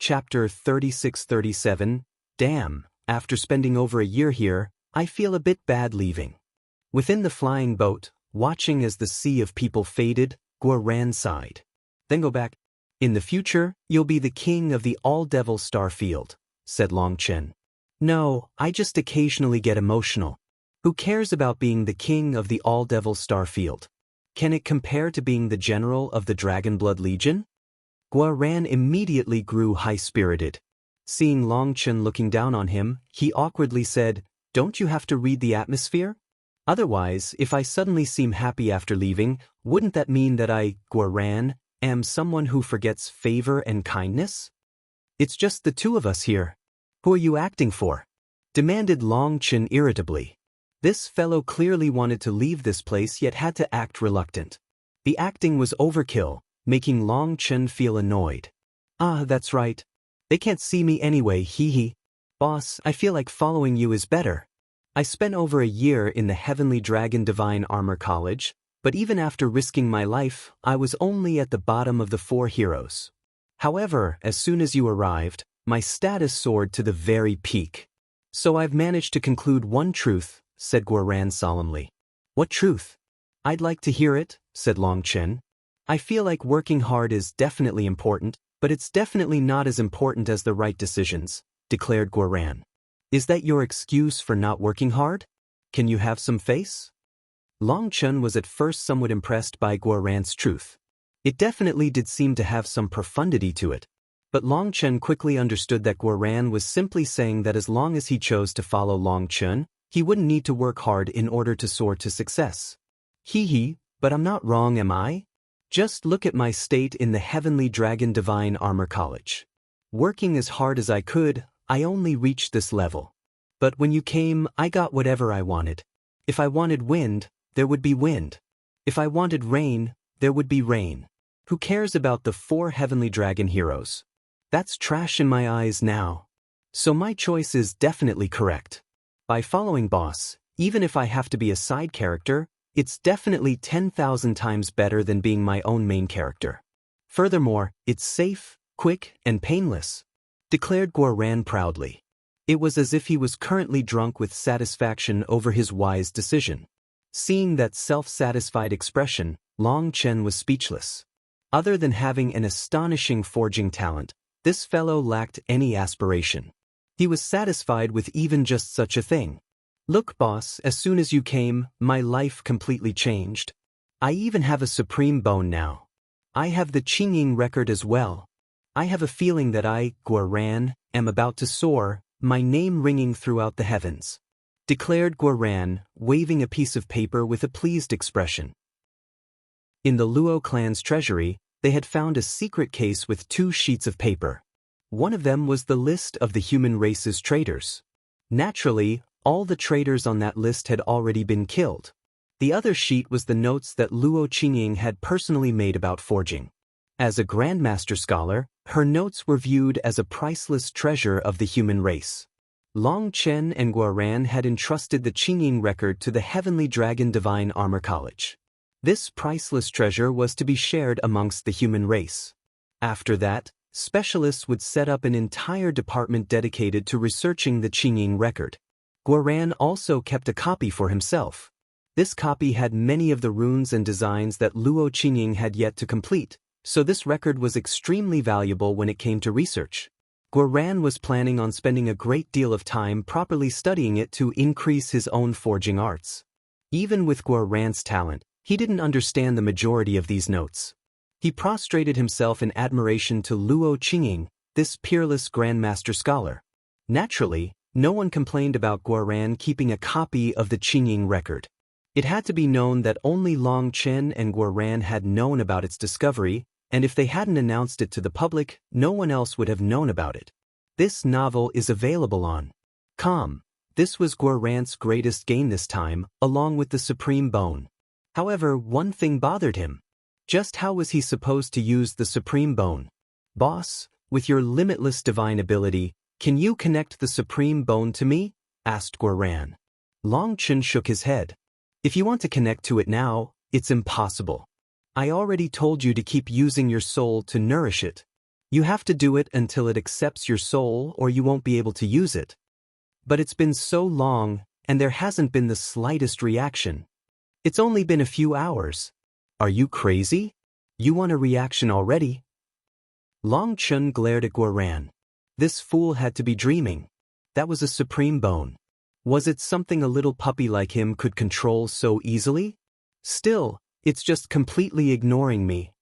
Chapter 36-37, Damn, after spending over a year here, I feel a bit bad leaving. Within the flying boat, watching as the sea of people faded, Guoran sighed. Then go back. In the future, you'll be the king of the all-devil star field, said Long Chen. No, I just occasionally get emotional. Who cares about being the king of the all-devil star field? Can it compare to being the general of the Dragonblood Legion? Guoran immediately grew high-spirited. Seeing Long Chen looking down on him, he awkwardly said, "Don't you have to read the atmosphere? Otherwise, if I suddenly seem happy after leaving, wouldn't that mean that I, Guoran, am someone who forgets favor and kindness? It's just the two of us here. Who are you acting for?" demanded Long Chen irritably. This fellow clearly wanted to leave this place yet had to act reluctant. The acting was overkill, making Long Chen feel annoyed. "Ah, that's right. They can't see me anyway, hee. Boss, I feel like following you is better. I spent over a year in the Heavenly Dragon Divine Armor College, but even after risking my life, I was only at the bottom of the 4 heroes. However, as soon as you arrived, my status soared to the very peak. So I've managed to conclude one truth," said Guoran solemnly. "What truth?" "I'd like to hear it," said Long Chen. "I feel like working hard is definitely important, but it's definitely not as important as the right decisions," declared Guoran. "Is that your excuse for not working hard? Can you have some face?" Long Chen was at first somewhat impressed by Guoran's truth. It definitely did seem to have some profundity to it. But Long Chen quickly understood that Guoran was simply saying that as long as he chose to follow Long Chen, he wouldn't need to work hard in order to soar to success. Hee, but I'm not wrong, am I? Just look at my state in the Heavenly Dragon Divine Armor College. Working as hard as I could, I only reached this level. But when you came, I got whatever I wanted. If I wanted wind, there would be wind. If I wanted rain, there would be rain. Who cares about the 4 Heavenly Dragon heroes? That's trash in my eyes now. So my choice is definitely correct. By following Boss, even if I have to be a side character, it's definitely 10,000 times better than being my own main character. Furthermore, it's safe, quick, and painless," declared Guoran proudly. It was as if he was currently drunk with satisfaction over his wise decision. Seeing that self-satisfied expression, Long Chen was speechless. Other than having an astonishing forging talent, this fellow lacked any aspiration. He was satisfied with even just such a thing. "Look, boss, as soon as you came, my life completely changed. I even have a supreme bone now. I have the Qingying record as well. I have a feeling that I, Guoran, am about to soar, my name ringing throughout the heavens," declared Guoran, waving a piece of paper with a pleased expression. In the Luo clan's treasury, they had found a secret case with 2 sheets of paper. One of them was the list of the human race's traitors. Naturally, all the traitors on that list had already been killed. The other sheet was the notes that Luo Qingying had personally made about forging. As a Grandmaster scholar, her notes were viewed as a priceless treasure of the human race. Long Chen and Guoran had entrusted the Qingying record to the Heavenly Dragon Divine Armor College. This priceless treasure was to be shared amongst the human race. After that, specialists would set up an entire department dedicated to researching the Qingying record. Guoran also kept a copy for himself. This copy had many of the runes and designs that Luo Qingying had yet to complete, so this record was extremely valuable when it came to research. Guoran was planning on spending a great deal of time properly studying it to increase his own forging arts. Even with Guoran's talent, he didn't understand the majority of these notes. He prostrated himself in admiration to Luo Qingying, this peerless Grandmaster scholar. Naturally, no one complained about Guoran keeping a copy of the Qingying record. It had to be known that only Long Chen and Guoran had known about its discovery, and if they hadn't announced it to the public, no one else would have known about it. This novel is available on com. This was Guoran's greatest gain this time, along with the Supreme Bone. However, one thing bothered him. Just how was he supposed to use the Supreme Bone? "Boss, with your limitless divine ability, can you connect the Supreme Bone to me?" asked Guoran. Long Chen shook his head. "If you want to connect to it now, it's impossible. I already told you to keep using your soul to nourish it. You have to do it until it accepts your soul or you won't be able to use it. But it's been so long, and there hasn't been the slightest reaction. It's only been a few hours. Are you crazy? You want a reaction already? Long Chun glared at Guoran. This fool had to be dreaming. That was a supreme bone. Was it something a little puppy like him could control so easily? Still, it's just completely ignoring me.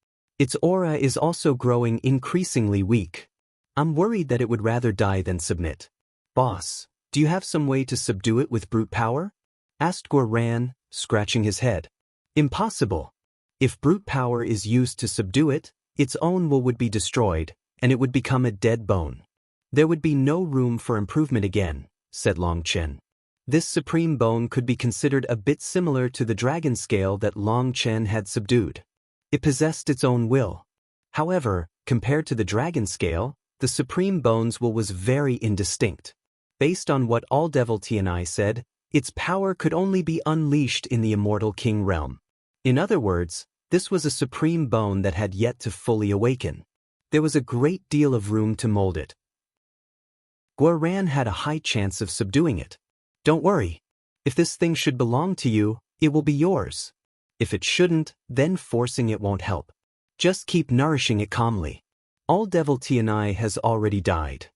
Its aura is also growing increasingly weak. I'm worried that it would rather die than submit. Boss, do you have some way to subdue it with brute power? Asked Guoran, scratching his head. Impossible. If brute power is used to subdue it, its own will would be destroyed, and it would become a dead bone. There would be no room for improvement again, said Long Chen. This supreme bone could be considered a bit similar to the dragon scale that Long Chen had subdued. It possessed its own will. However, compared to the dragon scale, the supreme bone's will was very indistinct. Based on what All Devil Tianai said, its power could only be unleashed in the immortal king realm. In other words, this was a supreme bone that had yet to fully awaken. There was a great deal of room to mold it. Guoran had a high chance of subduing it. Don't worry. If this thing should belong to you, it will be yours. If it shouldn't, then forcing it won't help. Just keep nourishing it calmly. All Devil Tianai has already died.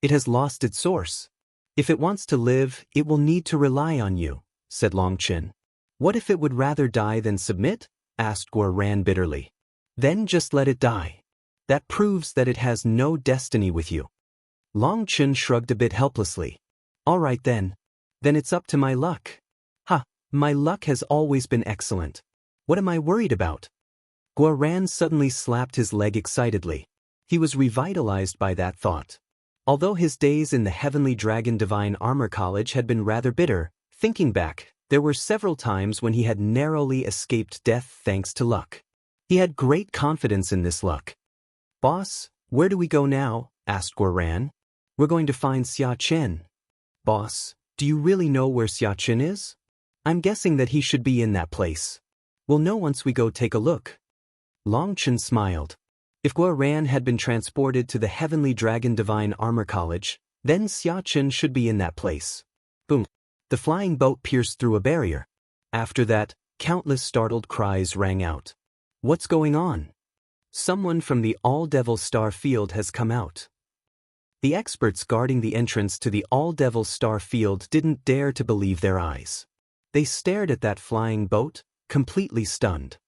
It has lost its source. If it wants to live, it will need to rely on you, said Long Chen. What if it would rather die than submit? Asked Guoran bitterly. Then just let it die. That proves that it has no destiny with you. Long Chen shrugged a bit helplessly. All right then. Then it's up to my luck. Ha, my luck has always been excellent. What am I worried about? Guoran suddenly slapped his leg excitedly. He was revitalized by that thought. Although his days in the Heavenly Dragon Divine Armor College had been rather bitter, thinking back, there were several times when he had narrowly escaped death thanks to luck. He had great confidence in this luck. Boss, where do we go now? Asked Guoran. We're going to find Xia Chen. Boss, do you really know where Xia Chen is? I'm guessing that he should be in that place. We'll know once we go take a look. Long Chen smiled. If Guoran had been transported to the Heavenly Dragon Divine Armor College, then Xia Chen should be in that place. Boom. The flying boat pierced through a barrier. After that, countless startled cries rang out. What's going on? Someone from the All-Devil Star Field has come out. The experts guarding the entrance to the All-Devil Star Field didn't dare to believe their eyes. They stared at that flying boat, completely stunned.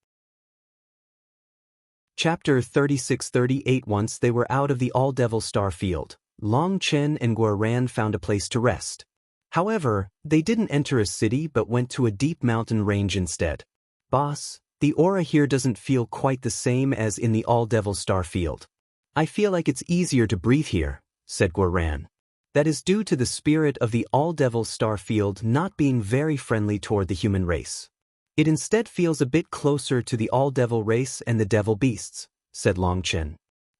Chapter 36-38. Once they were out of the All-Devil Star Field, Long Chen and Guoran found a place to rest. However, they didn't enter a city but went to a deep mountain range instead. Boss, the aura here doesn't feel quite the same as in the All-Devil Star Field. I feel like it's easier to breathe here, said Guoran. That is due to the spirit of the All-Devil Star Field not being very friendly toward the human race. It instead feels a bit closer to the All-Devil race and the Devil Beasts, said Long Chen.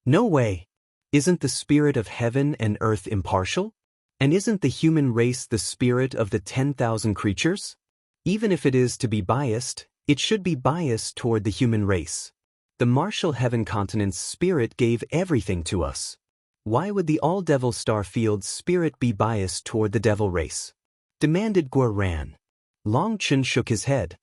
No way. Isn't the spirit of heaven and earth impartial? And isn't the human race the spirit of the 10,000 creatures? Even if it is to be biased, it should be biased toward the human race. The martial heaven continent's spirit gave everything to us. Why would the All-Devil Star Field's spirit be biased toward the devil race? Demanded Guoran. Long Chen shook his head.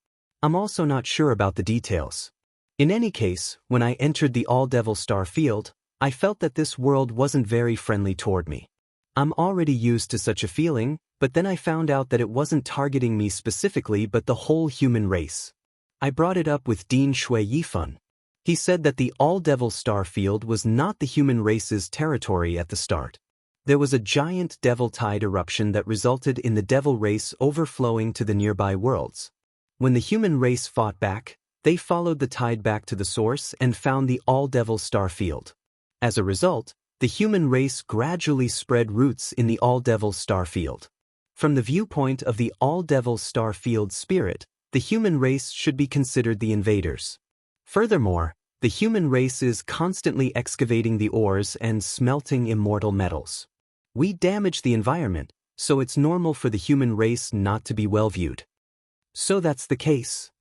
I'm also not sure about the details. In any case, when I entered the All-Devil Star Field, I felt that this world wasn't very friendly toward me. I'm already used to such a feeling, but then I found out that it wasn't targeting me specifically but the whole human race. I brought it up with Dean Shui Yifan. He said that the All-Devil Star Field was not the human race's territory at the start. There was a giant devil tide eruption that resulted in the devil race overflowing to the nearby worlds. When the human race fought back, they followed the tide back to the source and found the All-Devil Star Field. As a result, the human race gradually spread roots in the All-Devil Star Field. From the viewpoint of the All-Devil Star Field spirit, the human race should be considered the invaders. Furthermore, the human race is constantly excavating the ores and smelting immortal metals. We damage the environment, so it's normal for the human race not to be well viewed. So that's the case.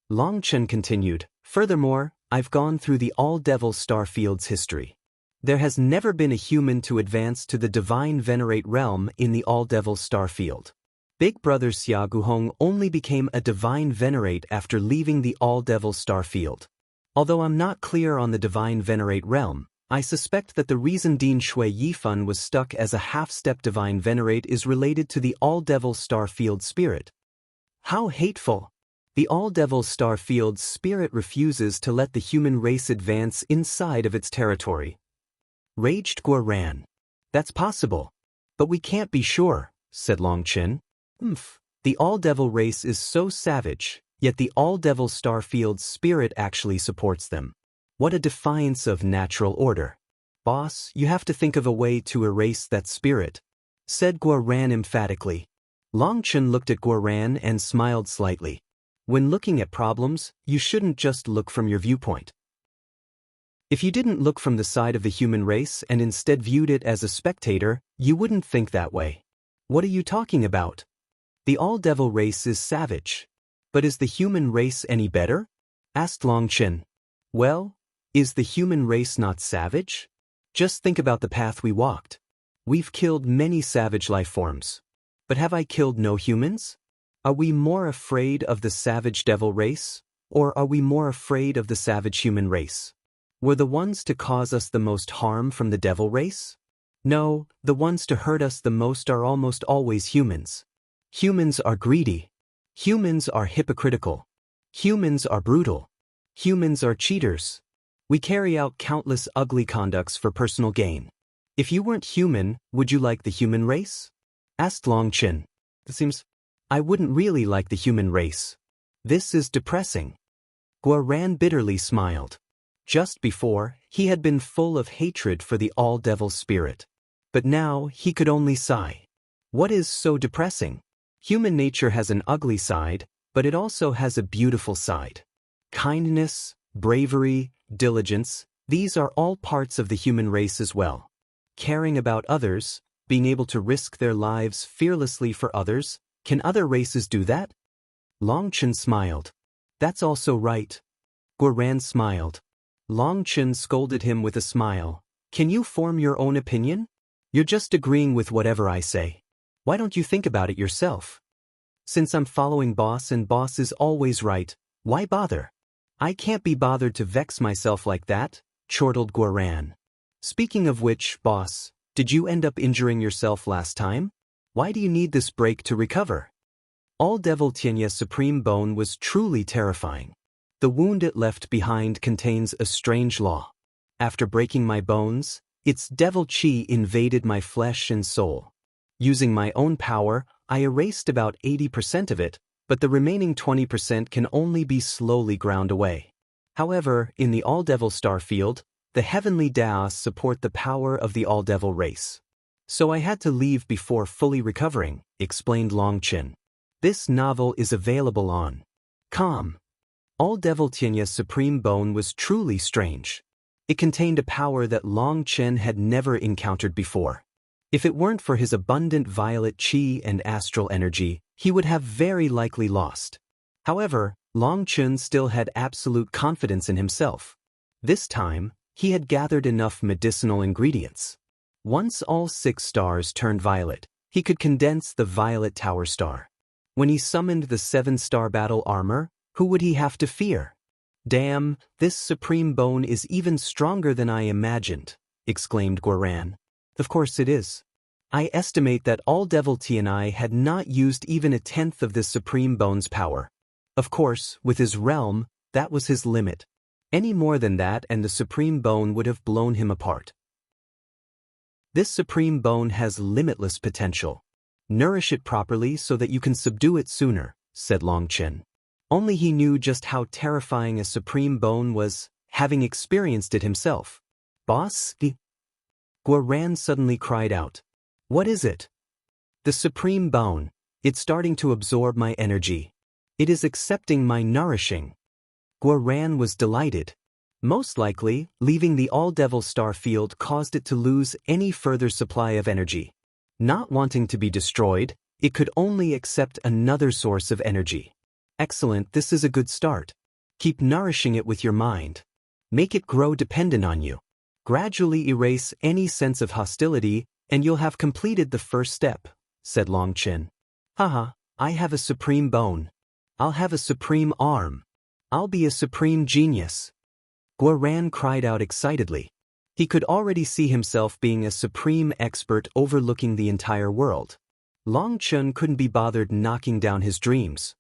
Long Chen continued, furthermore, I've gone through the All-Devil Star Field's history. There has never been a human to advance to the Divine Venerate realm in the All-Devil star field. Big Brother Xiaoguhong only became a Divine Venerate after leaving the All-Devil star field. Although I'm not clear on the Divine Venerate realm, I suspect that the reason Dean Shui Yifan was stuck as a half-step Divine Venerate is related to the All-Devil star field spirit. How hateful! The All-Devil star field spirit refuses to let the human race advance inside of its territory. Raged Guoran. That's possible. But we can't be sure, said Longchen. The All-Devil race is so savage, yet the All-Devil star field's spirit actually supports them. What a defiance of natural order. Boss, you have to think of a way to erase that spirit, said Guoran emphatically. Longchen looked at Guoran and smiled slightly. When looking at problems, you shouldn't just look from your viewpoint. If you didn't look from the side of the human race and instead viewed it as a spectator, you wouldn't think that way. What are you talking about? The All-Devil race is savage. But is the human race any better? Asked Longchen. Well, is the human race not savage? Just think about the path we walked. We've killed many savage life forms. But have I killed no humans? Are we more afraid of the savage devil race, or are we more afraid of the savage human race? Were the ones to cause us the most harm from the devil race? No, the ones to hurt us the most are almost always humans. Humans are greedy. Humans are hypocritical. Humans are brutal. Humans are cheaters. We carry out countless ugly conducts for personal gain. If you weren't human, would you like the human race? Asked Longchen. It seems I wouldn't really like the human race. This is depressing. Guoran bitterly smiled. Just before, he had been full of hatred for the All-Devil spirit. But now, he could only sigh. What is so depressing? Human nature has an ugly side, but it also has a beautiful side. Kindness, bravery, diligence, these are all parts of the human race as well. Caring about others, being able to risk their lives fearlessly for others, can other races do that? Longchen smiled. That's also right. Guoran smiled. Longchen scolded him with a smile. Can you form your own opinion? You're just agreeing with whatever I say. Why don't you think about it yourself? Since I'm following boss and boss is always right, why bother? I can't be bothered to vex myself like that, chortled Guoran. Speaking of which, boss, did you end up injuring yourself last time? Why do you need this break to recover? All-Devil Tianya's supreme bone was truly terrifying. The wound it left behind contains a strange law. After breaking my bones, its devil chi invaded my flesh and soul. Using my own power, I erased about 80% of it, but the remaining 20% can only be slowly ground away. However, in the All-Devil star field, the heavenly Daos support the power of the All-Devil race. So I had to leave before fully recovering, explained Longchen. This novel is available on Com. All-Devil Tianya's supreme bone was truly strange. It contained a power that Longchen had never encountered before. If it weren't for his abundant violet chi and astral energy, he would have very likely lost. However, Longchen still had absolute confidence in himself. This time, he had gathered enough medicinal ingredients. Once all 6 stars turned violet, he could condense the violet tower star. When he summoned the 7-star battle armor, who would he have to fear? Damn, this supreme bone is even stronger than I imagined, exclaimed Guoran. Of course it is. I estimate that All-Devil Tianyi had not used even 1/10 of this supreme bone's power. Of course, with his realm, that was his limit. Any more than that and the supreme bone would have blown him apart. This supreme bone has limitless potential. Nourish it properly so that you can subdue it sooner, said Longchen. Only he knew just how terrifying a supreme bone was, having experienced it himself. Boss? Guoran suddenly cried out. What is it? The supreme bone. It's starting to absorb my energy. It is accepting my nourishing. Guoran was delighted. Most likely, leaving the All-Devil star field caused it to lose any further supply of energy. Not wanting to be destroyed, it could only accept another source of energy. Excellent, this is a good start. Keep nourishing it with your mind. Make it grow dependent on you. Gradually erase any sense of hostility, and you'll have completed the first step, said Long Chen. Haha, I have a supreme bone. I'll have a supreme arm. I'll be a supreme genius. Guoran cried out excitedly. He could already see himself being a supreme expert overlooking the entire world. Long Chen couldn't be bothered knocking down his dreams.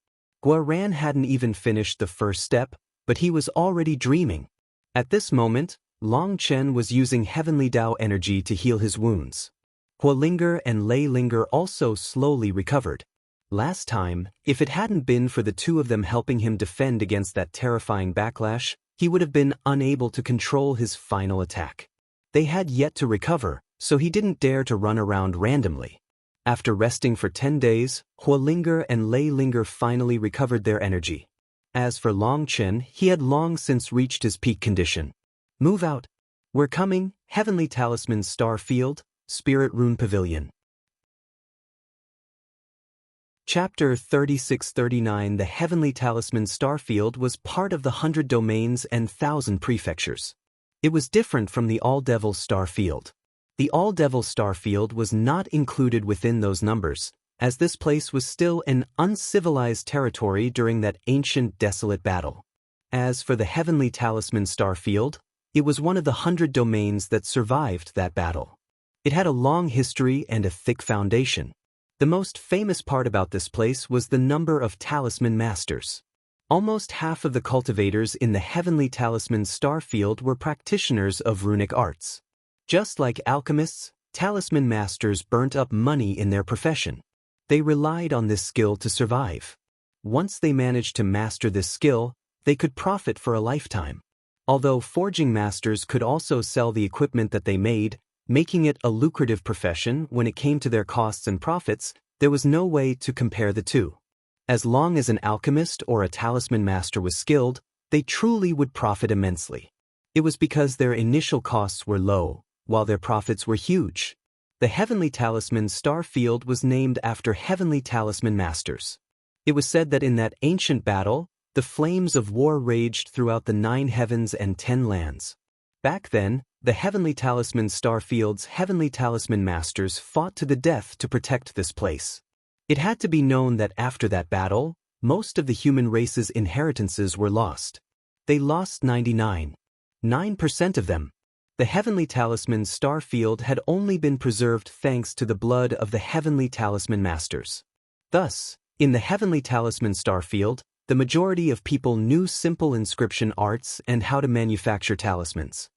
Guoran hadn't even finished the first step, but he was already dreaming. At this moment, Long Chen was using heavenly Tao energy to heal his wounds. Huolinger and Lei Linger also slowly recovered. Last time, if it hadn't been for the two of them helping him defend against that terrifying backlash, he would have been unable to control his final attack. They had yet to recover, so he didn't dare to run around randomly. After resting for 10 days, Huolinger and Lei Linger finally recovered their energy. As for Long Chen, he had long since reached his peak condition. Move out. We're coming, Heavenly Talisman Star Field, Spirit Rune Pavilion. Chapter 36-39 The Heavenly Talisman Starfield was part of the 100 domains and 1,000 prefectures. It was different from the All-Devil Starfield. The All-Devil Starfield was not included within those numbers, as this place was still an uncivilized territory during that ancient desolate battle. As for the Heavenly Talisman Starfield, it was one of the 100 domains that survived that battle. It had a long history and a thick foundation. The most famous part about this place was the number of talisman masters. Almost half of the cultivators in the Heavenly Talisman Starfield were practitioners of runic arts. Just like alchemists, talisman masters burnt up money in their profession. They relied on this skill to survive. Once they managed to master this skill, they could profit for a lifetime. Although forging masters could also sell the equipment that they made, making it a lucrative profession when it came to their costs and profits, there was no way to compare the two. As long as an alchemist or a talisman master was skilled, they truly would profit immensely. It was because their initial costs were low, while their profits were huge. The Heavenly Talisman Starfield was named after heavenly talisman masters. It was said that in that ancient battle, the flames of war raged throughout the 9 heavens and 10 lands. Back then, the Heavenly Talisman Starfield's heavenly talisman masters fought to the death to protect this place. It had to be known that after that battle, most of the human race's inheritances were lost. They lost 99.9% of them. The Heavenly Talisman Starfield had only been preserved thanks to the blood of the Heavenly Talisman Masters. Thus, in the Heavenly Talisman Starfield, the majority of people knew simple inscription arts and how to manufacture talismans.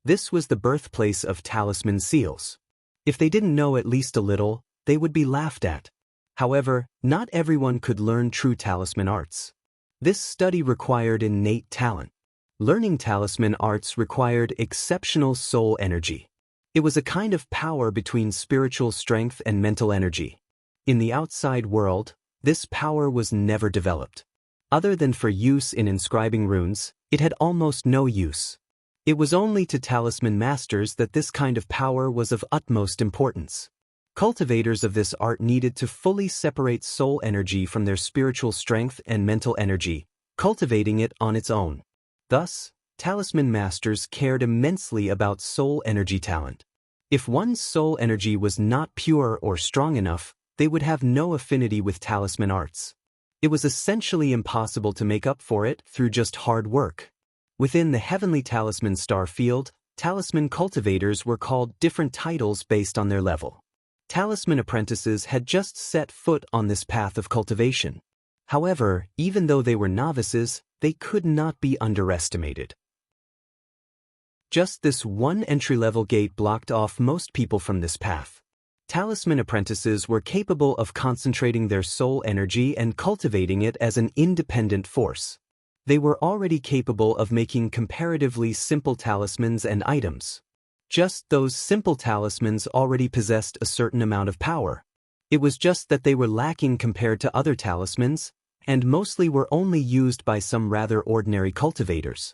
This was the birthplace of talisman seals. If they didn't know at least a little, they would be laughed at. However, not everyone could learn true talisman arts. This study required innate talent. Learning talisman arts required exceptional soul energy. It was a kind of power between spiritual strength and mental energy. In the outside world, this power was never developed. Other than for use in inscribing runes, it had almost no use. It was only to talisman masters that this kind of power was of utmost importance. Cultivators of this art needed to fully separate soul energy from their spiritual strength and mental energy, cultivating it on its own. Thus, talisman masters cared immensely about soul energy talent. If one's soul energy was not pure or strong enough, they would have no affinity with talisman arts. It was essentially impossible to make up for it through just hard work. Within the Heavenly Talisman Starfield, talisman cultivators were called different titles based on their level. Talisman apprentices had just set foot on this path of cultivation. However, even though they were novices, they could not be underestimated. Just this one entry-level gate blocked off most people from this path. Talisman apprentices were capable of concentrating their soul energy and cultivating it as an independent force. They were already capable of making comparatively simple talismans and items. Just those simple talismans already possessed a certain amount of power. It was just that they were lacking compared to other talismans, and mostly were only used by some rather ordinary cultivators.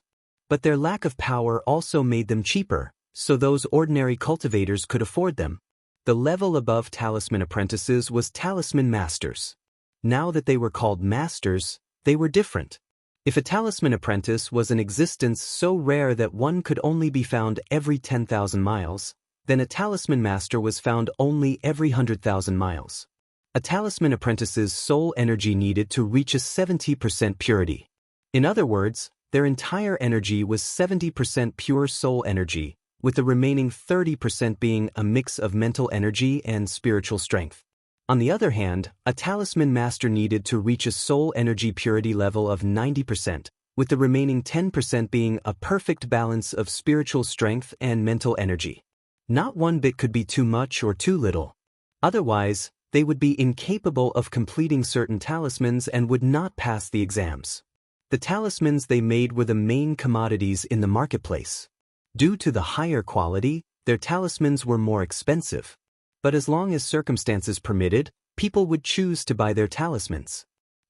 But their lack of power also made them cheaper, so those ordinary cultivators could afford them. The level above talisman apprentices was talisman masters. Now that they were called masters, they were different. If a talisman apprentice was an existence so rare that one could only be found every 10,000 miles, then a talisman master was found only every 100,000 miles. A talisman apprentice's soul energy needed to reach a 70% purity. In other words, their entire energy was 70% pure soul energy, with the remaining 30% being a mix of mental energy and spiritual strength. On the other hand, a talisman master needed to reach a soul energy purity level of 90%, with the remaining 10% being a perfect balance of spiritual strength and mental energy. Not one bit could be too much or too little. Otherwise, they would be incapable of completing certain talismans and would not pass the exams. The talismans they made were the main commodities in the marketplace. Due to the higher quality, their talismans were more expensive. But as long as circumstances permitted, people would choose to buy their talismans.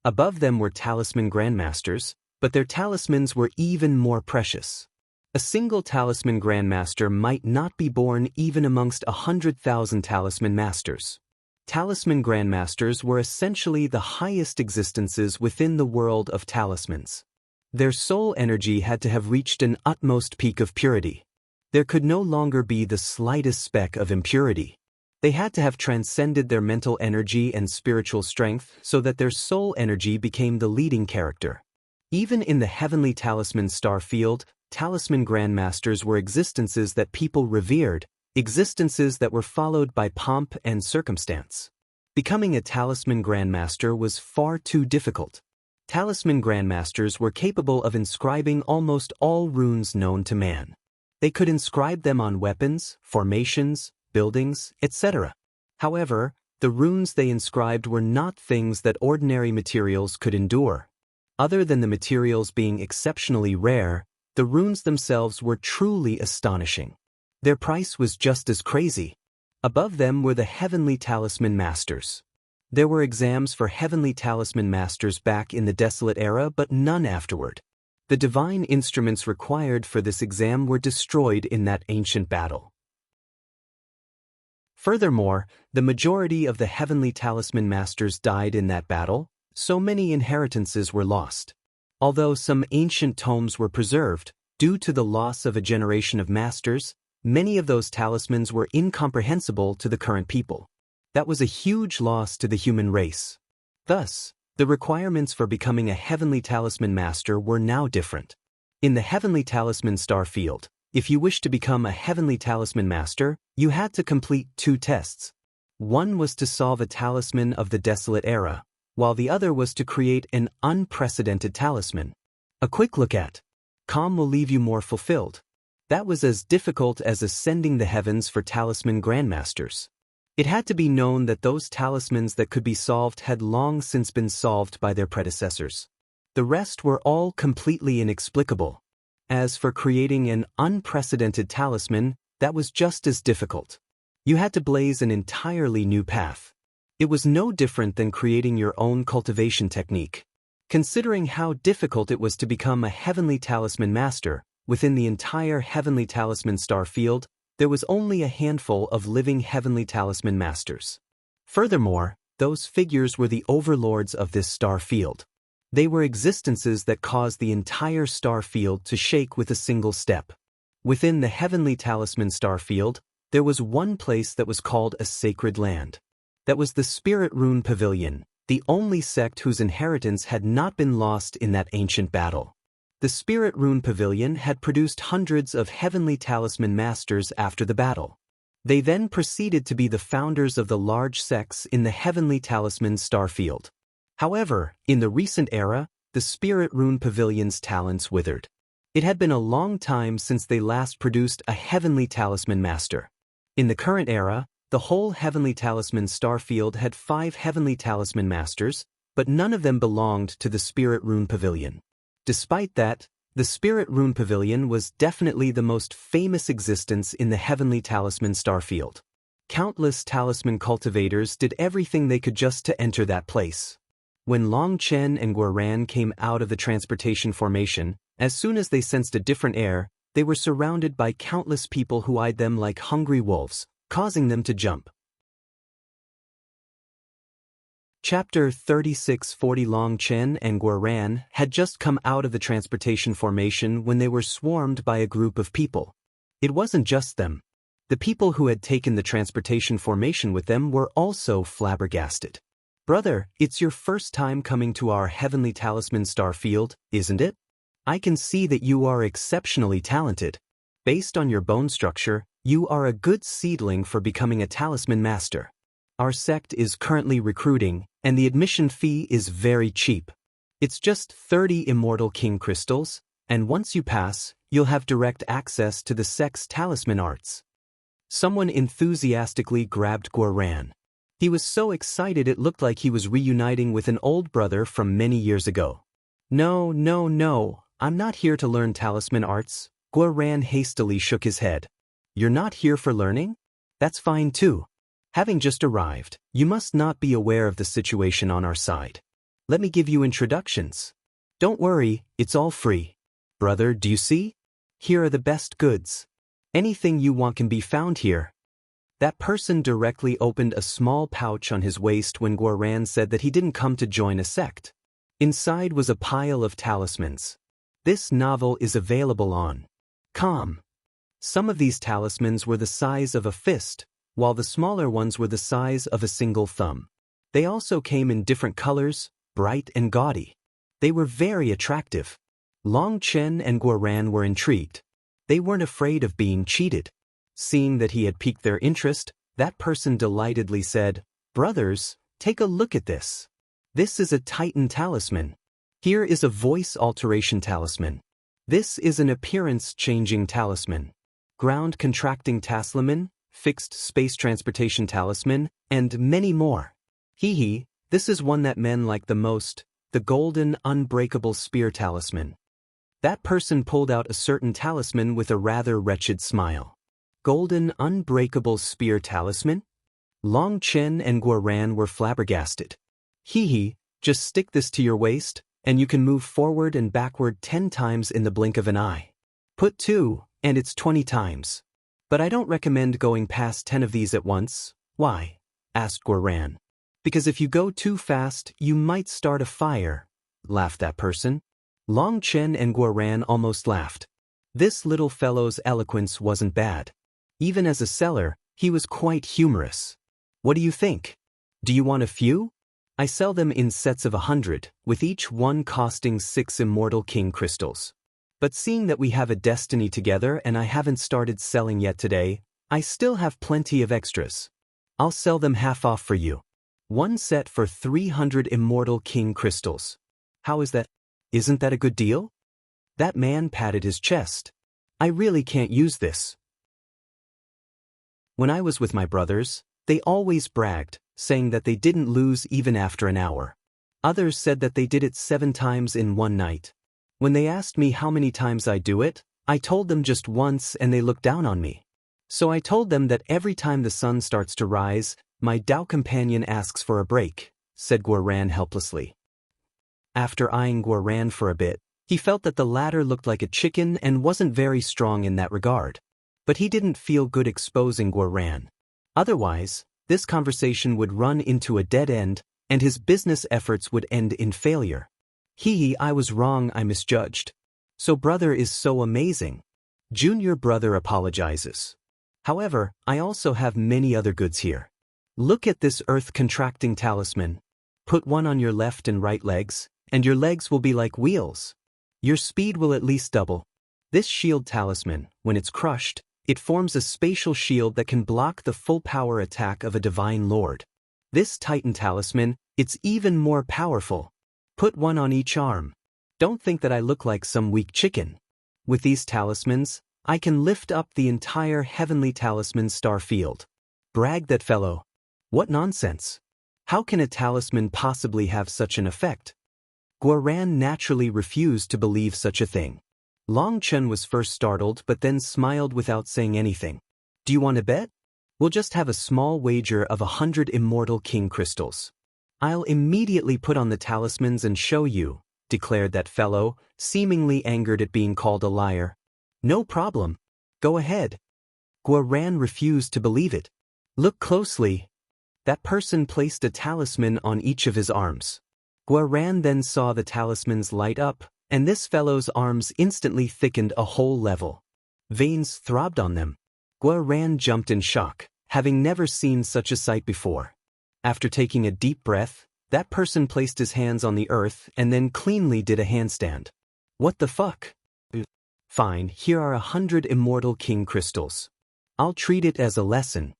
Above them were talisman grandmasters, but their talismans were even more precious. A single talisman grandmaster might not be born even amongst 100,000 talisman masters. Talisman grandmasters were essentially the highest existences within the world of talismans. Their soul energy had to have reached an utmost peak of purity. There could no longer be the slightest speck of impurity. They had to have transcended their mental energy and spiritual strength so that their soul energy became the leading character. Even in the heavenly talisman star field, talisman grandmasters were existences that people revered, existences that were followed by pomp and circumstance. Becoming a talisman grandmaster was far too difficult. Talisman grandmasters were capable of inscribing almost all runes known to man. They could inscribe them on weapons, formations, buildings, etc. However, the runes they inscribed were not things that ordinary materials could endure. Other than the materials being exceptionally rare, the runes themselves were truly astonishing. Their price was just as crazy. Above them were the heavenly talisman masters. There were exams for heavenly talisman masters back in the desolate era, but none afterward. The divine instruments required for this exam were destroyed in that ancient battle. Furthermore, the majority of the heavenly talisman masters died in that battle, so many inheritances were lost. Although some ancient tomes were preserved, due to the loss of a generation of masters, many of those talismans were incomprehensible to the current people. That was a huge loss to the human race. Thus, the requirements for becoming a heavenly talisman master were now different. In the heavenly talisman star field, if you wished to become a heavenly talisman master, you had to complete 2 tests. One was to solve a talisman of the desolate era, while the other was to create an unprecedented talisman. A quick look at Calm will leave you more fulfilled. That was as difficult as ascending the heavens for talisman grandmasters. It had to be known that those talismans that could be solved had long since been solved by their predecessors. The rest were all completely inexplicable. As for creating an unprecedented talisman, that was just as difficult. You had to blaze an entirely new path. It was no different than creating your own cultivation technique. Considering how difficult it was to become a heavenly talisman master, within the entire heavenly talisman star field, there was only a handful of living heavenly talisman masters. Furthermore, those figures were the overlords of this star field. They were existences that caused the entire star field to shake with a single step. Within the heavenly talisman star field, there was one place that was called a sacred land. That was the Spirit Rune Pavilion, the only sect whose inheritance had not been lost in that ancient battle. The Spirit Rune Pavilion had produced hundreds of heavenly talisman masters after the battle. They then proceeded to be the founders of the large sects in the heavenly talisman star field. However, in the recent era, the Spirit Rune Pavilion's talents withered. It had been a long time since they last produced a heavenly talisman master. In the current era, the whole heavenly talisman star field had 5 heavenly talisman masters, but none of them belonged to the Spirit Rune Pavilion. Despite that, the Spirit Rune Pavilion was definitely the most famous existence in the heavenly talisman star field. Countless talisman cultivators did everything they could just to enter that place. When Long Chen and Guoran came out of the transportation formation, as soon as they sensed a different air, they were surrounded by countless people who eyed them like hungry wolves, causing them to jump. Chapter 3640. Long Chen and Guoran had just come out of the transportation formation when they were swarmed by a group of people. It wasn't just them. The people who had taken the transportation formation with them were also flabbergasted. "Brother, it's your first time coming to our Heavenly Talisman Star Field, isn't it? I can see that you are exceptionally talented. Based on your bone structure, you are a good seedling for becoming a talisman master. Our sect is currently recruiting, and the admission fee is very cheap. It's just 30 immortal king crystals, and once you pass, you'll have direct access to the sect's talisman arts." Someone enthusiastically grabbed Guoran. He was so excited it looked like he was reuniting with an old brother from many years ago. No, I'm not here to learn talisman arts." Guoran hastily shook his head. "You're not here for learning? That's fine too. Having just arrived, you must not be aware of the situation on our side. Let me give you introductions. Don't worry, it's all free. Brother, do you see? Here are the best goods. Anything you want can be found here." That person directly opened a small pouch on his waist when Guoran said that he didn't come to join a sect. Inside was a pile of talismans. This novel is available on com. Some of these talismans were the size of a fist, while the smaller ones were the size of a single thumb. They also came in different colors, bright and gaudy. They were very attractive. Long Chen and Guoran were intrigued. They weren't afraid of being cheated. Seeing that he had piqued their interest, that person delightedly said, "Brothers, take a look at this. This is a Titan talisman. Here is a voice alteration talisman. This is an appearance-changing talisman. Ground contracting talisman, fixed space transportation talisman, and many more. This is one that men like the most, the golden unbreakable spear talisman." That person pulled out a certain talisman with a rather wretched smile. Golden unbreakable spear talisman? Long Chen and Guoran were flabbergasted. Just stick this to your waist, and you can move forward and backward 10 times in the blink of an eye. Put 2, and it's 20 times. But I don't recommend going past 10 of these at once. Why? Asked Guoran. Because if you go too fast, you might start a fire, laughed that person. Long Chen and Guoran almost laughed. This little fellow's eloquence wasn't bad. Even as a seller, he was quite humorous. What do you think? Do you want a few? I sell them in sets of 100, with each one costing 6 immortal king crystals. But seeing that we have a destiny together and I haven't started selling yet today, I still have plenty of extras. I'll sell them half off for you. One set for 300 immortal king crystals. How is that? Isn't that a good deal? That man patted his chest. I really can't use this. When I was with my brothers, they always bragged, saying that they didn't lose even after an hour. Others said that they did it 7 times in one night. When they asked me how many times I do it, I told them just once and they looked down on me. So I told them that every time the sun starts to rise, my Tao companion asks for a break, said Guoran helplessly. After eyeing Guoran for a bit, he felt that the latter looked like a chicken and wasn't very strong in that regard. But he didn't feel good exposing Guoran. Otherwise, this conversation would run into a dead end, and his business efforts would end in failure. I was wrong, I misjudged. So brother is so amazing. Junior brother apologizes. However, I also have many other goods here. Look at this earth-contracting talisman. Put one on your left and right legs, and your legs will be like wheels. Your speed will at least double. This shield talisman, when it's crushed, it forms a spatial shield that can block the full power attack of a divine lord. This Titan talisman, it's even more powerful. Put one on each arm. Don't think that I look like some weak chicken. With these talismans, I can lift up the entire Heavenly Talisman Star Field. Bragged that fellow. What nonsense. How can a talisman possibly have such an effect? Guoran naturally refused to believe such a thing. Long Chen was first startled but then smiled without saying anything. Do you want to bet? We'll just have a small wager of 100 immortal king crystals. I'll immediately put on the talismans and show you, declared that fellow, seemingly angered at being called a liar. No problem. Go ahead. Guoran refused to believe it. Look closely. That person placed a talisman on each of his arms. Guaran then saw the talismans light up, and this fellow's arms instantly thickened a whole level. Veins throbbed on them. Guaran jumped in shock, having never seen such a sight before. After taking a deep breath, that person placed his hands on the earth and then cleanly did a handstand. What the fuck? Fine, here are 100 immortal king crystals. I'll treat it as a lesson.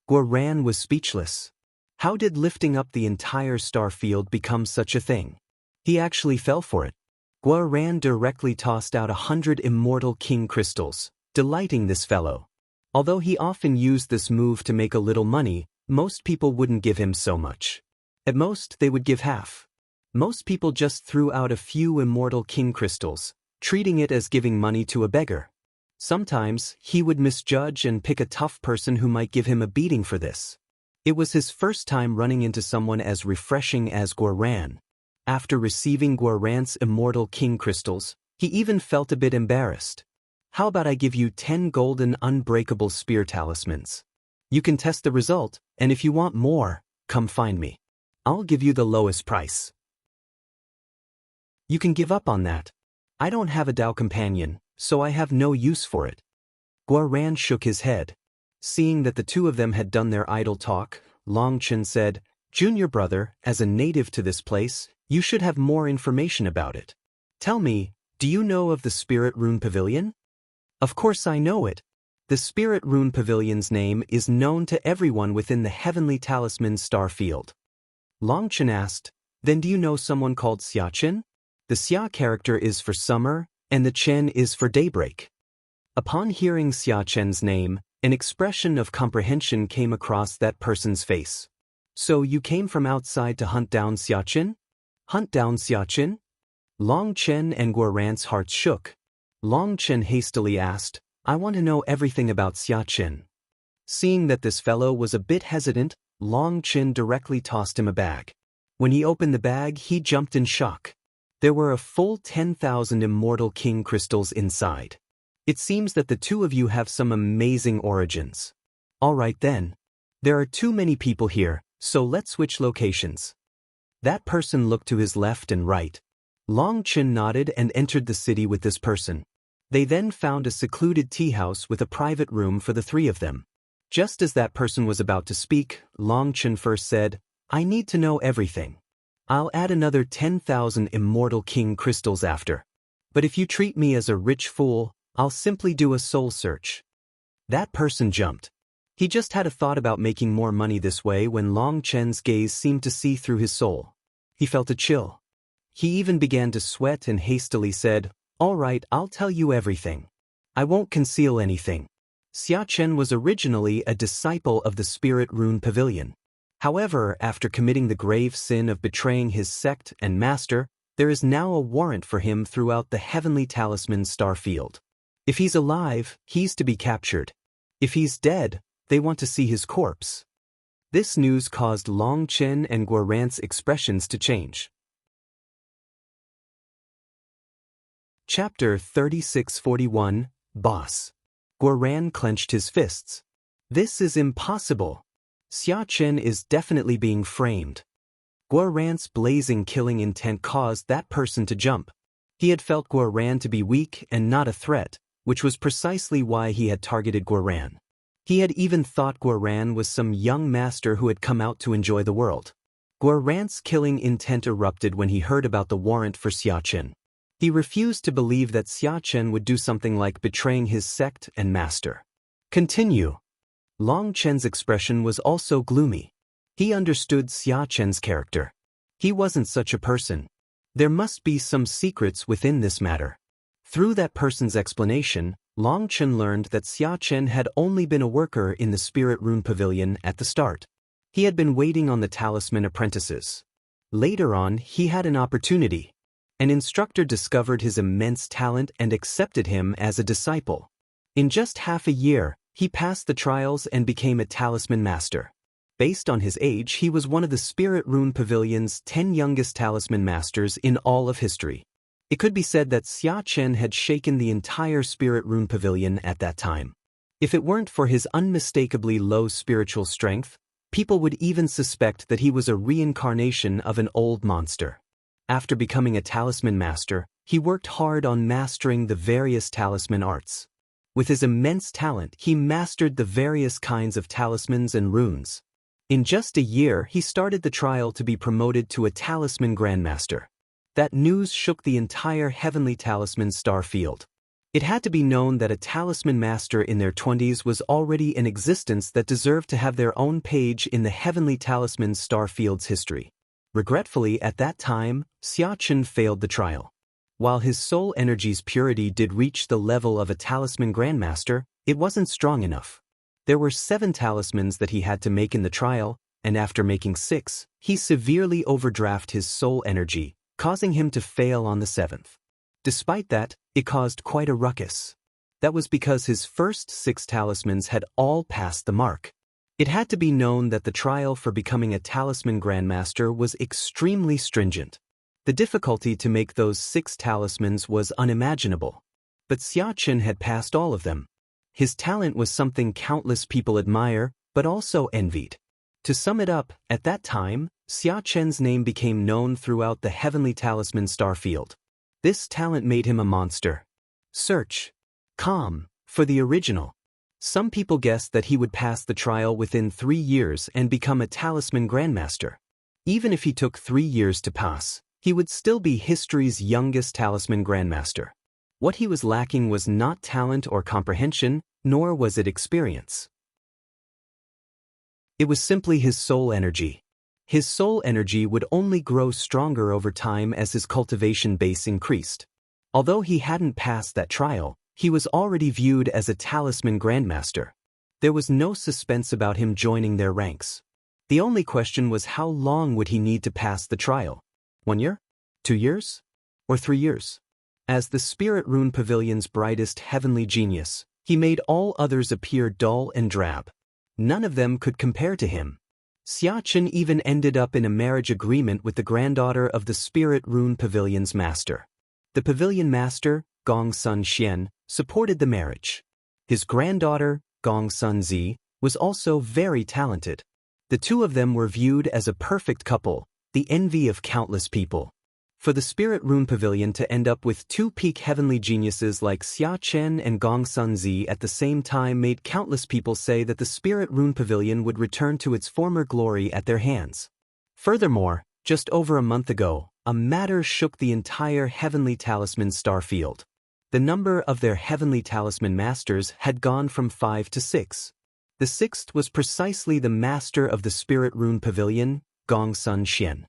Guaran was speechless. How did lifting up the entire star field become such a thing? He actually fell for it. Guaran directly tossed out 100 immortal king crystals, delighting this fellow. Although he often used this move to make a little money, most people wouldn't give him so much. At most, they would give half. Most people just threw out a few immortal king crystals, treating it as giving money to a beggar. Sometimes, he would misjudge and pick a tough person who might give him a beating for this. It was his first time running into someone as refreshing as Guaran. After receiving Guaran's immortal king crystals, he even felt a bit embarrassed. How about I give you 10 golden unbreakable spear talismans? You can test the result, and if you want more, come find me. I'll give you the lowest price. You can give up on that. I don't have a Dao companion, so I have no use for it. Guaran shook his head. Seeing that the two of them had done their idle talk, Longchen said, Junior brother, as a native to this place, you should have more information about it. Tell me, do you know of the Spirit Rune Pavilion? Of course I know it. The Spirit Rune Pavilion's name is known to everyone within the Heavenly Talisman star field. Longchen asked, then do you know someone called Xiachen? The Xia character is for summer, and the Chen is for daybreak. Upon hearing Xiachen's name, an expression of comprehension came across that person's face. So you came from outside to hunt down Xiachen? Hunt down Xiachen? Longchen and Guaran's hearts shook. Longchen hastily asked, I want to know everything about Xiachen. Seeing that this fellow was a bit hesitant, Longchen directly tossed him a bag. When he opened the bag, he jumped in shock. There were a full 10,000 immortal king crystals inside. It seems that the two of you have some amazing origins. All right then. There are too many people here, so let's switch locations. That person looked to his left and right. Longchen nodded and entered the city with this person. They then found a secluded tea house with a private room for the three of them. Just as that person was about to speak, Longchen first said, I need to know everything. I'll add another 10,000 immortal king crystals after. But if you treat me as a rich fool, I'll simply do a soul search. That person jumped. He just had a thought about making more money this way when Longchen's gaze seemed to see through his soul. He felt a chill. He even began to sweat and hastily said, All right, I'll tell you everything. I won't conceal anything. Xiachen was originally a disciple of the Spirit Rune Pavilion. However, after committing the grave sin of betraying his sect and master, there is now a warrant for him throughout the Heavenly Talisman star field. If he's alive, he's to be captured. If he's dead, they want to see his corpse. This news caused Longchen and Guaran's expressions to change. Chapter 3641, Boss. Guaran clenched his fists. This is impossible. Xiachen is definitely being framed. Guaran's blazing killing intent caused that person to jump. He had felt Guaran to be weak and not a threat, which was precisely why he had targeted Guaran. He had even thought Guaran was some young master who had come out to enjoy the world. Guaran's killing intent erupted when he heard about the warrant for Xiachen. He refused to believe that Xiachen would do something like betraying his sect and master. Continue. Longchen's expression was also gloomy. He understood Xiachen's character. He wasn't such a person. There must be some secrets within this matter. Through that person's explanation, Longchen learned that Xiachen had only been a worker in the Spirit Rune Pavilion at the start. He had been waiting on the talisman apprentices. Later on, he had an opportunity. An instructor discovered his immense talent and accepted him as a disciple. In just half a year, he passed the trials and became a talisman master. Based on his age, he was one of the Spirit Rune Pavilion's 10 youngest talisman masters in all of history. It could be said that Xiachen had shaken the entire Spirit Rune Pavilion at that time. If it weren't for his unmistakably low spiritual strength, People would even suspect that he was a reincarnation of an old monster. After becoming a talisman master, he worked hard on mastering the various talisman arts. With his immense talent, he mastered the various kinds of talismans and runes. In just a year, he started the trial to be promoted to a talisman grandmaster. That news shook the entire heavenly talisman star field. It had to be known that a talisman master in their 20s was already in existence that deserved to have their own page in the heavenly talisman star field's history. Regretfully, at that time, Xiachen failed the trial. While his soul energy's purity did reach the level of a talisman grandmaster, it wasn't strong enough. There were 7 talismans that he had to make in the trial, and after making 6, he severely overdrafted his soul energy, causing him to fail on the 7th. Despite that, it caused quite a ruckus. That was because his first 6 talismans had all passed the mark. It had to be known that the trial for becoming a talisman grandmaster was extremely stringent. The difficulty to make those 6 talismans was unimaginable. But Xiachen had passed all of them. His talent was something countless people admire, but also envied. To sum it up, at that time, Xiachen's name became known throughout the heavenly talisman star field. This talent made him a monster. Search. For the original. Some people guessed that he would pass the trial within 3 years and become a talisman grandmaster. Even if he took 3 years to pass, he would still be history's youngest talisman grandmaster. What he was lacking was not talent or comprehension, nor was it experience. It was simply his soul energy. His soul energy would only grow stronger over time as his cultivation base increased. Although he hadn't passed that trial, he was already viewed as a talisman grandmaster. There was no suspense about him joining their ranks. The only question was how long would he need to pass the trial? 1 year? 2 years? Or 3 years? As the Spirit Rune Pavilion's brightest heavenly genius, he made all others appear dull and drab. None of them could compare to him. Xiachen even ended up in a marriage agreement with the granddaughter of the Spirit Rune Pavilion's master. The pavilion master, Gongsun Xian, supported the marriage. His granddaughter, Gongsun Zi, was also very talented. The two of them were viewed as a perfect couple, the envy of countless people. For the Spirit Rune Pavilion to end up with 2 peak heavenly geniuses like Xiachen and Gongsun Zi at the same time made countless people say that the Spirit Rune Pavilion would return to its former glory at their hands. Furthermore, just over a month ago, a matter shook the entire heavenly talisman star field. The number of their heavenly talisman masters had gone from 5 to 6. The 6th was precisely the master of the Spirit Rune Pavilion, Gongsun Xian.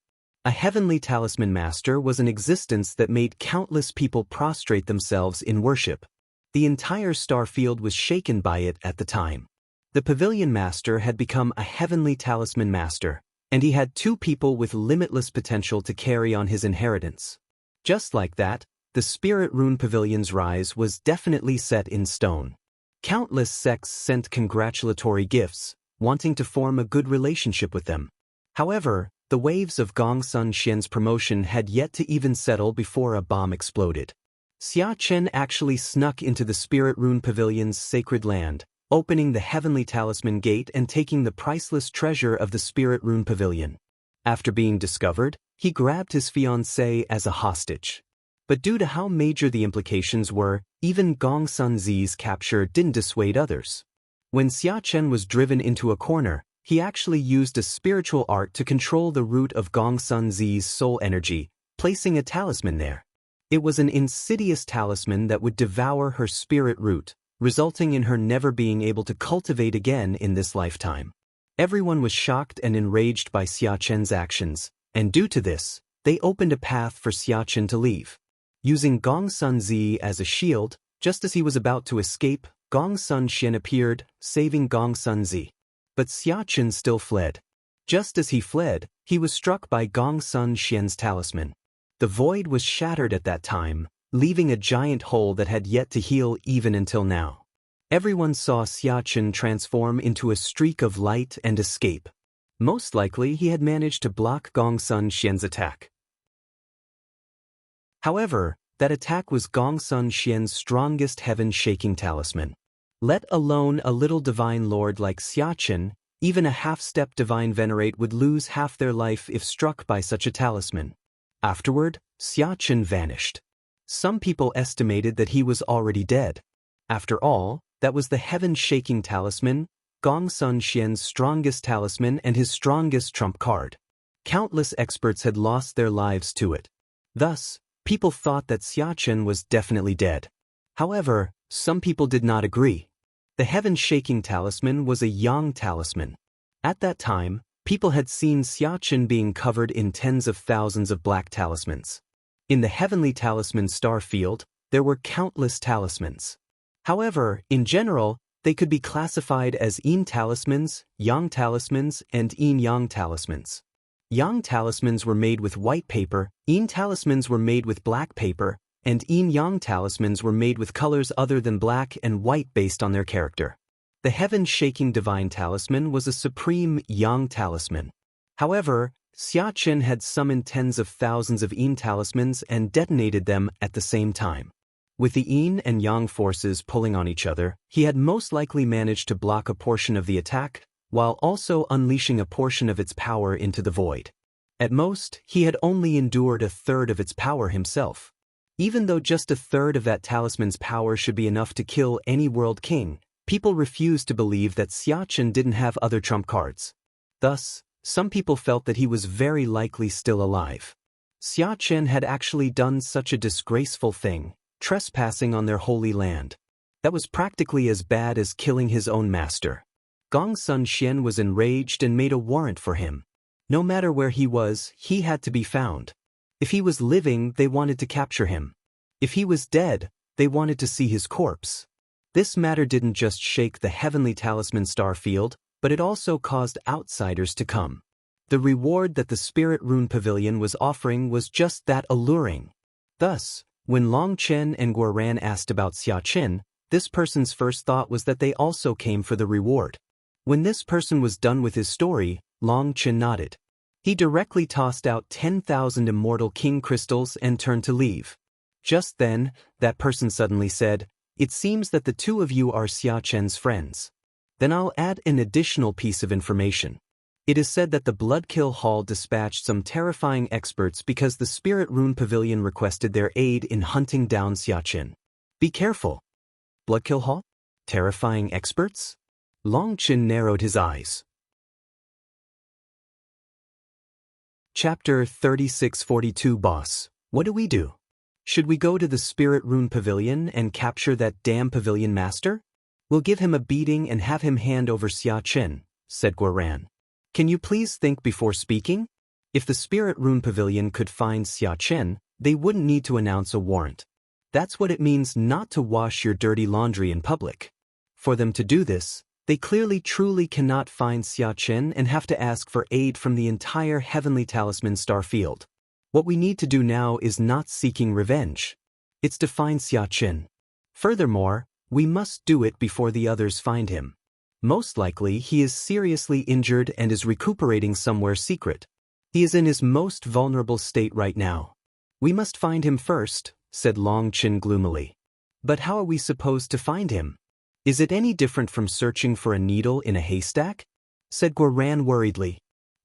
A heavenly talisman master was an existence that made countless people prostrate themselves in worship. The entire star field was shaken by it at the time. The pavilion master had become a heavenly talisman master, and he had 2 people with limitless potential to carry on his inheritance. Just like that, the Spirit Rune Pavilion's rise was definitely set in stone. Countless sects sent congratulatory gifts, wanting to form a good relationship with them. However, the waves of Gongsun Xian's promotion had yet to even settle before a bomb exploded. Xiachen actually snuck into the Spirit Rune Pavilion's sacred land, opening the heavenly talisman gate and taking the priceless treasure of the Spirit Rune Pavilion. After being discovered, he grabbed his fiancée as a hostage. But due to how major the implications were, even Gongsun Zi's capture didn't dissuade others. When Xiachen was driven into a corner, he actually used a spiritual art to control the root of Gongsun Zi's soul energy, placing a talisman there. It was an insidious talisman that would devour her spirit root, resulting in her never being able to cultivate again in this lifetime. Everyone was shocked and enraged by Xiachen's actions, and due to this, they opened a path for Xiachen to leave. Using Gongsun Zi as a shield, just as he was about to escape, Gongsun Xian appeared, saving Gongsun Zi. But Xiachen still fled. Just as he fled, he was struck by Gongsun Xian's talisman. The void was shattered at that time, leaving a giant hole that had yet to heal even until now. Everyone saw Xiachen transform into a streak of light and escape. Most likely he had managed to block Gongsun Xian's attack. However, that attack was Gongsun Xian's strongest heaven-shaking talisman. Let alone a little divine lord like Xiachen, Even a half-step divine venerate would lose half their life if struck by such a talisman. Afterward, Xiaqin vanished. Some people estimated that he was already dead. After all, that was the heaven-shaking talisman, Gongsun Xian's strongest talisman and his strongest trump card. Countless experts had lost their lives to it. Thus, people thought that Xiaqin was definitely dead. However, some people did not agree. The heaven-shaking talisman was a yang talisman. At that time, people had seen Xiaqin being covered in tens of thousands of black talismans. In the heavenly talisman star field, there were countless talismans. However, in general, they could be classified as yin talismans, yang talismans, and yin-yang talismans. Yang talismans were made with white paper, yin talismans were made with black paper, and yin-yang talismans were made with colors other than black and white based on their character. The heaven-shaking divine talisman was a supreme yang talisman. However, Xiaqin had summoned tens of thousands of yin talismans and detonated them at the same time. With the yin and yang forces pulling on each other, he had most likely managed to block a portion of the attack, while also unleashing a portion of its power into the void. At most, he had only endured a third of its power himself. Even though just a third of that talisman's power should be enough to kill any world king, people refused to believe that Xiaqin didn't have other trump cards. Thus, some people felt that he was very likely still alive. Xiaqin had actually done such a disgraceful thing, trespassing on their holy land. That was practically as bad as killing his own master. Gongsun Xian was enraged and made a warrant for him. No matter where he was, he had to be found. If he was living, they wanted to capture him. If he was dead, they wanted to see his corpse. This matter didn't just shake the heavenly talisman star field, but it also caused outsiders to come. The reward that the Spirit Rune Pavilion was offering was just that alluring. Thus, when Long Chen and Guoran asked about Xiaqin, this person's first thought was that they also came for the reward. When this person was done with his story, Long Chen nodded. He directly tossed out 10,000 immortal king crystals and turned to leave. Just then, that person suddenly said, "It seems that the two of you are Xiaqin's friends. Then I'll add an additional piece of information. It is said that the Bloodkill Hall dispatched some terrifying experts because the Spirit Rune Pavilion requested their aid in hunting down Xiaqin. Be careful." Bloodkill Hall? Terrifying experts? Long Chen narrowed his eyes. Chapter 3642 Boss, what do we do? Should we go to the Spirit Rune Pavilion and capture that damn pavilion master? We'll give him a beating and have him hand over Xiaqin, said Guoran. Can you please think before speaking? If the Spirit Rune Pavilion could find Xiaqin, they wouldn't need to announce a warrant. That's what it means not to wash your dirty laundry in public. For them to do this, they clearly truly cannot find Xiaqin and have to ask for aid from the entire Heavenly Talisman star field. What we need to do now is not seeking revenge. It's to find Xiaqin. Furthermore, we must do it before the others find him. Most likely he is seriously injured and is recuperating somewhere secret. He is in his most vulnerable state right now. We must find him first, said Long Chen gloomily. But how are we supposed to find him? Is it any different from searching for a needle in a haystack? Said Guoran worriedly.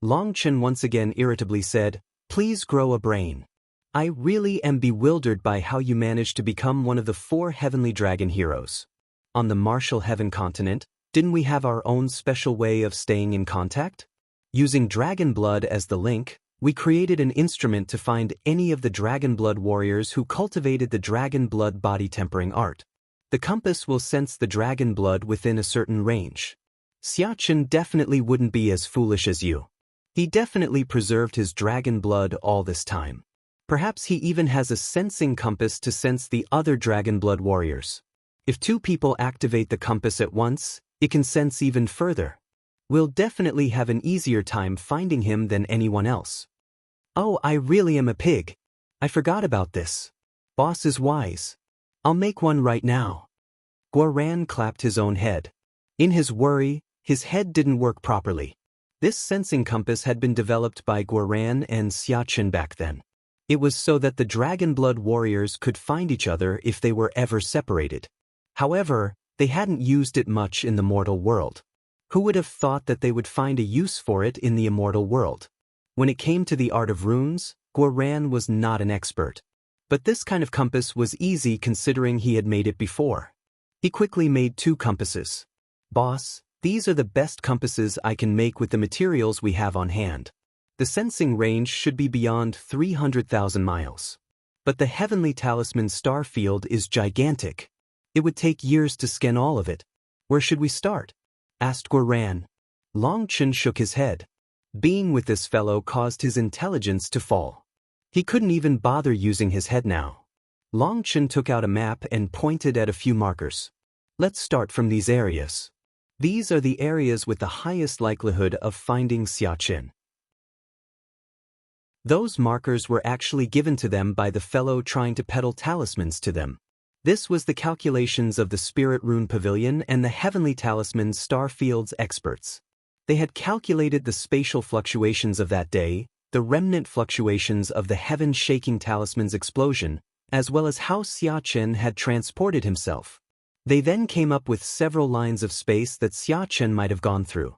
Long Chen once again irritably said, Please grow a brain. I really am bewildered by how you managed to become one of the 4 heavenly dragon heroes. On the Martial Heaven continent, didn't we have our own special way of staying in contact? Using dragon blood as the link, we created an instrument to find any of the dragon blood warriors who cultivated the dragon blood body tempering art. The compass will sense the dragon blood within a certain range. Xiaqin definitely wouldn't be as foolish as you. He definitely preserved his dragon blood all this time. Perhaps he even has a sensing compass to sense the other dragon blood warriors. If 2 people activate the compass at once, it can sense even further. We'll definitely have an easier time finding him than anyone else. Oh, I really am a pig. I forgot about this. Boss is wise. I'll make one right now. Guoran clapped his own head. In his worry, his head didn't work properly. This sensing compass had been developed by Guoran and Xiaqin back then. It was so that the dragon blood warriors could find each other if they were ever separated. However, they hadn't used it much in the mortal world. Who would have thought that they would find a use for it in the immortal world? When it came to the art of runes, Guoran was not an expert. But this kind of compass was easy considering he had made it before. He quickly made 2 compasses. "Boss, these are the best compasses I can make with the materials we have on hand. The sensing range should be beyond 300,000 miles. But the heavenly talisman star field is gigantic. It would take years to scan all of it. Where should we start?" asked Guoran. Long Chen shook his head. Being with this fellow caused his intelligence to fall. He couldn't even bother using his head now. Long Chen took out a map and pointed at a few markers. "Let's start from these areas. These are the areas with the highest likelihood of finding Xiachen." Those markers were actually given to them by the fellow trying to peddle talismans to them. This was the calculations of the Spirit Rune Pavilion and the Heavenly Talisman Star Field's experts. They had calculated the spatial fluctuations of that day, the remnant fluctuations of the heaven-shaking talisman's explosion, as well as how Xiachen had transported himself. They then came up with several lines of space that Xiachen might have gone through.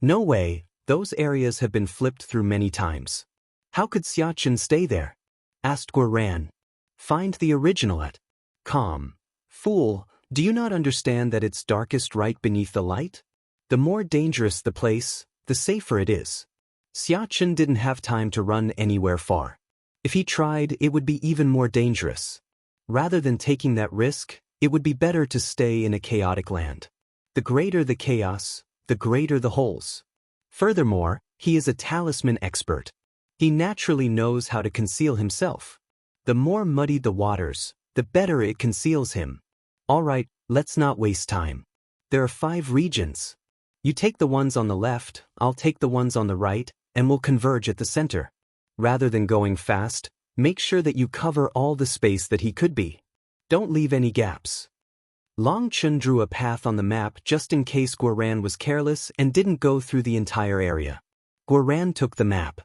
No way, those areas have been flipped through many times. How could Xiachen stay there? Asked Guoran. Find the original at. Calm. Fool, do you not understand that it's darkest right beneath the light? The more dangerous the place, the safer it is. Xiachen didn't have time to run anywhere far. If he tried, it would be even more dangerous. Rather than taking that risk, it would be better to stay in a chaotic land. The greater the chaos, the greater the holes. Furthermore, he is a talisman expert. He naturally knows how to conceal himself. The more muddied the waters, the better it conceals him. All right, let's not waste time. There are 5 regions. You take the ones on the left, I'll take the ones on the right, and we'll converge at the center. Rather than going fast, make sure that you cover all the space that he could be. Don't leave any gaps. Long Chen drew a path on the map just in case Guoran was careless and didn't go through the entire area. Guoran took the map.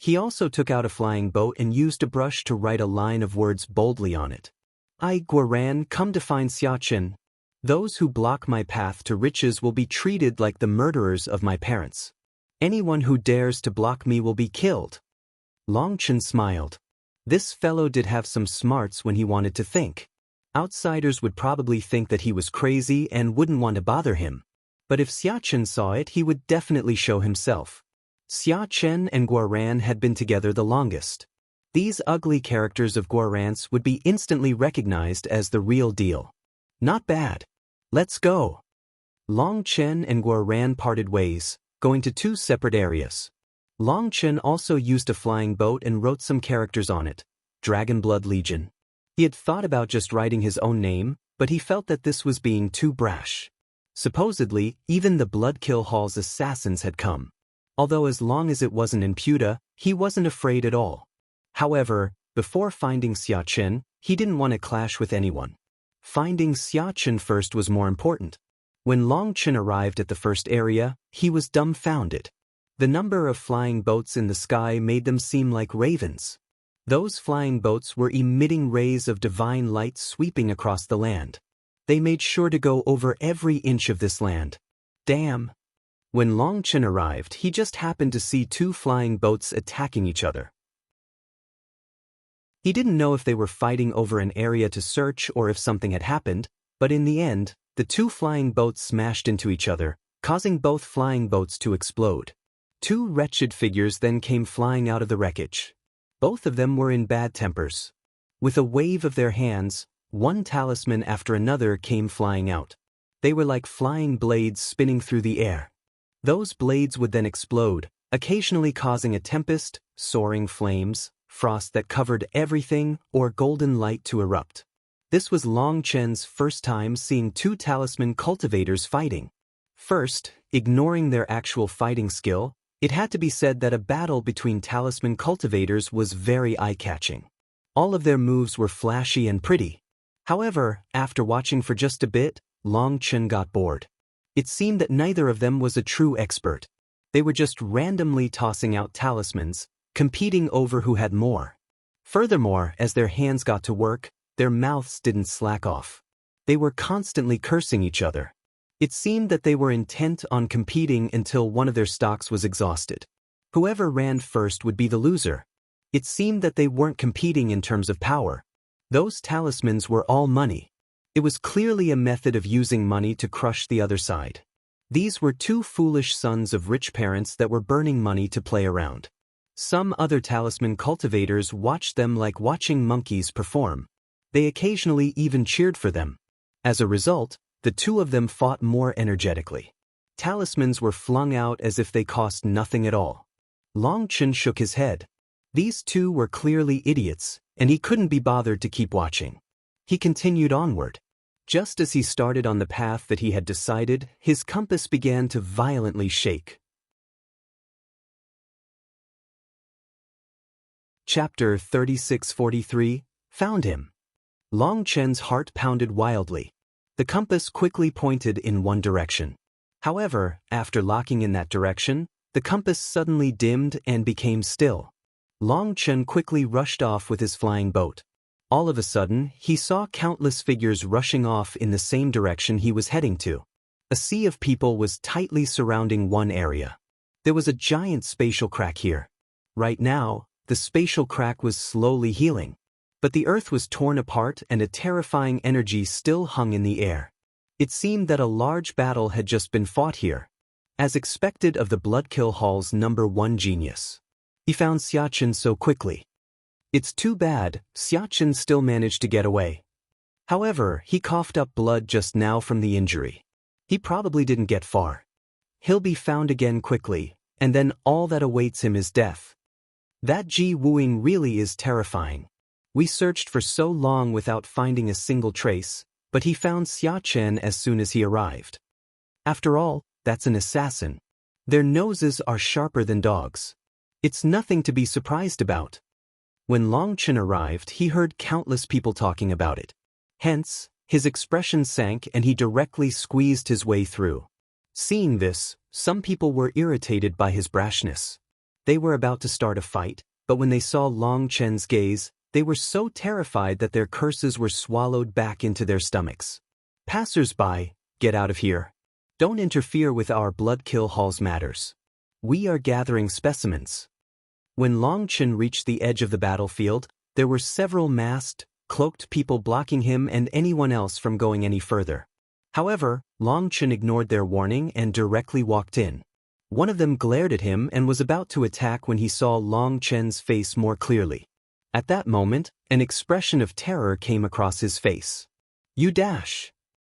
He also took out a flying boat and used a brush to write a line of words boldly on it. I, Guoran, come to find Xiachen. Those who block my path to riches will be treated like the murderers of my parents. Anyone who dares to block me will be killed. Long Chen smiled. This fellow did have some smarts when he wanted to think. Outsiders would probably think that he was crazy and wouldn't want to bother him. But if Xiachen saw it, he would definitely show himself. Xiachen and Guoran had been together the longest. These ugly characters of Guoran's would be instantly recognized as the real deal. Not bad. Let's go. Long Chen and Guoran parted ways, going to 2 separate areas. Long Chen also used a flying boat and wrote some characters on it. Dragonblood Legion. He had thought about just writing his own name, but he felt that this was being too brash. Supposedly, even the Bloodkill Hall's assassins had come. Although as long as it wasn't in Puta, he wasn't afraid at all. However, before finding Xiachen, he didn't want to clash with anyone. Finding Xiachen first was more important. When Long Chen arrived at the first area, he was dumbfounded. The number of flying boats in the sky made them seem like ravens. Those flying boats were emitting rays of divine light sweeping across the land. They made sure to go over every inch of this land. Damn! When Long Chen arrived, he just happened to see 2 flying boats attacking each other. He didn't know if they were fighting over an area to search or if something had happened, but in the end, the 2 flying boats smashed into each other, causing both flying boats to explode. 2 wretched figures then came flying out of the wreckage. Both of them were in bad tempers. With a wave of their hands, one talisman after another came flying out. They were like flying blades spinning through the air. Those blades would then explode, occasionally causing a tempest, soaring flames, frost that covered everything, or golden light to erupt. This was Long Chen's first time seeing 2 talisman cultivators fighting. First, ignoring their actual fighting skill, it had to be said that a battle between talisman cultivators was very eye-catching. All of their moves were flashy and pretty. However, after watching for just a bit, Long Chen got bored. It seemed that neither of them was a true expert. They were just randomly tossing out talismans, competing over who had more. Furthermore, as their hands got to work, their mouths didn't slack off. They were constantly cursing each other. It seemed that they were intent on competing until one of their stocks was exhausted. Whoever ran first would be the loser. It seemed that they weren't competing in terms of power. Those talismans were all money. It was clearly a method of using money to crush the other side. These were two foolish sons of rich parents that were burning money to play around. Some other talisman cultivators watched them like watching monkeys perform. They occasionally even cheered for them. As a result, the two of them fought more energetically. Talismans were flung out as if they cost nothing at all. Long Chen shook his head. These two were clearly idiots, and he couldn't be bothered to keep watching. He continued onward. Just as he started on the path that he had decided, his compass began to violently shake. Chapter 3643, Found Him. Long Chen's heart pounded wildly. The compass quickly pointed in one direction. However, after locking in that direction, the compass suddenly dimmed and became still. Long Chen quickly rushed off with his flying boat. All of a sudden, he saw countless figures rushing off in the same direction he was heading to. A sea of people was tightly surrounding one area. There was a giant spatial crack here. Right now, the spatial crack was slowly healing. But the earth was torn apart and a terrifying energy still hung in the air. It seemed that a large battle had just been fought here. As expected of the Bloodkill Hall's #1 genius. He found Xiachen so quickly. It's too bad, Xiachen still managed to get away. However, he coughed up blood just now from the injury. He probably didn't get far. He'll be found again quickly, and then all that awaits him is death. That Ji Wuing really is terrifying. We searched for so long without finding a single trace, but he found Xiachen as soon as he arrived. After all, that's an assassin. Their noses are sharper than dogs. It's nothing to be surprised about. When Long Chen arrived, he heard countless people talking about it. Hence, his expression sank and he directly squeezed his way through. Seeing this, some people were irritated by his brashness. They were about to start a fight, but when they saw Long Chen's gaze, they were so terrified that their curses were swallowed back into their stomachs. Passers-by, get out of here. Don't interfere with our Bloodkill Hall's matters. We are gathering specimens. When Long Chen reached the edge of the battlefield, there were several masked, cloaked people blocking him and anyone else from going any further. However, Long Chen ignored their warning and directly walked in. One of them glared at him and was about to attack when he saw Long Chen's face more clearly. At that moment, an expression of terror came across his face. You dash!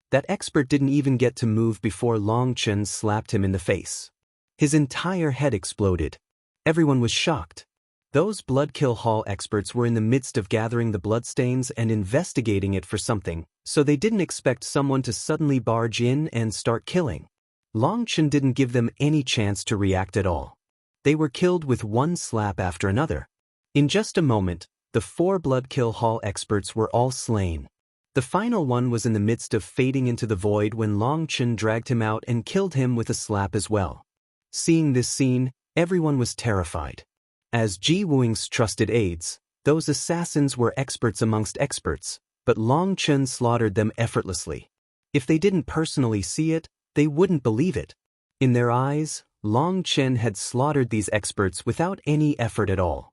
That expert didn't even get to move before Long Chen slapped him in the face. His entire head exploded. Everyone was shocked. Those Bloodkill Hall experts were in the midst of gathering the bloodstains and investigating it for something, so they didn't expect someone to suddenly barge in and start killing. Long Chen didn't give them any chance to react at all. They were killed with one slap after another. In just a moment, the 4 Bloodkill Hall experts were all slain. The final one was in the midst of fading into the void when Long Chen dragged him out and killed him with a slap as well. Seeing this scene, everyone was terrified. As Ji Wuing's trusted aides, those assassins were experts amongst experts, but Long Chen slaughtered them effortlessly. If they didn't personally see it, they wouldn't believe it. In their eyes, Long Chen had slaughtered these experts without any effort at all.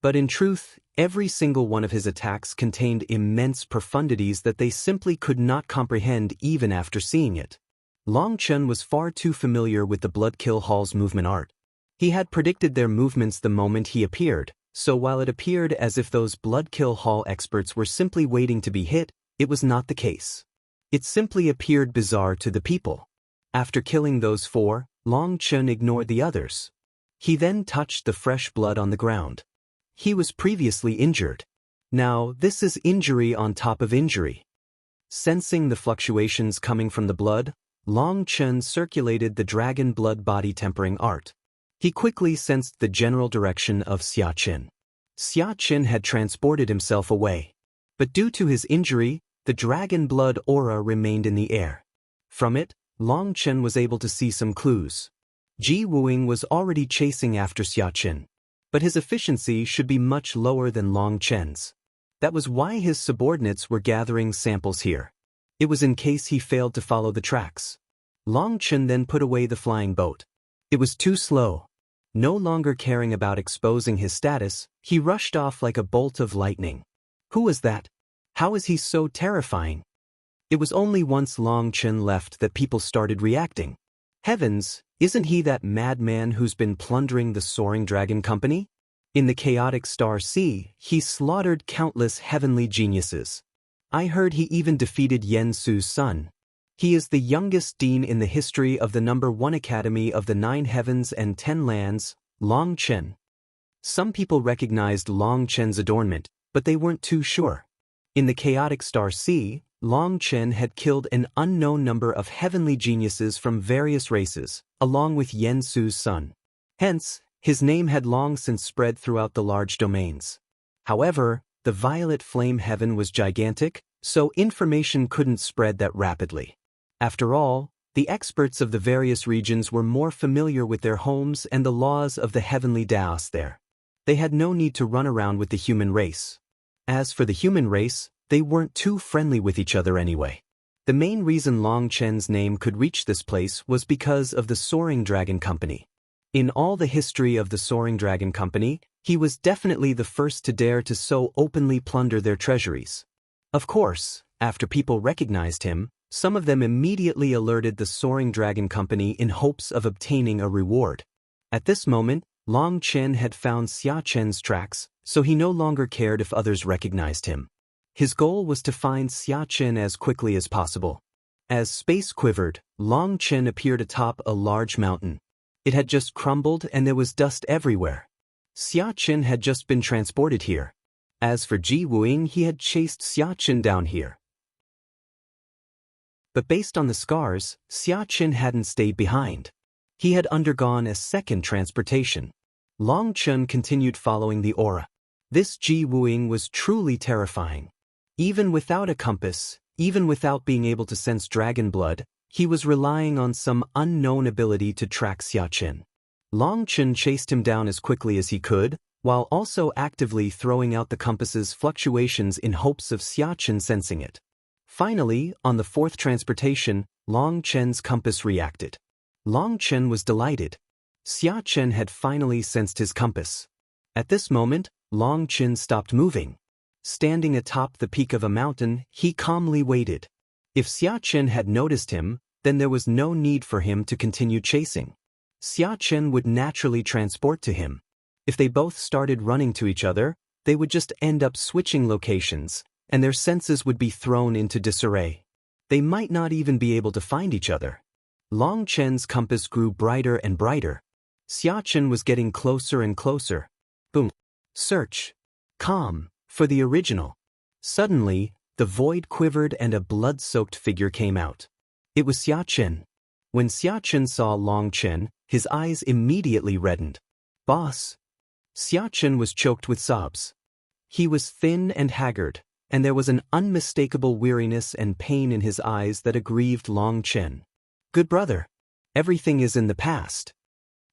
But in truth, every single one of his attacks contained immense profundities that they simply could not comprehend even after seeing it. Long Chen was far too familiar with the Bloodkill Hall's movement art. He had predicted their movements the moment he appeared, so while it appeared as if those Bloodkill Hall experts were simply waiting to be hit, it was not the case. It simply appeared bizarre to the people. After killing those 4, Long Chen ignored the others. He then touched the fresh blood on the ground. He was previously injured. Now, this is injury on top of injury. Sensing the fluctuations coming from the blood, Long Chen circulated the dragon blood body tempering art. He quickly sensed the general direction of Xiachen. Xiachen had transported himself away. But due to his injury, the dragon blood aura remained in the air. From it, Long Chen was able to see some clues. Ji Wuing was already chasing after Xiachen. But his efficiency should be much lower than Long Chen's. That was why his subordinates were gathering samples here. It was in case he failed to follow the tracks. Long Chen then put away the flying boat. It was too slow. No longer caring about exposing his status, he rushed off like a bolt of lightning. Who was that? How is he so terrifying? It was only once Long Chen left that people started reacting. Heavens, isn't he that madman who's been plundering the Soaring Dragon Company? In the chaotic Star Sea, he slaughtered countless heavenly geniuses. I heard he even defeated Yen Su's son. He is the youngest dean in the history of the #1 Academy of the 9 Heavens and 10 Lands, Long Chen. Some people recognized Long Chen's adornment, but they weren't too sure. In the chaotic Star Sea, Long Chen had killed an unknown number of heavenly geniuses from various races, along with Yen Su's son. Hence, his name had long since spread throughout the large domains. However, the violet flame heaven was gigantic, so information couldn't spread that rapidly. After all, the experts of the various regions were more familiar with their homes and the laws of the heavenly Daos there. They had no need to run around with the human race. As for the human race, they weren't too friendly with each other anyway. The main reason Long Chen's name could reach this place was because of the Soaring Dragon Company. In all the history of the Soaring Dragon Company, he was definitely the first to dare to so openly plunder their treasuries. Of course, after people recognized him, some of them immediately alerted the Soaring Dragon Company in hopes of obtaining a reward. At this moment, Long Chen had found Xia Chen's tracks, so he no longer cared if others recognized him. His goal was to find Xia Chen as quickly as possible. As space quivered, Long Chen appeared atop a large mountain. It had just crumbled and there was dust everywhere. Xia Chen had just been transported here. As for Ji Wuing, he had chased Xia Chen down here. But based on the scars, Xia Chen hadn't stayed behind. He had undergone a second transportation. Long Chen continued following the aura. This Ji Wuing was truly terrifying. Even without a compass, even without being able to sense dragon blood, he was relying on some unknown ability to track Xia Chen. Long Chen chased him down as quickly as he could, while also actively throwing out the compass's fluctuations in hopes of Xia Chen sensing it. Finally, on the fourth transportation, Long Chen's compass reacted. Long Chen was delighted. Xia Chen had finally sensed his compass. At this moment, Long Chen stopped moving. Standing atop the peak of a mountain, he calmly waited. If Xia Chen had noticed him, then there was no need for him to continue chasing. Xia Chen would naturally transport to him. If they both started running to each other, they would just end up switching locations, and their senses would be thrown into disarray. They might not even be able to find each other. Long Chen's compass grew brighter and brighter. Xia Chen was getting closer and closer. Boom. Search. Calm. For the original. Suddenly, the void quivered and a blood-soaked figure came out. It was Xia Chen. When Xia Chen saw Long Chen, his eyes immediately reddened. Boss. Xia Chen was choked with sobs. He was thin and haggard, and there was an unmistakable weariness and pain in his eyes that aggrieved Long Chen. Good brother. Everything is in the past.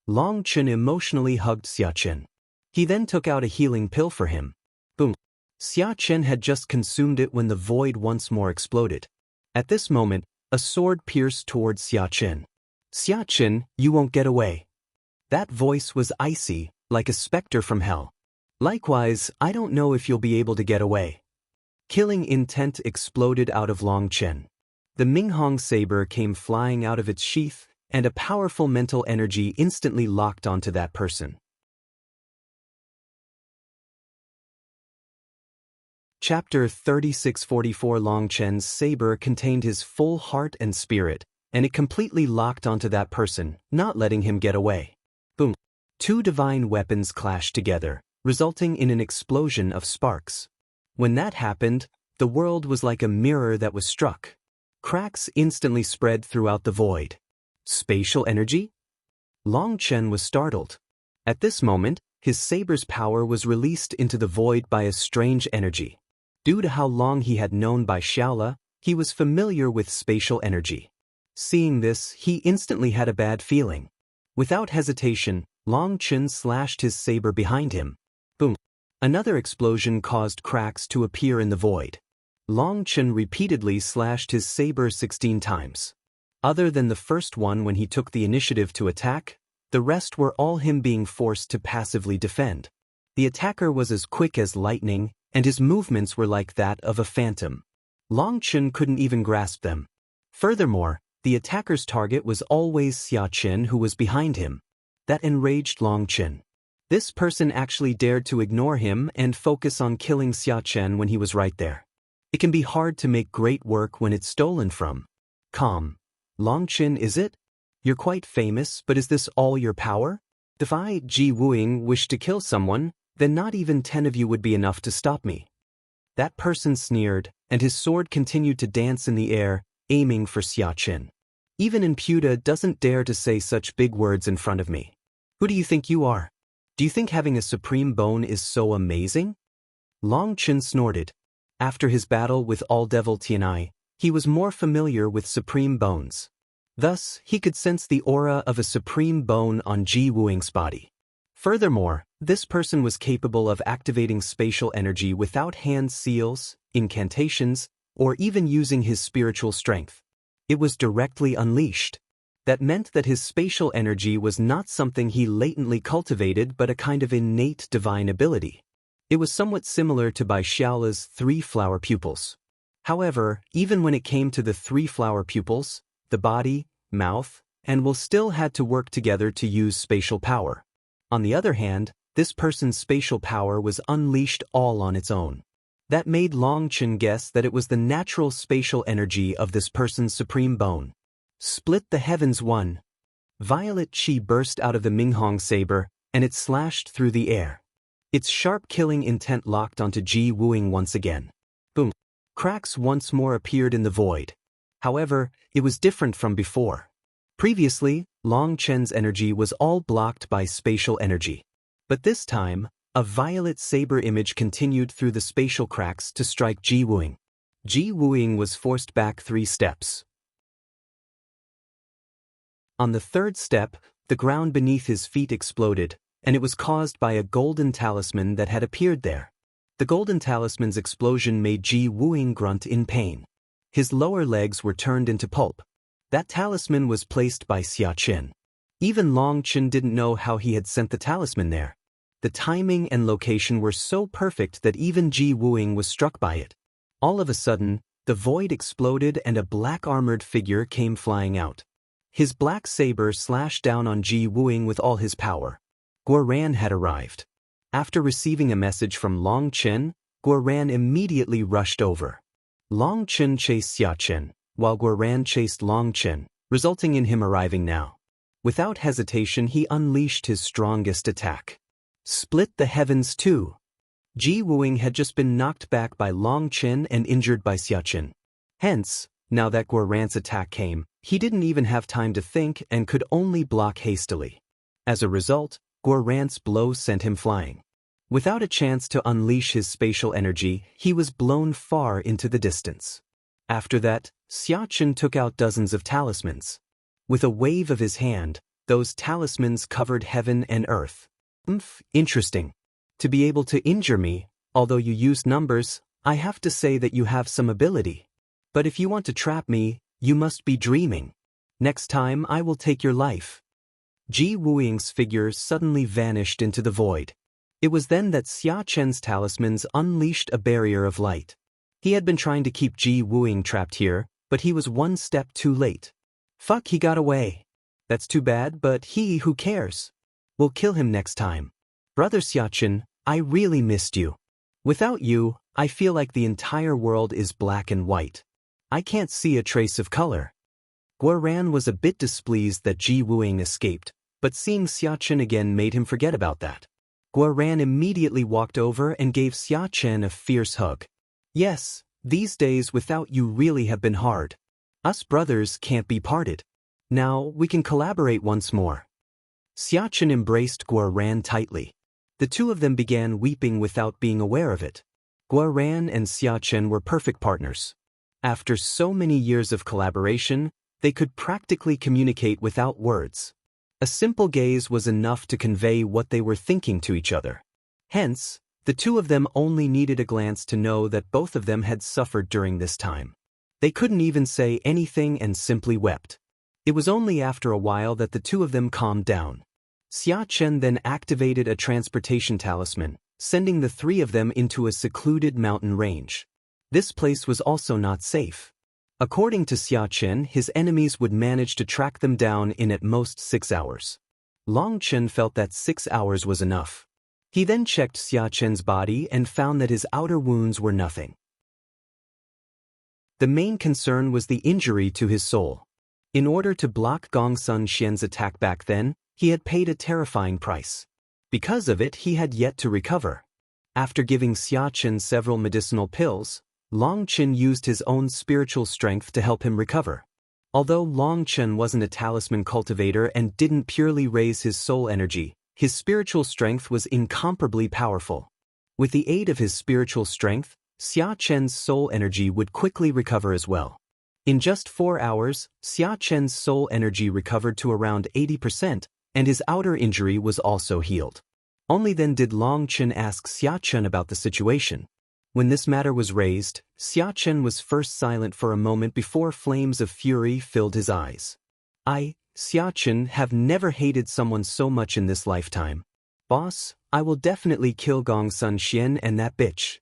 Long Chen emotionally hugged Xia Chen. He then took out a healing pill for him. Boom. Xia Chen had just consumed it when the void once more exploded. At this moment, a sword pierced towards Xia Chen. Xia Chen, you won't get away. That voice was icy, like a specter from hell. Likewise, I don't know if you'll be able to get away. Killing intent exploded out of Long Chen. The Minghong saber came flying out of its sheath, and a powerful mental energy instantly locked onto that person. Chapter 3644 Long Chen's saber contained his full heart and spirit, and it completely locked onto that person, not letting him get away. Boom. Two divine weapons clashed together, resulting in an explosion of sparks. When that happened, the world was like a mirror that was struck. Cracks instantly spread throughout the void. Spatial energy? Long Chen was startled. At this moment, his saber's power was released into the void by a strange energy. Due to how long he had known Bai Xiaola, he was familiar with spatial energy. Seeing this, he instantly had a bad feeling. Without hesitation, Long Chen slashed his saber behind him. Boom. Another explosion caused cracks to appear in the void. Long Chen repeatedly slashed his saber 16 times. Other than the first one when he took the initiative to attack, the rest were all him being forced to passively defend. The attacker was as quick as lightning, and his movements were like that of a phantom. Long Chen couldn't even grasp them. Furthermore, the attacker's target was always Xia Chen, who was behind him. That enraged Long Chen. This person actually dared to ignore him and focus on killing Xia Chen when he was right there. It can be hard to make great work when it's stolen from. Calm. Long Chen, is it? You're quite famous, but is this all your power? If I, Ji Wuing, wish to kill someone, then not even 10 of you would be enough to stop me. That person sneered, and his sword continued to dance in the air, aiming for Xia Chen. Even Imputa doesn't dare to say such big words in front of me. Who do you think you are? Do you think having a supreme bone is so amazing? Long Chen snorted. After his battle with All-Devil Tianai, he was more familiar with supreme bones. Thus, he could sense the aura of a supreme bone on Ji Wuing's body. Furthermore, this person was capable of activating spatial energy without hand seals, incantations, or even using his spiritual strength. It was directly unleashed. That meant that his spatial energy was not something he latently cultivated but a kind of innate divine ability. It was somewhat similar to Bai Xiaola's 3 flower pupils. However, even when it came to the 3 flower pupils, the body, mouth, and will still had to work together to use spatial power. On the other hand, this person's spatial power was unleashed all on its own. That made Long Chen guess that it was the natural spatial energy of this person's supreme bone. Split the heavens 1. Violet Qi burst out of the Minghong saber, and it slashed through the air. Its sharp killing intent locked onto Ji Wuing once again. Boom. Cracks once more appeared in the void. However, it was different from before. Previously, Long Chen's energy was all blocked by spatial energy. But this time, a violet saber image continued through the spatial cracks to strike Ji Wuing. Ji Wuing was forced back 3 steps. On the 3rd step, the ground beneath his feet exploded, and it was caused by a golden talisman that had appeared there. The golden talisman's explosion made Ji Wuing grunt in pain. His lower legs were turned into pulp. That talisman was placed by Xia Chen. Even Long Chen didn't know how he had sent the talisman there. The timing and location were so perfect that even Ji Wuing was struck by it. All of a sudden, the void exploded and a black armored figure came flying out. His black saber slashed down on Ji Wuing with all his power. Guoran had arrived. After receiving a message from Long Chen, Guoran immediately rushed over. Long Chen chased Xia Chen, while Guoran chased Long Chen, resulting in him arriving now. Without hesitation, he unleashed his strongest attack. Split the heavens 2. Ji Wuing had just been knocked back by Long Chen and injured by Xia Chen. Hence, now that Guoran's attack came, he didn't even have time to think and could only block hastily. As a result, Guoran's blow sent him flying. Without a chance to unleash his spatial energy, he was blown far into the distance. After that, Xia Chen took out dozens of talismans. With a wave of his hand, those talismans covered heaven and earth. Interesting. To be able to injure me, although you used numbers, I have to say that you have some ability. But if you want to trap me, you must be dreaming. Next time I will take your life. Ji Wuing's figure suddenly vanished into the void. It was then that Xia Chen's talismans unleashed a barrier of light. He had been trying to keep Ji Wuing trapped here, but he was 1 step too late. Fuck, he got away. That's too bad, but who cares? We'll kill him next time. Brother Xia Chen, I really missed you. Without you, I feel like the entire world is black and white. I can't see a trace of color. Guoran was a bit displeased that Ji Wuing escaped, but seeing Xia Chen again made him forget about that. Guoran immediately walked over and gave Xia Chen a fierce hug. Yes, these days without you really have been hard. Us brothers can't be parted. Now we can collaborate once more. Xia Chen embraced Guoran tightly. The two of them began weeping without being aware of it. Guoran and Xia Chen were perfect partners. After so many years of collaboration, they could practically communicate without words. A simple gaze was enough to convey what they were thinking to each other. Hence, The two of them only needed a glance to know that both of them had suffered during this time. They couldn't even say anything and simply wept. It was only after a while that the two of them calmed down. Xia Chen then activated a transportation talisman, sending the three of them into a secluded mountain range. This place was also not safe. According to Xia Chen, his enemies would manage to track them down in at most 6 hours. Long Chen felt that 6 hours was enough. He then checked Xia Chen's body and found that his outer wounds were nothing. The main concern was the injury to his soul. In order to block Gongsun Xian's attack back then, he had paid a terrifying price. Because of it, he had yet to recover. After giving Xia Chen several medicinal pills, Long Chen used his own spiritual strength to help him recover. Although Long Chen wasn't a talisman cultivator and didn't purely raise his soul energy, his spiritual strength was incomparably powerful. With the aid of his spiritual strength, Xia Chen's soul energy would quickly recover as well. In just 4 hours, Xia Chen's soul energy recovered to around 80%, and his outer injury was also healed. Only then did Long Chen ask Xia Chen about the situation. When this matter was raised, Xia Chen was first silent for a moment before flames of fury filled his eyes. I, Xia Chen, have never hated someone so much in this lifetime. Boss, I will definitely kill Gongsun Xian and that bitch.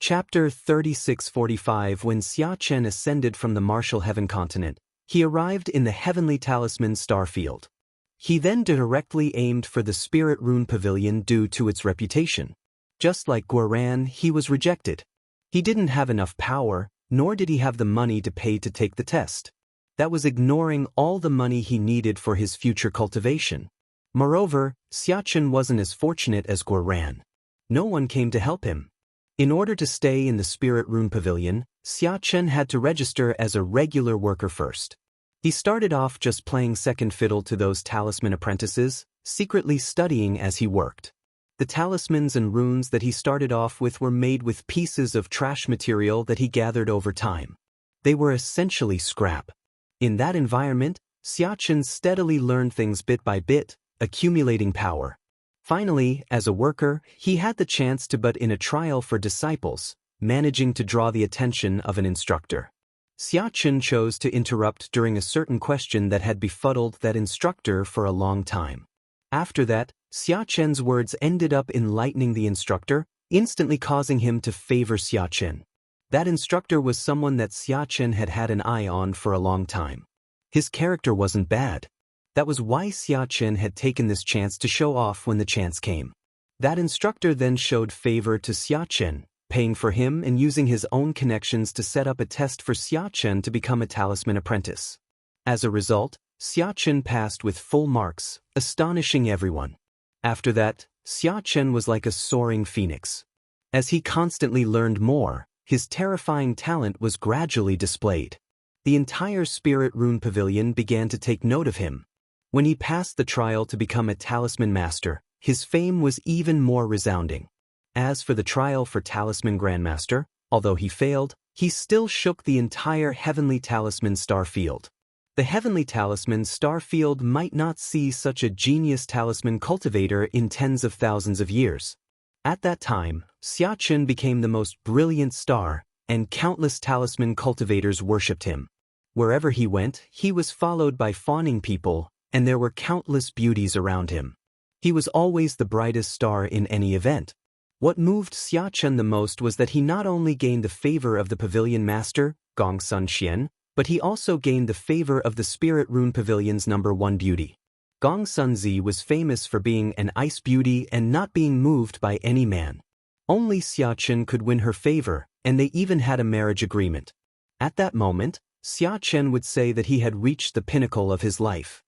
Chapter 3645. When Xia Chen ascended from the martial heaven continent, he arrived in the heavenly talisman star field. He then directly aimed for the spirit rune pavilion due to its reputation. Just like Guoran, he was rejected. He didn't have enough power, nor did he have the money to pay to take the test. That was ignoring all the money he needed for his future cultivation. Moreover, Xia Chen wasn't as fortunate as Guoran. No one came to help him. In order to stay in the spirit rune pavilion, Xia Chen had to register as a regular worker first. He started off just playing second fiddle to those talisman apprentices, secretly studying as he worked. The talismans and runes that he started off with were made with pieces of trash material that he gathered over time. They were essentially scrap. In that environment, Xia Chen steadily learned things bit by bit, accumulating power. Finally, as a worker, he had the chance to butt in a trial for disciples, managing to draw the attention of an instructor. Xia Chen chose to interrupt during a certain question that had befuddled that instructor for a long time. After that, Xia Chen's words ended up enlightening the instructor, instantly causing him to favor Xia Chen. That instructor was someone that Xia Chen had had an eye on for a long time. His character wasn't bad. That was why Xia Chen had taken this chance to show off when the chance came. That instructor then showed favor to Xia Chen, paying for him and using his own connections to set up a test for Xia Chen to become a talisman apprentice. As a result, Xia Chen passed with full marks, astonishing everyone. After that, Xia Chen was like a soaring phoenix. As he constantly learned more, his terrifying talent was gradually displayed. The entire Spirit Rune Pavilion began to take note of him. When he passed the trial to become a talisman master, his fame was even more resounding. As for the trial for Talisman Grandmaster, although he failed, he still shook the entire Heavenly Talisman Star Field. The Heavenly Talisman Star Field might not see such a genius talisman cultivator in tens of thousands of years. At that time, Xia Chen became the most brilliant star, and countless talisman cultivators worshipped him. Wherever he went, he was followed by fawning people, and there were countless beauties around him. He was always the brightest star in any event. What moved Xia Chen the most was that he not only gained the favor of the pavilion master, Gongsun Xian, but he also gained the favor of the Spirit Rune Pavilion's #1 beauty. Gongsun Zi was famous for being an ice beauty and not being moved by any man. Only Xia Chen could win her favor, and they even had a marriage agreement. At that moment, Xia Chen would say that he had reached the pinnacle of his life.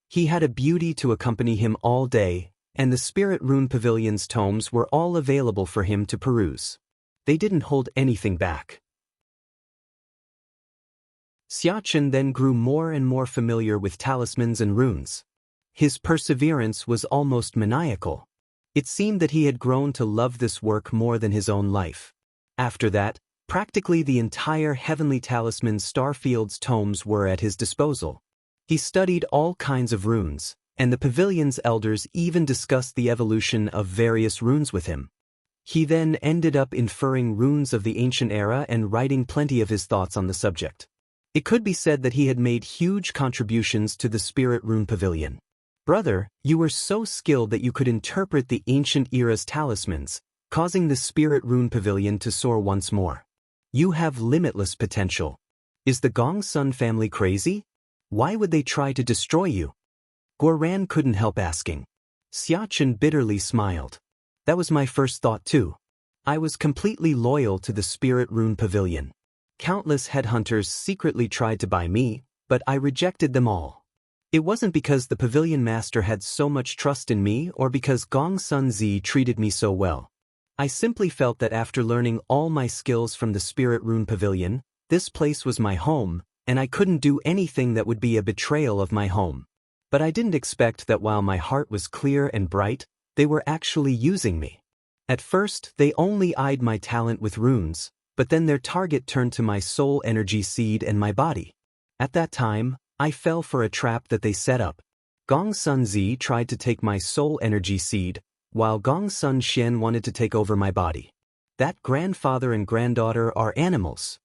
He had a beauty to accompany him all day, and the Spirit Rune Pavilion's tomes were all available for him to peruse. They didn't hold anything back. Xia Chen then grew more and more familiar with talismans and runes. His perseverance was almost maniacal. It seemed that he had grown to love this work more than his own life. After that, practically the entire Heavenly Talisman Starfield's tomes were at his disposal. He studied all kinds of runes, and the pavilion's elders even discussed the evolution of various runes with him. He then ended up inferring runes of the ancient era and writing plenty of his thoughts on the subject. It could be said that he had made huge contributions to the Spirit Rune Pavilion. Brother, you were so skilled that you could interpret the ancient era's talismans, causing the Spirit Rune Pavilion to soar once more. You have limitless potential. Is the Gongsun family crazy? Why would they try to destroy you? Guoran couldn't help asking. Xiachen bitterly smiled. That was my first thought too. I was completely loyal to the Spirit Rune Pavilion. Countless headhunters secretly tried to buy me, but I rejected them all. It wasn't because the pavilion master had so much trust in me or because Gongsun Zi treated me so well. I simply felt that after learning all my skills from the Spirit Rune Pavilion, this place was my home, and I couldn't do anything that would be a betrayal of my home. But I didn't expect that while my heart was clear and bright, they were actually using me. At first, they only eyed my talent with runes, but then their target turned to my soul energy seed and my body. At that time, I fell for a trap that they set up. Gongsun Zi tried to take my soul energy seed, while Gongsun Xian wanted to take over my body. That grandfather and granddaughter are animals.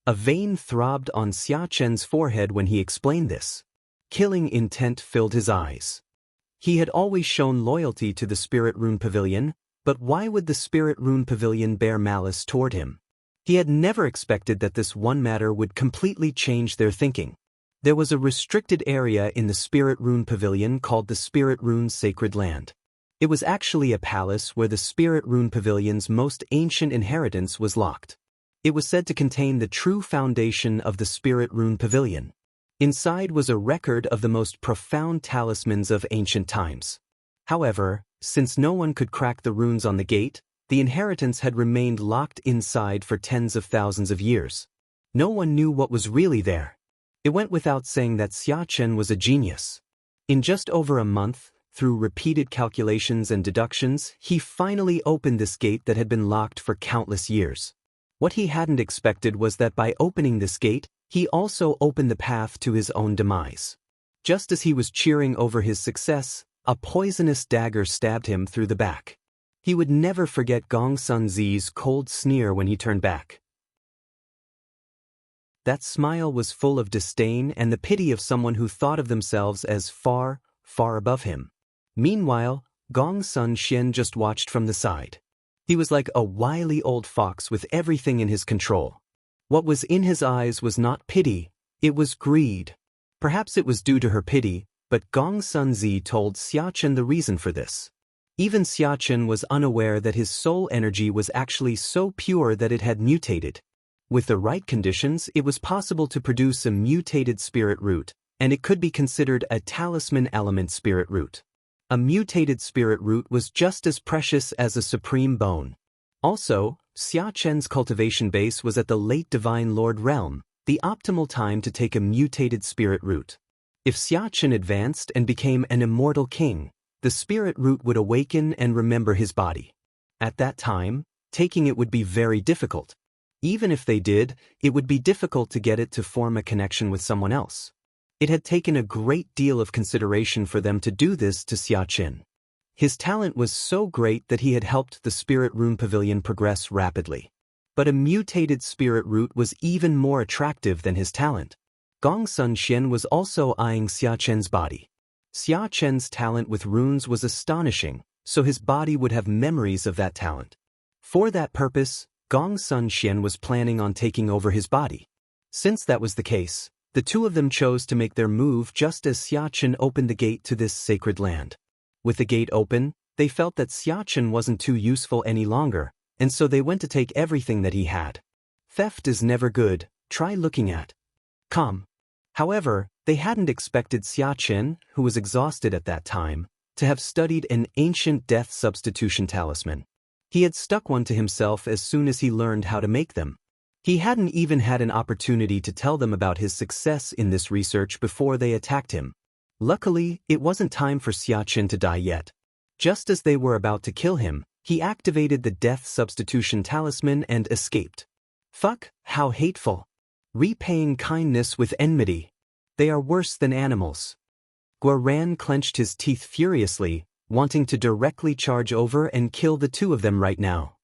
A vein throbbed on Xiachen's forehead when he explained this. Killing intent filled his eyes. He had always shown loyalty to the Spirit Rune Pavilion, but why would the Spirit Rune Pavilion bear malice toward him? He had never expected that this one matter would completely change their thinking. There was a restricted area in the Spirit Rune Pavilion called the Spirit Rune Sacred Land. It was actually a palace where the Spirit Rune Pavilion's most ancient inheritance was locked. It was said to contain the true foundation of the Spirit Rune Pavilion. Inside was a record of the most profound talismans of ancient times. However, since no one could crack the runes on the gate, the inheritance had remained locked inside for tens of thousands of years. No one knew what was really there. It went without saying that Xiachen was a genius. In just over a month, through repeated calculations and deductions, he finally opened this gate that had been locked for countless years. What he hadn't expected was that by opening this gate, he also opened the path to his own demise. Just as he was cheering over his success, a poisonous dagger stabbed him through the back. He would never forget Gongsun Zi's cold sneer when he turned back. That smile was full of disdain and the pity of someone who thought of themselves as far, far above him. Meanwhile, Gongsun Xian just watched from the side. He was like a wily old fox with everything in his control. What was in his eyes was not pity, it was greed. Perhaps it was due to her pity, but Gongsun Zi told Xiachen the reason for this. Even Xiachen was unaware that his soul energy was actually so pure that it had mutated. With the right conditions, it was possible to produce a mutated spirit root, and it could be considered a talisman element spirit root. A mutated spirit root was just as precious as a supreme bone. Also, Xiachen's cultivation base was at the late Divine Lord realm, the optimal time to take a mutated spirit root. If Xiachen advanced and became an immortal king, the spirit root would awaken and remember his body. At that time, taking it would be very difficult. Even if they did, it would be difficult to get it to form a connection with someone else. It had taken a great deal of consideration for them to do this to Xiachen. His talent was so great that he had helped the Spirit Rune Pavilion progress rapidly. But a mutated spirit root was even more attractive than his talent. Gongsun Xian was also eyeing Xiachen's body. Xiachen's talent with runes was astonishing, so his body would have memories of that talent. For that purpose, Gongsun Xian was planning on taking over his body. Since that was the case, the two of them chose to make their move just as Xiachen opened the gate to this sacred land. With the gate open, they felt that Xiachen wasn't too useful any longer, and so they went to take everything that he had. Theft is never good, try looking at. Come. However, they hadn't expected Xiachen, who was exhausted at that time, to have studied an ancient death substitution talisman. He had stuck one to himself as soon as he learned how to make them. He hadn't even had an opportunity to tell them about his success in this research before they attacked him. Luckily, it wasn't time for Xiachen to die yet. Just as they were about to kill him, he activated the death substitution talisman and escaped. Fuck, how hateful. Repaying kindness with enmity. They are worse than animals. Guoran clenched his teeth furiously, wanting to directly charge over and kill the two of them right now.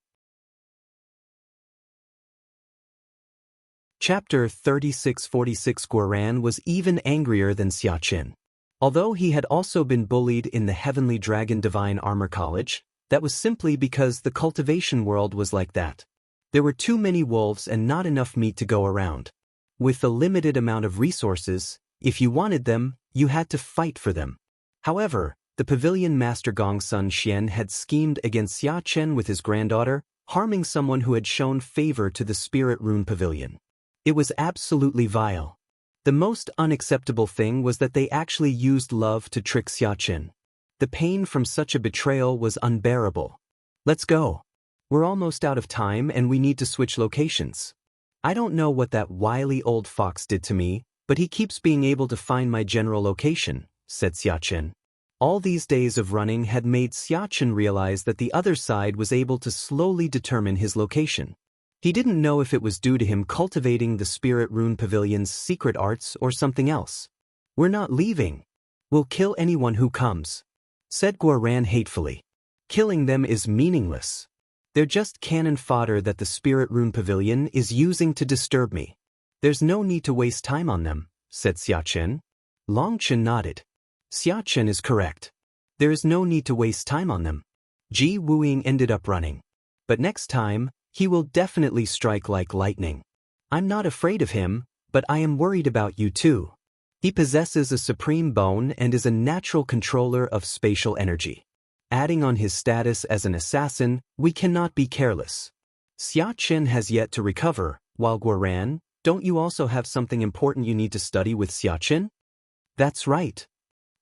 Chapter 3646. Guoran was even angrier than Xiaqin. Although he had also been bullied in the Heavenly Dragon Divine Armor College, that was simply because the cultivation world was like that. There were too many wolves and not enough meat to go around. With the limited amount of resources, if you wanted them, you had to fight for them. However, the pavilion master Gongsun Xian had schemed against Xia Chen with his granddaughter, harming someone who had shown favor to the Spirit Rune Pavilion. It was absolutely vile. The most unacceptable thing was that they actually used love to trick Xia Chen. The pain from such a betrayal was unbearable. Let's go. We're almost out of time and we need to switch locations. I don't know what that wily old fox did to me, but he keeps being able to find my general location, said Xia Chen. All these days of running had made Xia Chen realize that the other side was able to slowly determine his location. He didn't know if it was due to him cultivating the Spirit Rune Pavilion's secret arts or something else. We're not leaving. We'll kill anyone who comes, said Guoran hatefully. Killing them is meaningless. They're just cannon fodder that the Spirit Rune Pavilion is using to disturb me. There's no need to waste time on them, said Xia Chen. Long Chen nodded. Xia Chen is correct. There is no need to waste time on them. Ji Wuing ended up running. But next time, he will definitely strike like lightning. I'm not afraid of him, but I am worried about you too. He possesses a supreme bone and is a natural controller of spatial energy. Adding on his status as an assassin, we cannot be careless. Xia Chen has yet to recover, while Guoran, don't you also have something important you need to study with Xia Chen? That's right.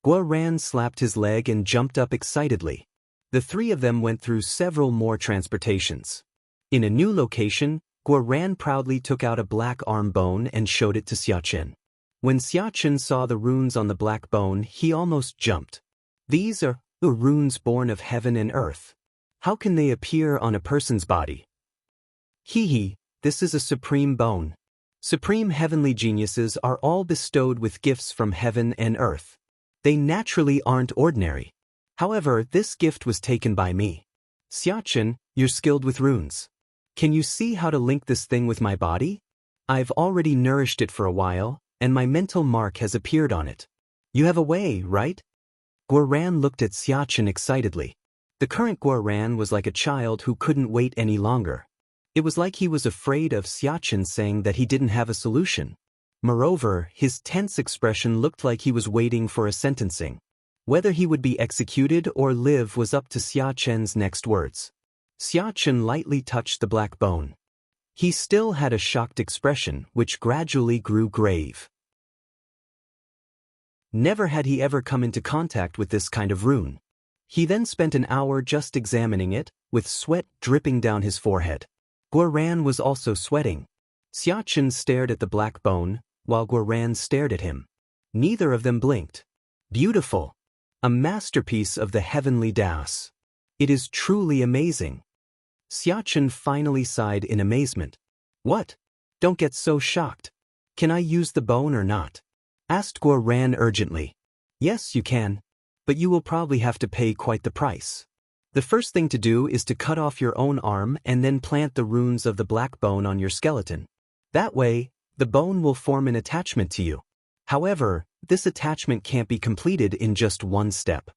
Guoran slapped his leg and jumped up excitedly. The three of them went through several more transportations. In a new location, Guoran proudly took out a black arm bone and showed it to Xia Chen. When Xia Chen saw the runes on the black bone, he almost jumped. These are the runes born of heaven and earth. How can they appear on a person's body? This is a supreme bone. Supreme heavenly geniuses are all bestowed with gifts from heaven and earth. They naturally aren't ordinary. However, this gift was taken by me. Xia Chen, you're skilled with runes. Can you see how to link this thing with my body? I've already nourished it for a while, and my mental mark has appeared on it. You have a way, right? Guoran looked at Xia Chen excitedly. The current Guoran was like a child who couldn't wait any longer. It was like he was afraid of Xia Chen saying that he didn't have a solution. Moreover, his tense expression looked like he was waiting for a sentencing. Whether he would be executed or live was up to Xia Chen's next words. Xia Chen lightly touched the black bone. He still had a shocked expression, which gradually grew grave. Never had he ever come into contact with this kind of rune. He then spent an hour just examining it, with sweat dripping down his forehead. Guoran was also sweating. Xia Chen stared at the black bone, while Guoran stared at him. Neither of them blinked. Beautiful. A masterpiece of the heavenly Daos. It is truly amazing. Xia Chen finally sighed in amazement. What? Don't get so shocked. Can I use the bone or not? Asked Guoran urgently. Yes, you can. But you will probably have to pay quite the price. The first thing to do is to cut off your own arm and then plant the runes of the black bone on your skeleton. That way, the bone will form an attachment to you. However, this attachment can't be completed in just one step.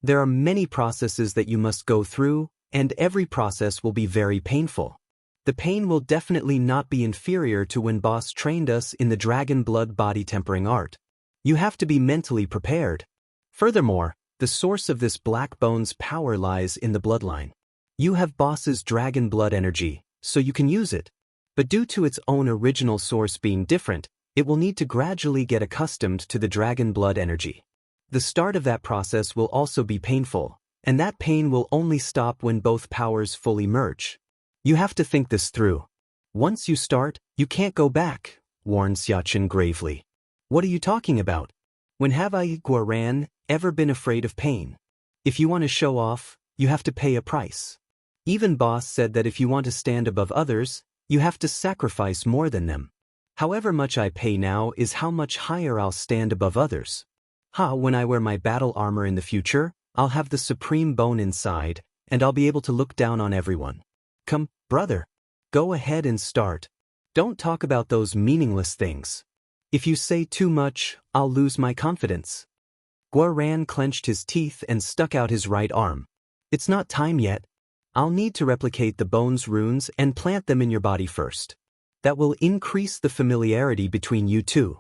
There are many processes that you must go through, and every process will be very painful. The pain will definitely not be inferior to when boss trained us in the dragon blood body tempering art. You have to be mentally prepared. Furthermore, the source of this black bone's power lies in the bloodline. You have boss's dragon blood energy, so you can use it. But due to its own original source being different, it will need to gradually get accustomed to the dragon blood energy. The start of that process will also be painful, and that pain will only stop when both powers fully merge. You have to think this through. Once you start, you can't go back, warned Xia Chen gravely. What are you talking about? When have I, Guoran, ever been afraid of pain? If you want to show off, you have to pay a price. Even boss said that if you want to stand above others, you have to sacrifice more than them. However much I pay now is how much higher I'll stand above others. When I wear my battle armor in the future, I'll have the supreme bone inside, and I'll be able to look down on everyone. Come, brother. Go ahead and start. Don't talk about those meaningless things. If you say too much, I'll lose my confidence. Guoran clenched his teeth and stuck out his right arm. It's not time yet. I'll need to replicate the bone's runes and plant them in your body first. That will increase the familiarity between you two.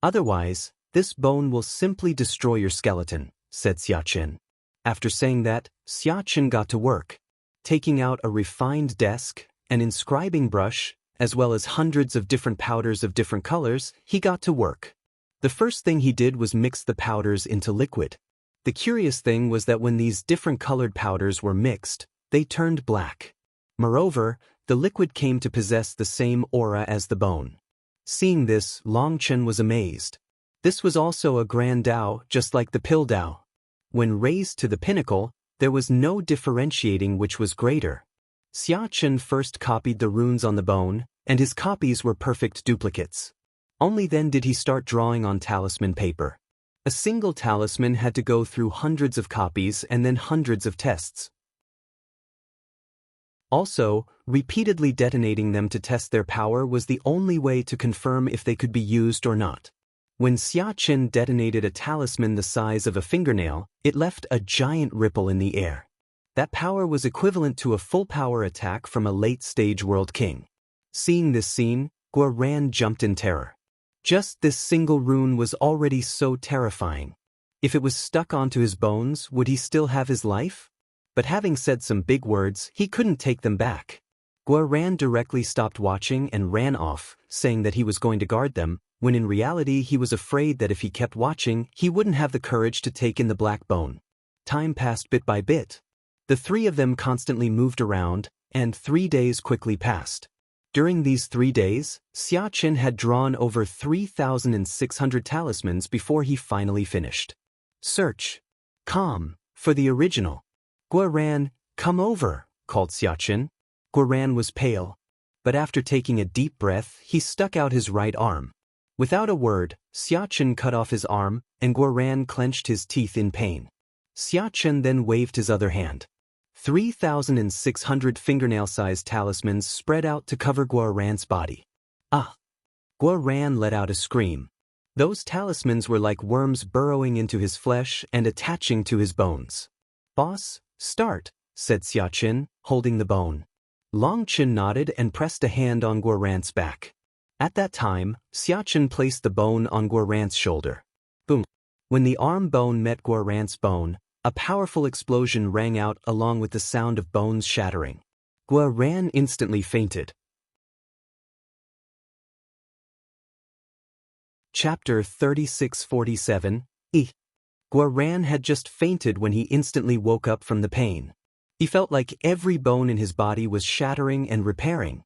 Otherwise, this bone will simply destroy your skeleton, said Xiachen. After saying that, Xiachen got to work. Taking out a refined desk, an inscribing brush, as well as hundreds of different powders of different colors, he got to work. The first thing he did was mix the powders into liquid. The curious thing was that when these different colored powders were mixed, they turned black. Moreover, the liquid came to possess the same aura as the bone. Seeing this, Longchen was amazed. This was also a grand Dao, just like the pill Dao. When raised to the pinnacle, there was no differentiating which was greater. Xiachen first copied the runes on the bone, and his copies were perfect duplicates. Only then did he start drawing on talisman paper. A single talisman had to go through hundreds of copies and then hundreds of tests. Also, repeatedly detonating them to test their power was the only way to confirm if they could be used or not. When Xiachen detonated a talisman the size of a fingernail, it left a giant ripple in the air. That power was equivalent to a full power attack from a late-stage world king. Seeing this scene, Guoran jumped in terror. Just this single rune was already so terrifying. If it was stuck onto his bones, would he still have his life? But having said some big words, he couldn't take them back. Guoran directly stopped watching and ran off, saying that he was going to guard them, when in reality he was afraid that if he kept watching, he wouldn't have the courage to take in the black bone. Time passed bit by bit. The three of them constantly moved around, and 3 days quickly passed. During these 3 days, Xiachen had drawn over 3,600 talismans before he finally finished. Search. Calm. For the original. Guoran, come over, called Xiachen. Guoran was pale. But after taking a deep breath, he stuck out his right arm. Without a word, Xiachen cut off his arm, and Guoran clenched his teeth in pain. Xiachen then waved his other hand. 3,600 fingernail-sized talismans spread out to cover Guoran's body. Ah! Guoran let out a scream. Those talismans were like worms burrowing into his flesh and attaching to his bones. Boss, start, said Xiachen, holding the bone. Longchen nodded and pressed a hand on Guoran's back. At that time, Xiachen placed the bone on Guoran's shoulder. Boom! When the arm bone met Guoran's bone, a powerful explosion rang out along with the sound of bones shattering. Guoran instantly fainted. Chapter 3647. Guoran had just fainted when he instantly woke up from the pain. He felt like every bone in his body was shattering and repairing.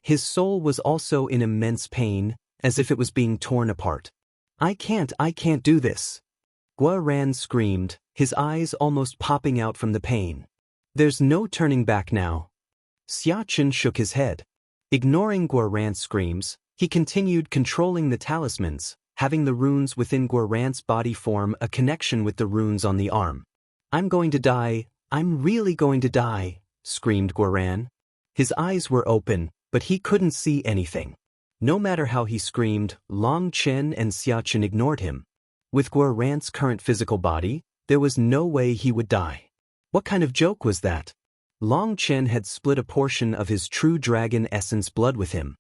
His soul was also in immense pain, as if it was being torn apart. I can't do this. Guoran screamed, his eyes almost popping out from the pain. There's no turning back now. Xiachen shook his head. Ignoring Guoran's screams, he continued controlling the talismans, having the runes within Guoran's body form a connection with the runes on the arm. I'm going to die, I'm really going to die, screamed Guoran. His eyes were open, but he couldn't see anything. No matter how he screamed, Longchen and Xiachen ignored him. With Guoran's current physical body, there was no way he would die. What kind of joke was that? Longchen had split a portion of his true dragon essence blood with him.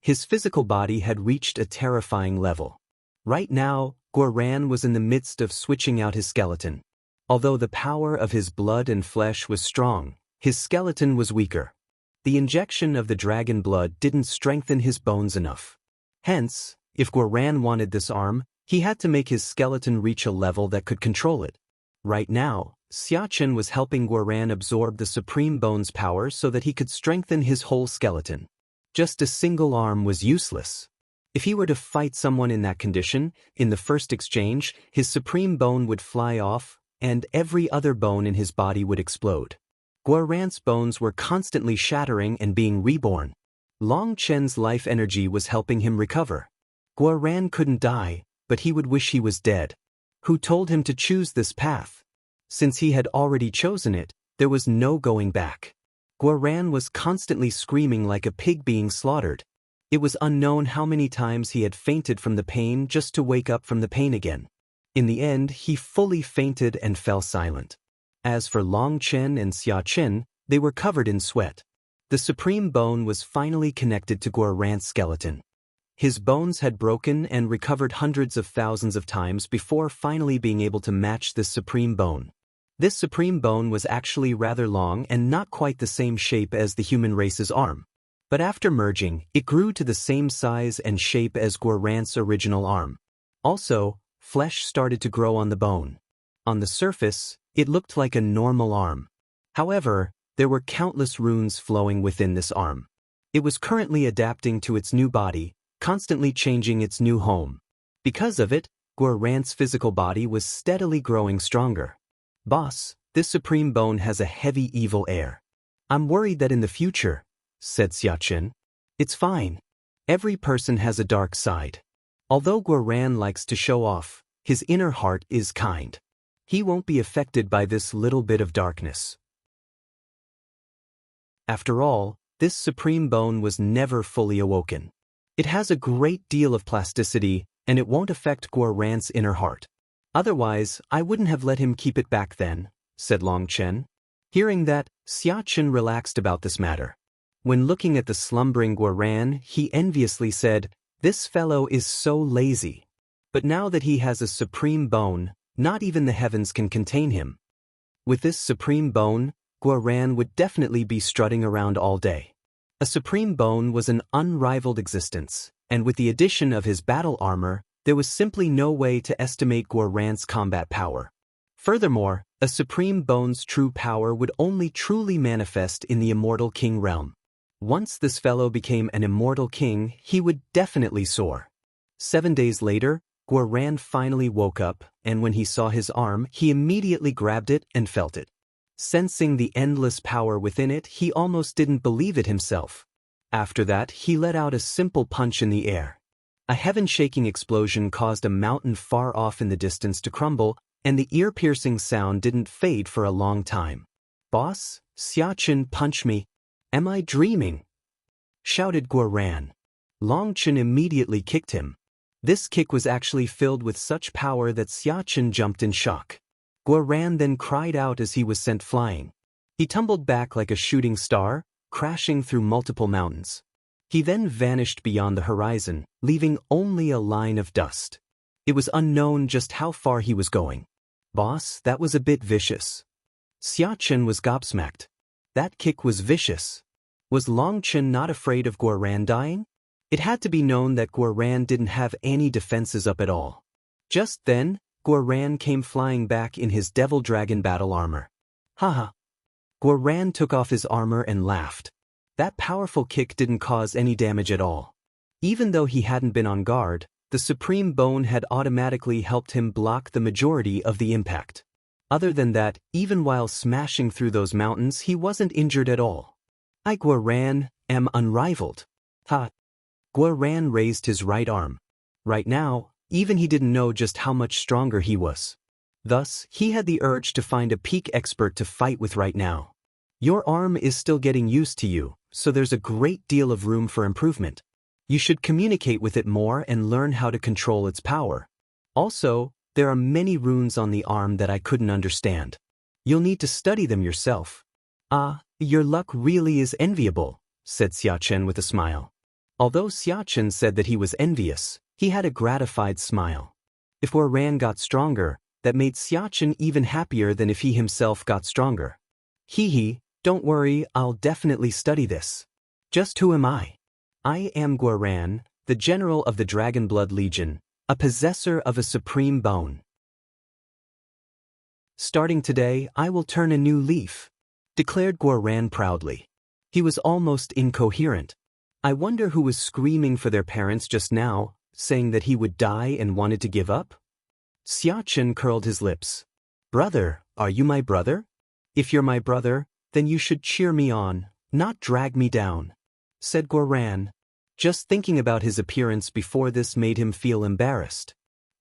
His physical body had reached a terrifying level. Right now, Guoran was in the midst of switching out his skeleton. Although the power of his blood and flesh was strong, his skeleton was weaker. The injection of the dragon blood didn't strengthen his bones enough. Hence, if Guoran wanted this arm, he had to make his skeleton reach a level that could control it. Right now, Xiachen was helping Guoran absorb the Supreme Bone's power so that he could strengthen his whole skeleton. Just a single arm was useless. If he were to fight someone in that condition, in the first exchange, his Supreme Bone would fly off, and every other bone in his body would explode. Guoran's bones were constantly shattering and being reborn. Longchen's life energy was helping him recover. Guoran couldn't die, but he would wish he was dead. Who told him to choose this path? Since he had already chosen it, there was no going back. Guoran was constantly screaming like a pig being slaughtered. It was unknown how many times he had fainted from the pain just to wake up from the pain again. In the end, he fully fainted and fell silent. As for Long Chen and Xia Chen, they were covered in sweat. The supreme bone was finally connected to Guoran's skeleton. His bones had broken and recovered hundreds of thousands of times before finally being able to match this supreme bone. This supreme bone was actually rather long and not quite the same shape as the human race's arm. But after merging, it grew to the same size and shape as Guoran's original arm. Also, flesh started to grow on the bone. On the surface, it looked like a normal arm. However, there were countless runes flowing within this arm. It was currently adapting to its new body, constantly changing its new home. Because of it, Guoran's physical body was steadily growing stronger. "Boss, this supreme bone has a heavy evil air. I'm worried that in the future," said Xia Chen. "It's fine. Every person has a dark side. Although Guoran likes to show off, his inner heart is kind. He won't be affected by this little bit of darkness." After all, this supreme bone was never fully awoken. It has a great deal of plasticity, and it won't affect Guoran's inner heart. "Otherwise, I wouldn't have let him keep it back then," said Long Chen. Hearing that, Xia Chen relaxed about this matter. When looking at the slumbering Guoran, he enviously said, "This fellow is so lazy. But now that he has a supreme bone, not even the heavens can contain him." With this supreme bone, Guoran would definitely be strutting around all day. A supreme bone was an unrivaled existence, and with the addition of his battle armor, there was simply no way to estimate Guoran's combat power. Furthermore, a supreme bone's true power would only truly manifest in the immortal king realm. Once this fellow became an immortal king, he would definitely soar. 7 days later, Guoran finally woke up, and when he saw his arm, he immediately grabbed it and felt it. Sensing the endless power within it, he almost didn't believe it himself. After that, he let out a simple punch in the air. A heaven-shaking explosion caused a mountain far off in the distance to crumble, and the ear-piercing sound didn't fade for a long time. "Boss, Xia Chen punched me. Am I dreaming?" shouted Guoran. Long Chen immediately kicked him. This kick was actually filled with such power that Xia Chen jumped in shock. Guoran then cried out as he was sent flying. He tumbled back like a shooting star, crashing through multiple mountains. He then vanished beyond the horizon, leaving only a line of dust. It was unknown just how far he was going. "Boss, that was a bit vicious." Xia Chen was gobsmacked. That kick was vicious. Was Long Chen not afraid of Guoran dying? It had to be known that Guoran didn't have any defenses up at all. Just then, Guoran came flying back in his devil dragon battle armor. Haha. Guoran took off his armor and laughed. That powerful kick didn't cause any damage at all. Even though he hadn't been on guard, the supreme bone had automatically helped him block the majority of the impact. Other than that, even while smashing through those mountains, he wasn't injured at all. "I, Guoran, am unrivaled." Ha! Guoran raised his right arm. Right now, even he didn't know just how much stronger he was. Thus, he had the urge to find a peak expert to fight with right now. Your arm is still getting used to you, so there's a great deal of room for improvement. You should communicate with it more and learn how to control its power. Also, there are many runes on the arm that I couldn't understand. You'll need to study them yourself. "Ah, your luck really is enviable," said Xia Chen with a smile. Although Xia Chen said that he was envious, he had a gratified smile. If Guoran got stronger, that made Xia Chen even happier than if he himself got stronger. Hee, don't worry, I'll definitely study this. Just who am I? I am Guoran, the general of the Dragon Blood Legion, a possessor of a supreme bone. Starting today, I will turn a new leaf, declared Guoran proudly. He was almost incoherent. I wonder who was screaming for their parents just now, saying that he would die and wanted to give up? Xia Chen curled his lips. "Brother, are you my brother? If you're my brother, then you should cheer me on, not drag me down," said Guoran. Just thinking about his appearance before this made him feel embarrassed.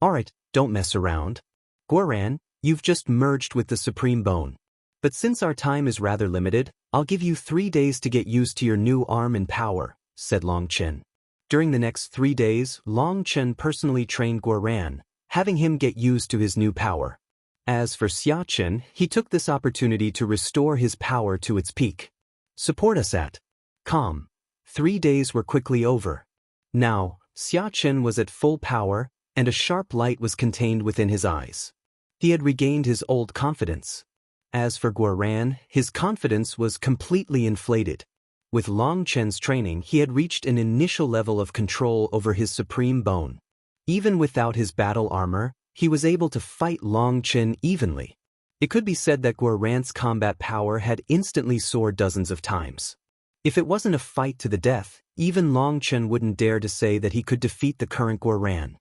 "Alright, don't mess around. Guoran, you've just merged with the Supreme Bone. But since our time is rather limited, I'll give you 3 days to get used to your new arm and power, said Long Chen. During the next 3 days, Long Chen personally trained Guoran, having him get used to his new power. As for Xia Chen, he took this opportunity to restore his power to its peak. Support us at. Calm. 3 days were quickly over. Now, Xia Chen was at full power, and a sharp light was contained within his eyes. He had regained his old confidence. As for Guoran, his confidence was completely inflated. With Long Chen's training, he had reached an initial level of control over his Supreme Bone. Even without his battle armor, he was able to fight Long Chen evenly. It could be said that Guoran's combat power had instantly soared dozens of times. If it wasn't a fight to the death, even Long Chen wouldn't dare to say that he could defeat the current Guoran.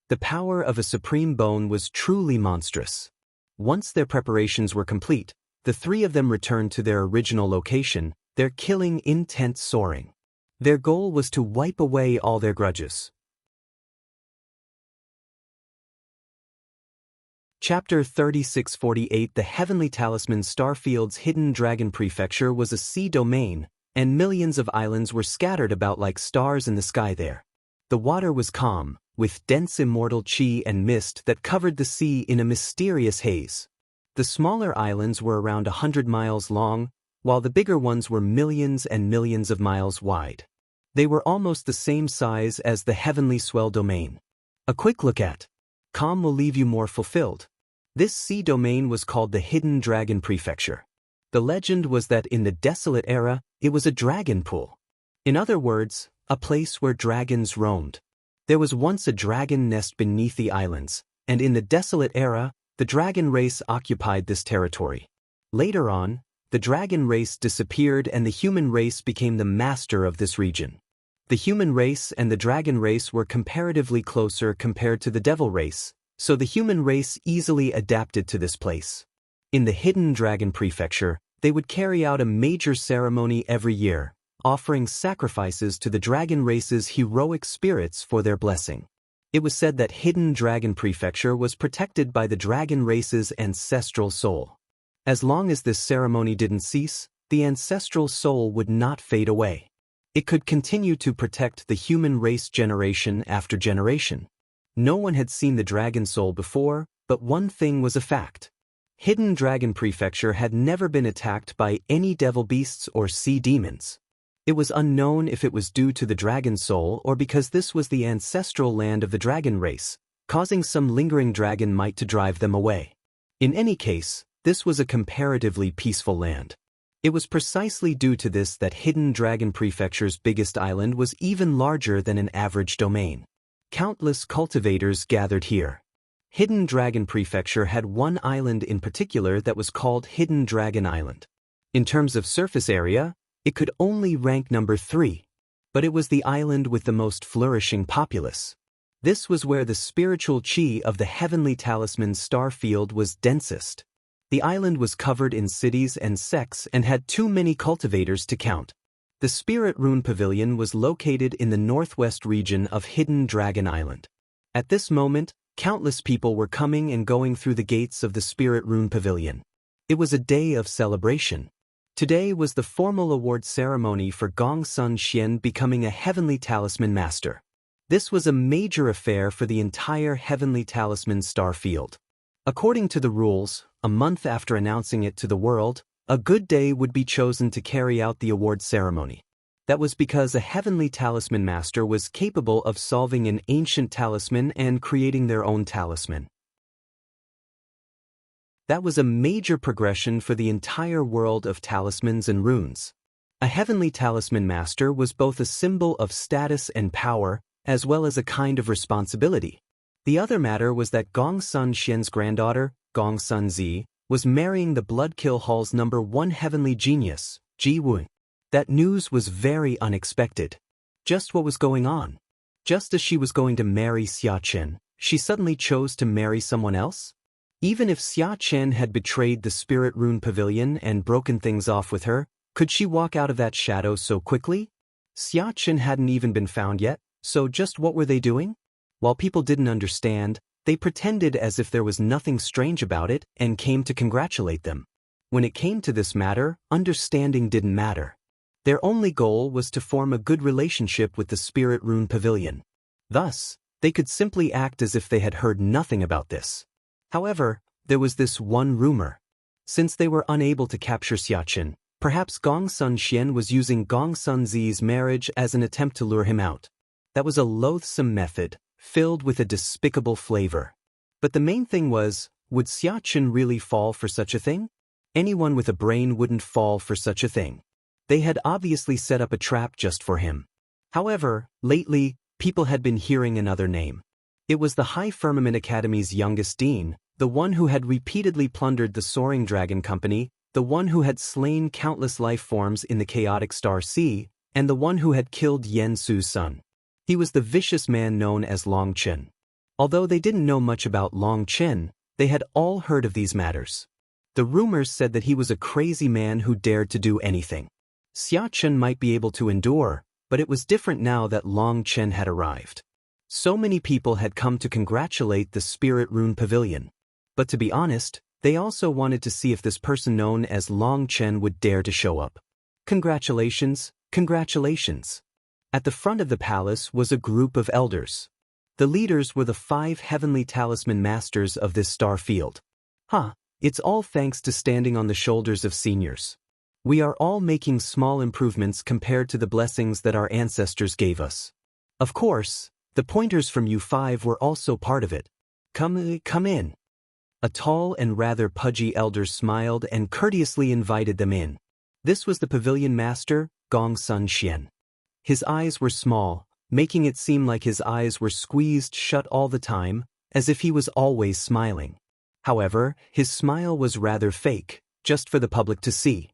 The power of a Supreme Bone was truly monstrous. Once their preparations were complete, the three of them returned to their original location, their killing intent soaring. Their goal was to wipe away all their grudges. Chapter 3648 The Heavenly Talisman Starfield's hidden dragon prefecture was a sea domain, and millions of islands were scattered about like stars in the sky there. The water was calm, with dense immortal chi and mist that covered the sea in a mysterious haze. The smaller islands were around 100 miles long, while the bigger ones were millions and millions of miles wide. They were almost the same size as the Heavenly Swell domain. A quick look at calm will leave you more fulfilled. This sea domain was called the Hidden Dragon Prefecture. The legend was that in the Desolate Era, it was a dragon pool. In other words, a place where dragons roamed. There was once a dragon nest beneath the islands, and in the Desolate Era, the dragon race occupied this territory. Later on, the dragon race disappeared and the human race became the master of this region. The human race and the dragon race were comparatively closer compared to the devil race, so the human race easily adapted to this place. In the Hidden Dragon Prefecture, they would carry out a major ceremony every year, offering sacrifices to the dragon race's heroic spirits for their blessing. It was said that Hidden Dragon Prefecture was protected by the dragon race's ancestral soul. As long as this ceremony didn't cease, the ancestral soul would not fade away. It could continue to protect the human race generation after generation. No one had seen the dragon soul before, but one thing was a fact. Hidden Dragon Prefecture had never been attacked by any devil beasts or sea demons. It was unknown if it was due to the dragon soul or because this was the ancestral land of the dragon race, causing some lingering dragon might to drive them away. In any case, this was a comparatively peaceful land. It was precisely due to this that Hidden Dragon Prefecture's biggest island was even larger than an average domain. Countless cultivators gathered here. Hidden Dragon Prefecture had one island in particular that was called Hidden Dragon Island. In terms of surface area, it could only rank number 3, but it was the island with the most flourishing populace. This was where the spiritual chi of the Heavenly Talisman star field was densest. The island was covered in cities and sects and had too many cultivators to count. The Spirit Rune Pavilion was located in the northwest region of Hidden Dragon Island. At this moment, countless people were coming and going through the gates of the Spirit Rune Pavilion. It was a day of celebration. Today was the formal award ceremony for Gong Sun Xian becoming a Heavenly Talisman Master. This was a major affair for the entire Heavenly Talisman star field. According to the rules, a month after announcing it to the world, a good day would be chosen to carry out the award ceremony. That was because a Heavenly Talisman Master was capable of solving an ancient talisman and creating their own talisman. That was a major progression for the entire world of talismans and runes. A Heavenly Talisman Master was both a symbol of status and power, as well as a kind of responsibility. The other matter was that Gong Sun Xian's granddaughter, Gong Sun Zi, was marrying the Bloodkill Hall's #1 heavenly genius, Ji Wun. That news was very unexpected. Just what was going on? Just as she was going to marry Xia Chen, she suddenly chose to marry someone else? Even if Xia Chen had betrayed the Spirit Rune Pavilion and broken things off with her, could she walk out of that shadow so quickly? Xia Chen hadn't even been found yet, so just what were they doing? While people didn't understand, They pretended as if there was nothing strange about it and came to congratulate them. When it came to this matter, understanding didn't matter. Their only goal was to form a good relationship with the Spirit Rune Pavilion. Thus, they could simply act as if they had heard nothing about this. However, there was this one rumor. Since they were unable to capture Xiachen, perhaps Gongsun Xian was using Gongsun Zi's marriage as an attempt to lure him out. That was a loathsome method, filled with a despicable flavor. But the main thing was, would Xiachen really fall for such a thing? Anyone with a brain wouldn't fall for such a thing. They had obviously set up a trap just for him. However, lately, people had been hearing another name. It was the High Firmament Academy's youngest dean, the one who had repeatedly plundered the Soaring Dragon Company, the one who had slain countless life forms in the chaotic Star Sea, and the one who had killed Yen Su's son. He was the vicious man known as Long Chen. Although they didn't know much about Long Chen, they had all heard of these matters. The rumors said that he was a crazy man who dared to do anything. Xiachen might be able to endure, but it was different now that Long Chen had arrived. So many people had come to congratulate the Spirit Rune Pavilion. But to be honest, they also wanted to see if this person known as Long Chen would dare to show up. Congratulations, congratulations. At the front of the palace was a group of elders. The leaders were the 5 heavenly talisman masters of this star field. It's all thanks to standing on the shoulders of seniors. We are all making small improvements compared to the blessings that our ancestors gave us. Of course, the pointers from you 5 were also part of it. Come in. A tall and rather pudgy elder smiled and courteously invited them in. This was the pavilion master, Gongsun Xian. His eyes were small, making it seem like his eyes were squeezed shut all the time, as if he was always smiling. However, his smile was rather fake, just for the public to see.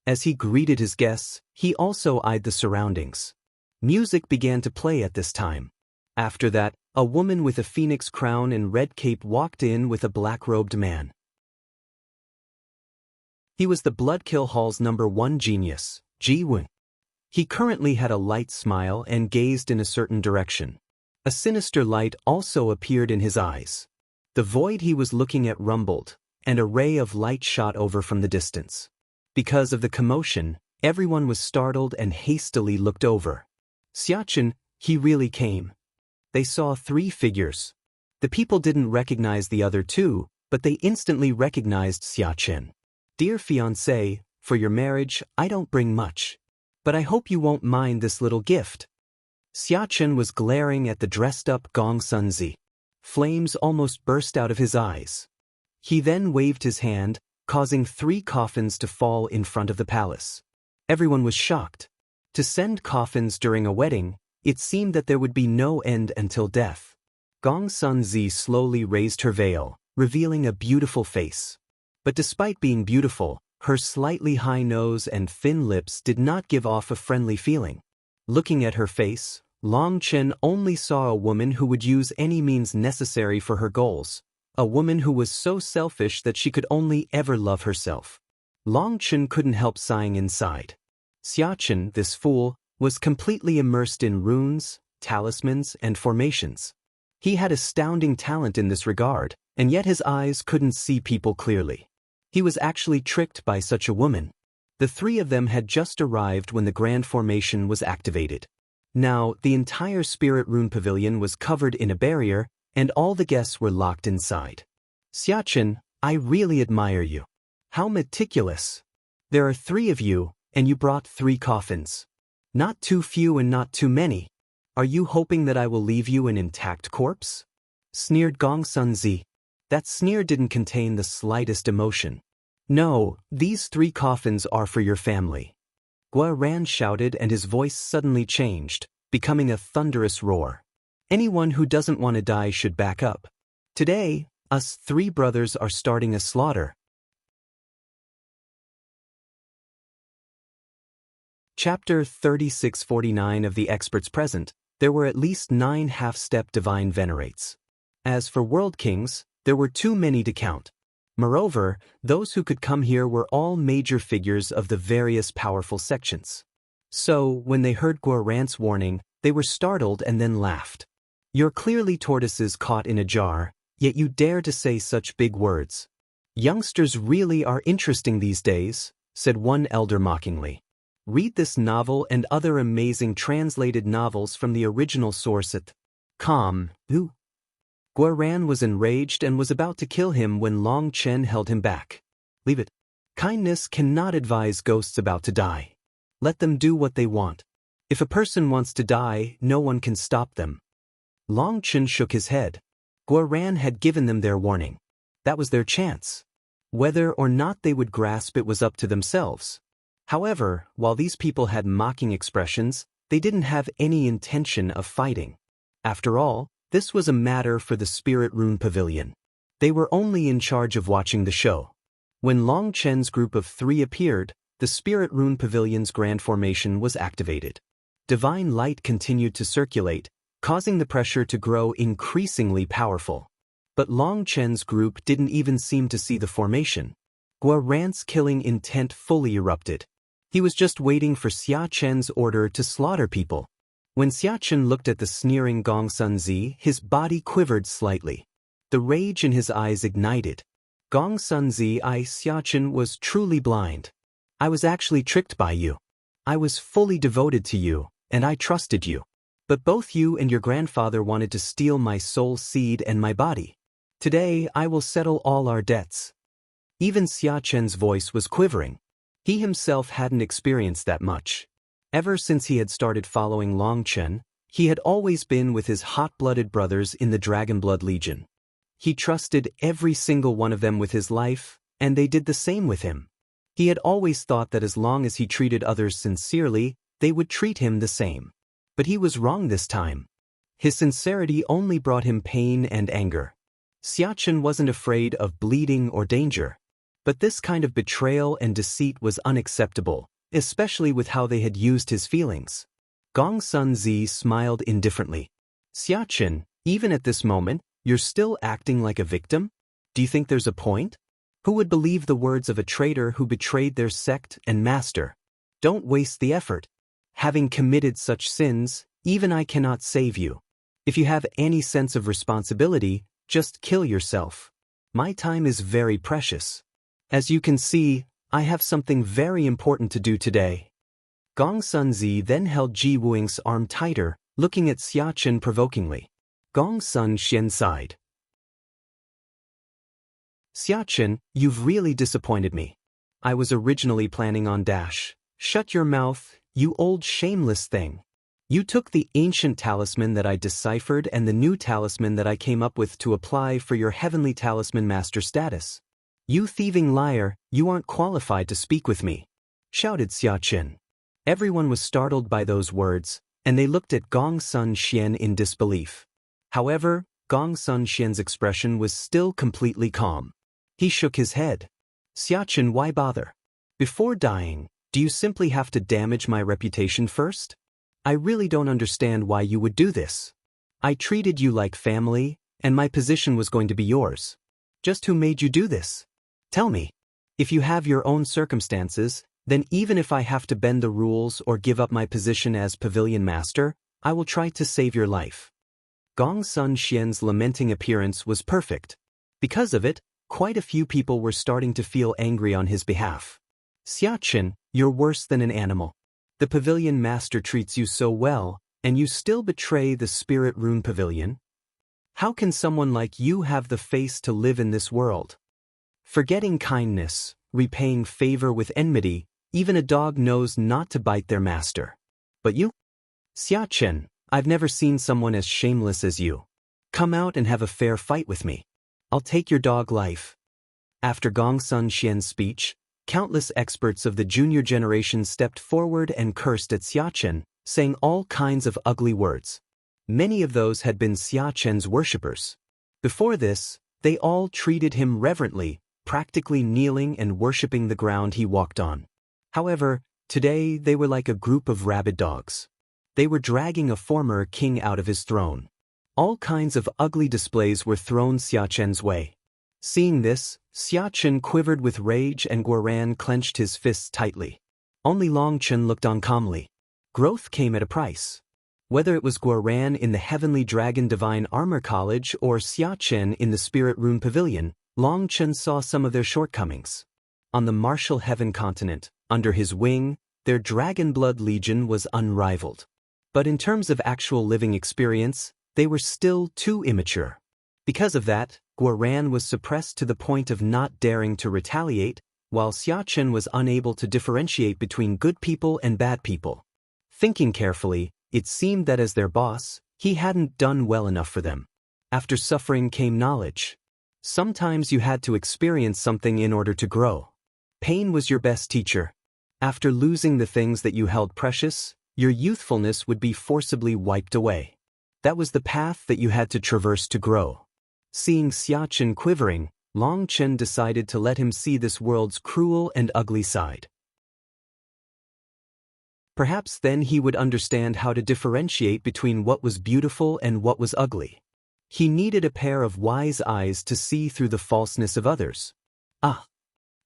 As he greeted his guests, he also eyed the surroundings. Music began to play at this time. After that, a woman with a phoenix crown and red cape walked in with a black-robed man. He was the Bloodkill Hall's #1 genius, Ji Wen. He currently had a light smile and gazed in a certain direction. A sinister light also appeared in his eyes. The void he was looking at rumbled, and a ray of light shot over from the distance. Because of the commotion, everyone was startled and hastily looked over. Xiachen, he really came. They saw 3 figures. The people didn't recognize the other 2, but they instantly recognized Xiachen. Dear fiancé, for your marriage, I don't bring much. But I hope you won't mind this little gift. Xiachen was glaring at the dressed-up Gongsun Zi. Flames almost burst out of his eyes. He then waved his hand, causing 3 coffins to fall in front of the palace. Everyone was shocked. To send coffins during a wedding, it seemed that there would be no end until death. Gongsun Zi slowly raised her veil, revealing a beautiful face. But despite being beautiful, her slightly high nose and thin lips did not give off a friendly feeling. Looking at her face, Long Chen only saw a woman who would use any means necessary for her goals, a woman who was so selfish that she could only ever love herself. Long Chen couldn't help sighing inside. Xiachen, this fool, was completely immersed in runes, talismans, and formations. He had astounding talent in this regard, and yet his eyes couldn't see people clearly. He was actually tricked by such a woman. The 3 of them had just arrived when the grand formation was activated. Now, the entire Spirit Rune Pavilion was covered in a barrier, and all the guests were locked inside. Xiachen, I really admire you. How meticulous. There are 3 of you, and you brought 3 coffins. Not too few and not too many. Are you hoping that I will leave you an intact corpse? Sneered Gongsun Zi. That sneer didn't contain the slightest emotion. No, these 3 coffins are for your family. Gua Ran shouted, and his voice suddenly changed, becoming a thunderous roar. Anyone who doesn't want to die should back up. Today, us 3 brothers are starting a slaughter. Chapter 3649 of the experts present, there were at least 9 half-step divine venerates. As for world kings, there were too many to count. Moreover, those who could come here were all major figures of the various powerful sections. So, when they heard Guarant's warning, they were startled and then laughed. You're clearly tortoises caught in a jar, Yet you dare to say such big words. Youngsters really are interesting these days, said one elder mockingly. Read this novel and other amazing translated novels from the original source at com. Guoran was enraged and was about to kill him when Long Chen held him back. Leave it. Kindness cannot advise ghosts about to die. Let them do what they want. If a person wants to die, no one can stop them. Long Chen shook his head. Guoran had given them their warning. That was their chance. Whether or not they would grasp it was up to themselves. However, while these people had mocking expressions, they didn't have any intention of fighting. After all, this was a matter for the Spirit Rune Pavilion. They were only in charge of watching the show. When Long Chen's group of 3 appeared, the Spirit Rune Pavilion's grand formation was activated. Divine light continued to circulate, causing the pressure to grow increasingly powerful. But Long Chen's group didn't even seem to see the formation. Guoran's killing intent fully erupted. He was just waiting for Xia Chen's order to slaughter people. When Xia Chen looked at the sneering Gong Sun Zi, his body quivered slightly. The rage in his eyes ignited. Gong Sun Zi, Xia Chen was truly blind. I was actually tricked by you. I was fully devoted to you, and I trusted you. But both you and your grandfather wanted to steal my soul seed and my body. Today I will settle all our debts. Even Xia Chen's voice was quivering. He himself hadn't experienced that much. Ever since he had started following Long Chen, he had always been with his hot-blooded brothers in the Dragonblood Legion. He trusted every single one of them with his life, and they did the same with him. He had always thought that as long as he treated others sincerely, they would treat him the same. But he was wrong this time. His sincerity only brought him pain and anger. Xia Chen wasn't afraid of bleeding or danger. But this kind of betrayal and deceit was unacceptable, especially with how they had used his feelings. Gong Sun Zi smiled indifferently. Xia Chen, even at this moment, you're still acting like a victim? Do you think there's a point? Who would believe the words of a traitor who betrayed their sect and master? Don't waste the effort. Having committed such sins, even I cannot save you. If you have any sense of responsibility, just kill yourself. My time is very precious. As you can see, I have something very important to do today. Gong Sun Zi then held Ji Wuing's arm tighter, looking at Xia Chen provokingly. Gong Sun Xian sighed. Xia Chen, you've really disappointed me. I was originally planning on dash. Shut your mouth, you old shameless thing. You took the ancient talisman that I deciphered and the new talisman that I came up with to apply for your heavenly talisman master status. You thieving liar, you aren't qualified to speak with me, shouted Xia Chen. Everyone was startled by those words, and they looked at Gong Sun Xian in disbelief. However, Gong Sun Xian's expression was still completely calm. He shook his head. Xia Chen, why bother? Before dying, do you simply have to damage my reputation first? I really don't understand why you would do this. I treated you like family, and my position was going to be yours. Just who made you do this? Tell me. If you have your own circumstances, then even if I have to bend the rules or give up my position as pavilion master, I will try to save your life. Gong Sun Xian's lamenting appearance was perfect. Because of it, quite a few people were starting to feel angry on his behalf. Xia Chen, you're worse than an animal. The pavilion master treats you so well, and you still betray the Spirit Rune Pavilion? How can someone like you have the face to live in this world? Forgetting kindness, repaying favor with enmity, even a dog knows not to bite their master. But you? Xia Chen, I've never seen someone as shameless as you. Come out and have a fair fight with me. I'll take your dog life. After Gong Sun Xian's speech, countless experts of the junior generation stepped forward and cursed at Xia Chen, saying all kinds of ugly words. Many of those had been Xia Chen's worshippers. Before this, they all treated him reverently, practically kneeling and worshipping the ground he walked on. However, today they were like a group of rabid dogs. They were dragging a former king out of his throne. All kinds of ugly displays were thrown Xia Chen's way. Seeing this, Xia Chen quivered with rage and Guoran clenched his fists tightly. Only Long Chen looked on calmly. Growth came at a price. Whether it was Guoran in the Heavenly Dragon Divine Armor College or Xia Chen in the Spirit Rune Pavilion, Long Chen saw some of their shortcomings. On the martial heaven continent, under his wing, their Dragon Blood Legion was unrivaled. But in terms of actual living experience, they were still too immature. Because of that, Guoran was suppressed to the point of not daring to retaliate, while Xia Chen was unable to differentiate between good people and bad people. Thinking carefully, it seemed that as their boss, he hadn't done well enough for them. After suffering came knowledge. Sometimes you had to experience something in order to grow. Pain was your best teacher. After losing the things that you held precious, your youthfulness would be forcibly wiped away. That was the path that you had to traverse to grow. Seeing Xia Chen quivering, Long Chen decided to let him see this world's cruel and ugly side. Perhaps then he would understand how to differentiate between what was beautiful and what was ugly. He needed a pair of wise eyes to see through the falseness of others. Ah!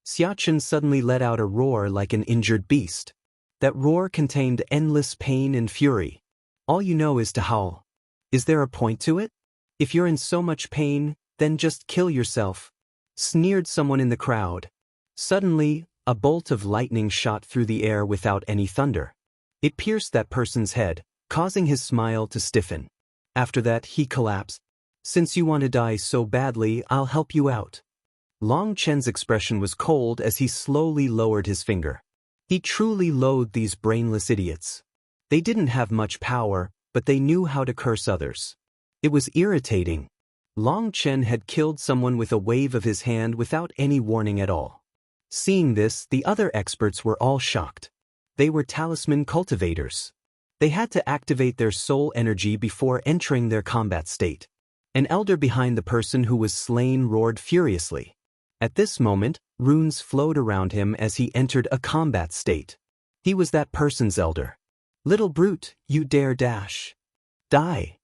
Xia Chen suddenly let out a roar like an injured beast. That roar contained endless pain and fury. All you know is to howl. Is there a point to it? If you're in so much pain, then just kill yourself, sneered someone in the crowd. Suddenly, a bolt of lightning shot through the air without any thunder. It pierced that person's head, causing his smile to stiffen. After that, he collapsed. Since you want to die so badly, I'll help you out. Long Chen's expression was cold as he slowly lowered his finger. He truly loathed these brainless idiots. They didn't have much power, but they knew how to curse others. It was irritating. Long Chen had killed someone with a wave of his hand without any warning at all. Seeing this, the other experts were all shocked. They were talisman cultivators. They had to activate their soul energy before entering their combat state. An elder behind the person who was slain roared furiously. At this moment, runes flowed around him as he entered a combat state. He was that person's elder. Little brute, you dare dash. Die!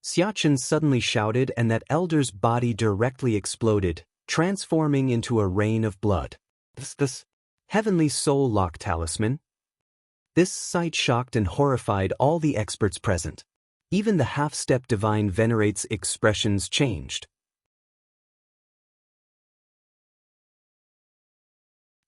Xia Chen suddenly shouted and that elder's body directly exploded, transforming into a rain of blood. This Heavenly Soul Lock Talisman. This sight shocked and horrified all the experts present. Even the half-step divine venerate's expressions changed.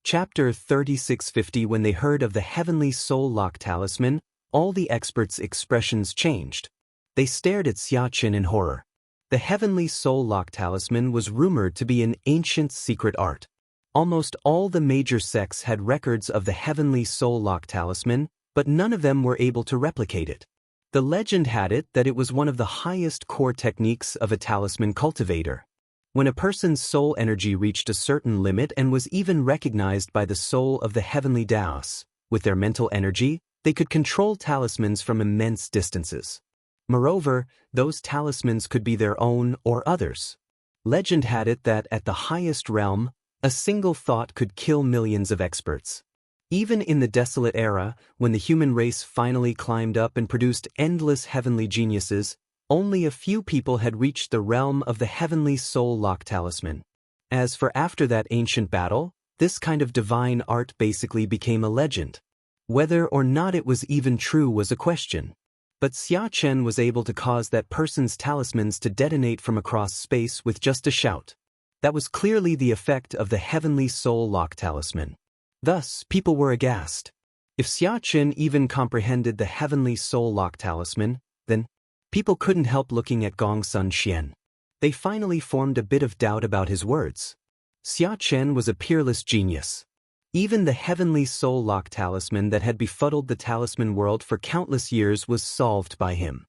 Chapter 3650. When they heard of the Heavenly Soul Lock Talisman, all the experts' expressions changed. They stared at Xia Chen in horror. The Heavenly Soul Lock Talisman was rumored to be an ancient secret art. Almost all the major sects had records of the Heavenly Soul Lock Talisman, but none of them were able to replicate it. The legend had it that it was one of the highest core techniques of a talisman cultivator. When a person's soul energy reached a certain limit and was even recognized by the soul of the heavenly Daos, with their mental energy, they could control talismans from immense distances. Moreover, those talismans could be their own or others. Legend had it that at the highest realm, a single thought could kill millions of experts. Even in the desolate era, when the human race finally climbed up and produced endless heavenly geniuses, only a few people had reached the realm of the Heavenly Soul Lock Talisman. As for after that ancient battle, this kind of divine art basically became a legend. Whether or not it was even true was a question. But Xia Chen was able to cause that person's talismans to detonate from across space with just a shout. That was clearly the effect of the Heavenly Soul Lock Talisman. Thus, people were aghast. If Xia Chen even comprehended the Heavenly Soul Lock Talisman, then people couldn't help looking at Gongsun Xian. They finally formed a bit of doubt about his words. Xia Chen was a peerless genius. Even the Heavenly Soul Lock Talisman that had befuddled the talisman world for countless years was solved by him.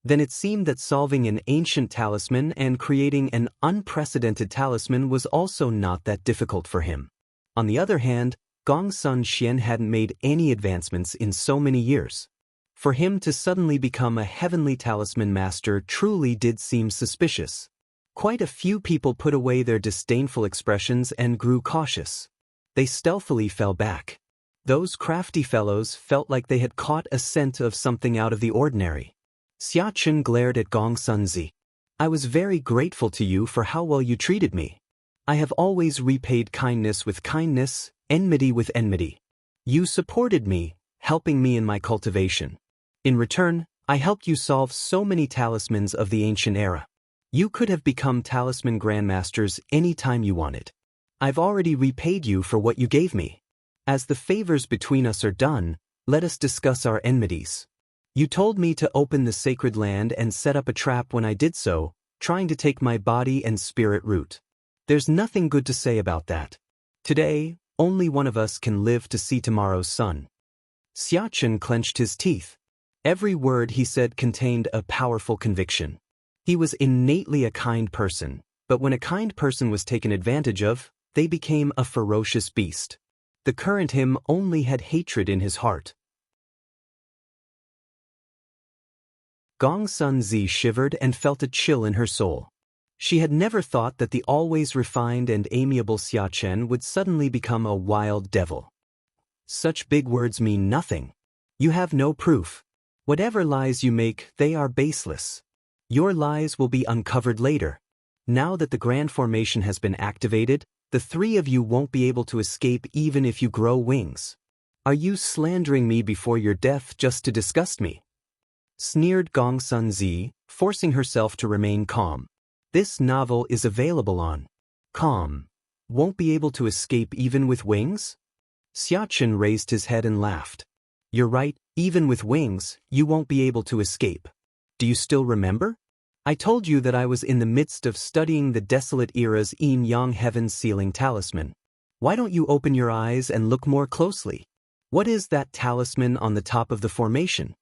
Then it seemed that solving an ancient talisman and creating an unprecedented talisman was also not that difficult for him. On the other hand, Gongsun Xian hadn't made any advancements in so many years. For him to suddenly become a heavenly talisman master truly did seem suspicious. Quite a few people put away their disdainful expressions and grew cautious. They stealthily fell back. Those crafty fellows felt like they had caught a scent of something out of the ordinary. Xia Chen glared at Gongsun Zi. I was very grateful to you for how well you treated me. I have always repaid kindness with kindness, enmity with enmity. You supported me, helping me in my cultivation. In return, I helped you solve so many talismans of the ancient era. You could have become talisman grandmasters any time you wanted. I've already repaid you for what you gave me. As the favors between us are done, let us discuss our enmities. You told me to open the sacred land and set up a trap when I did so, trying to take my body and spirit root. There's nothing good to say about that. Today, only one of us can live to see tomorrow's sun. Xiachen clenched his teeth. Every word he said contained a powerful conviction. He was innately a kind person, but when a kind person was taken advantage of, they became a ferocious beast. The current him only had hatred in his heart. Gong Sun Zi shivered and felt a chill in her soul. She had never thought that the always refined and amiable Xiachen would suddenly become a wild devil. Such big words mean nothing. You have no proof. Whatever lies you make, they are baseless. Your lies will be uncovered later. Now that the Grand Formation has been activated, the three of you won't be able to escape even if you grow wings. Are you slandering me before your death just to disgust me? Sneered Gong Sun Zi, forcing herself to remain calm. This novel is available on Calm. Won't be able to escape even with wings? Xiachen raised his head and laughed. You're right, even with wings, you won't be able to escape. Do you still remember? I told you that I was in the midst of studying the desolate era's yin-yang heaven sealing talisman. Why don't you open your eyes and look more closely? What is that talisman on the top of the formation?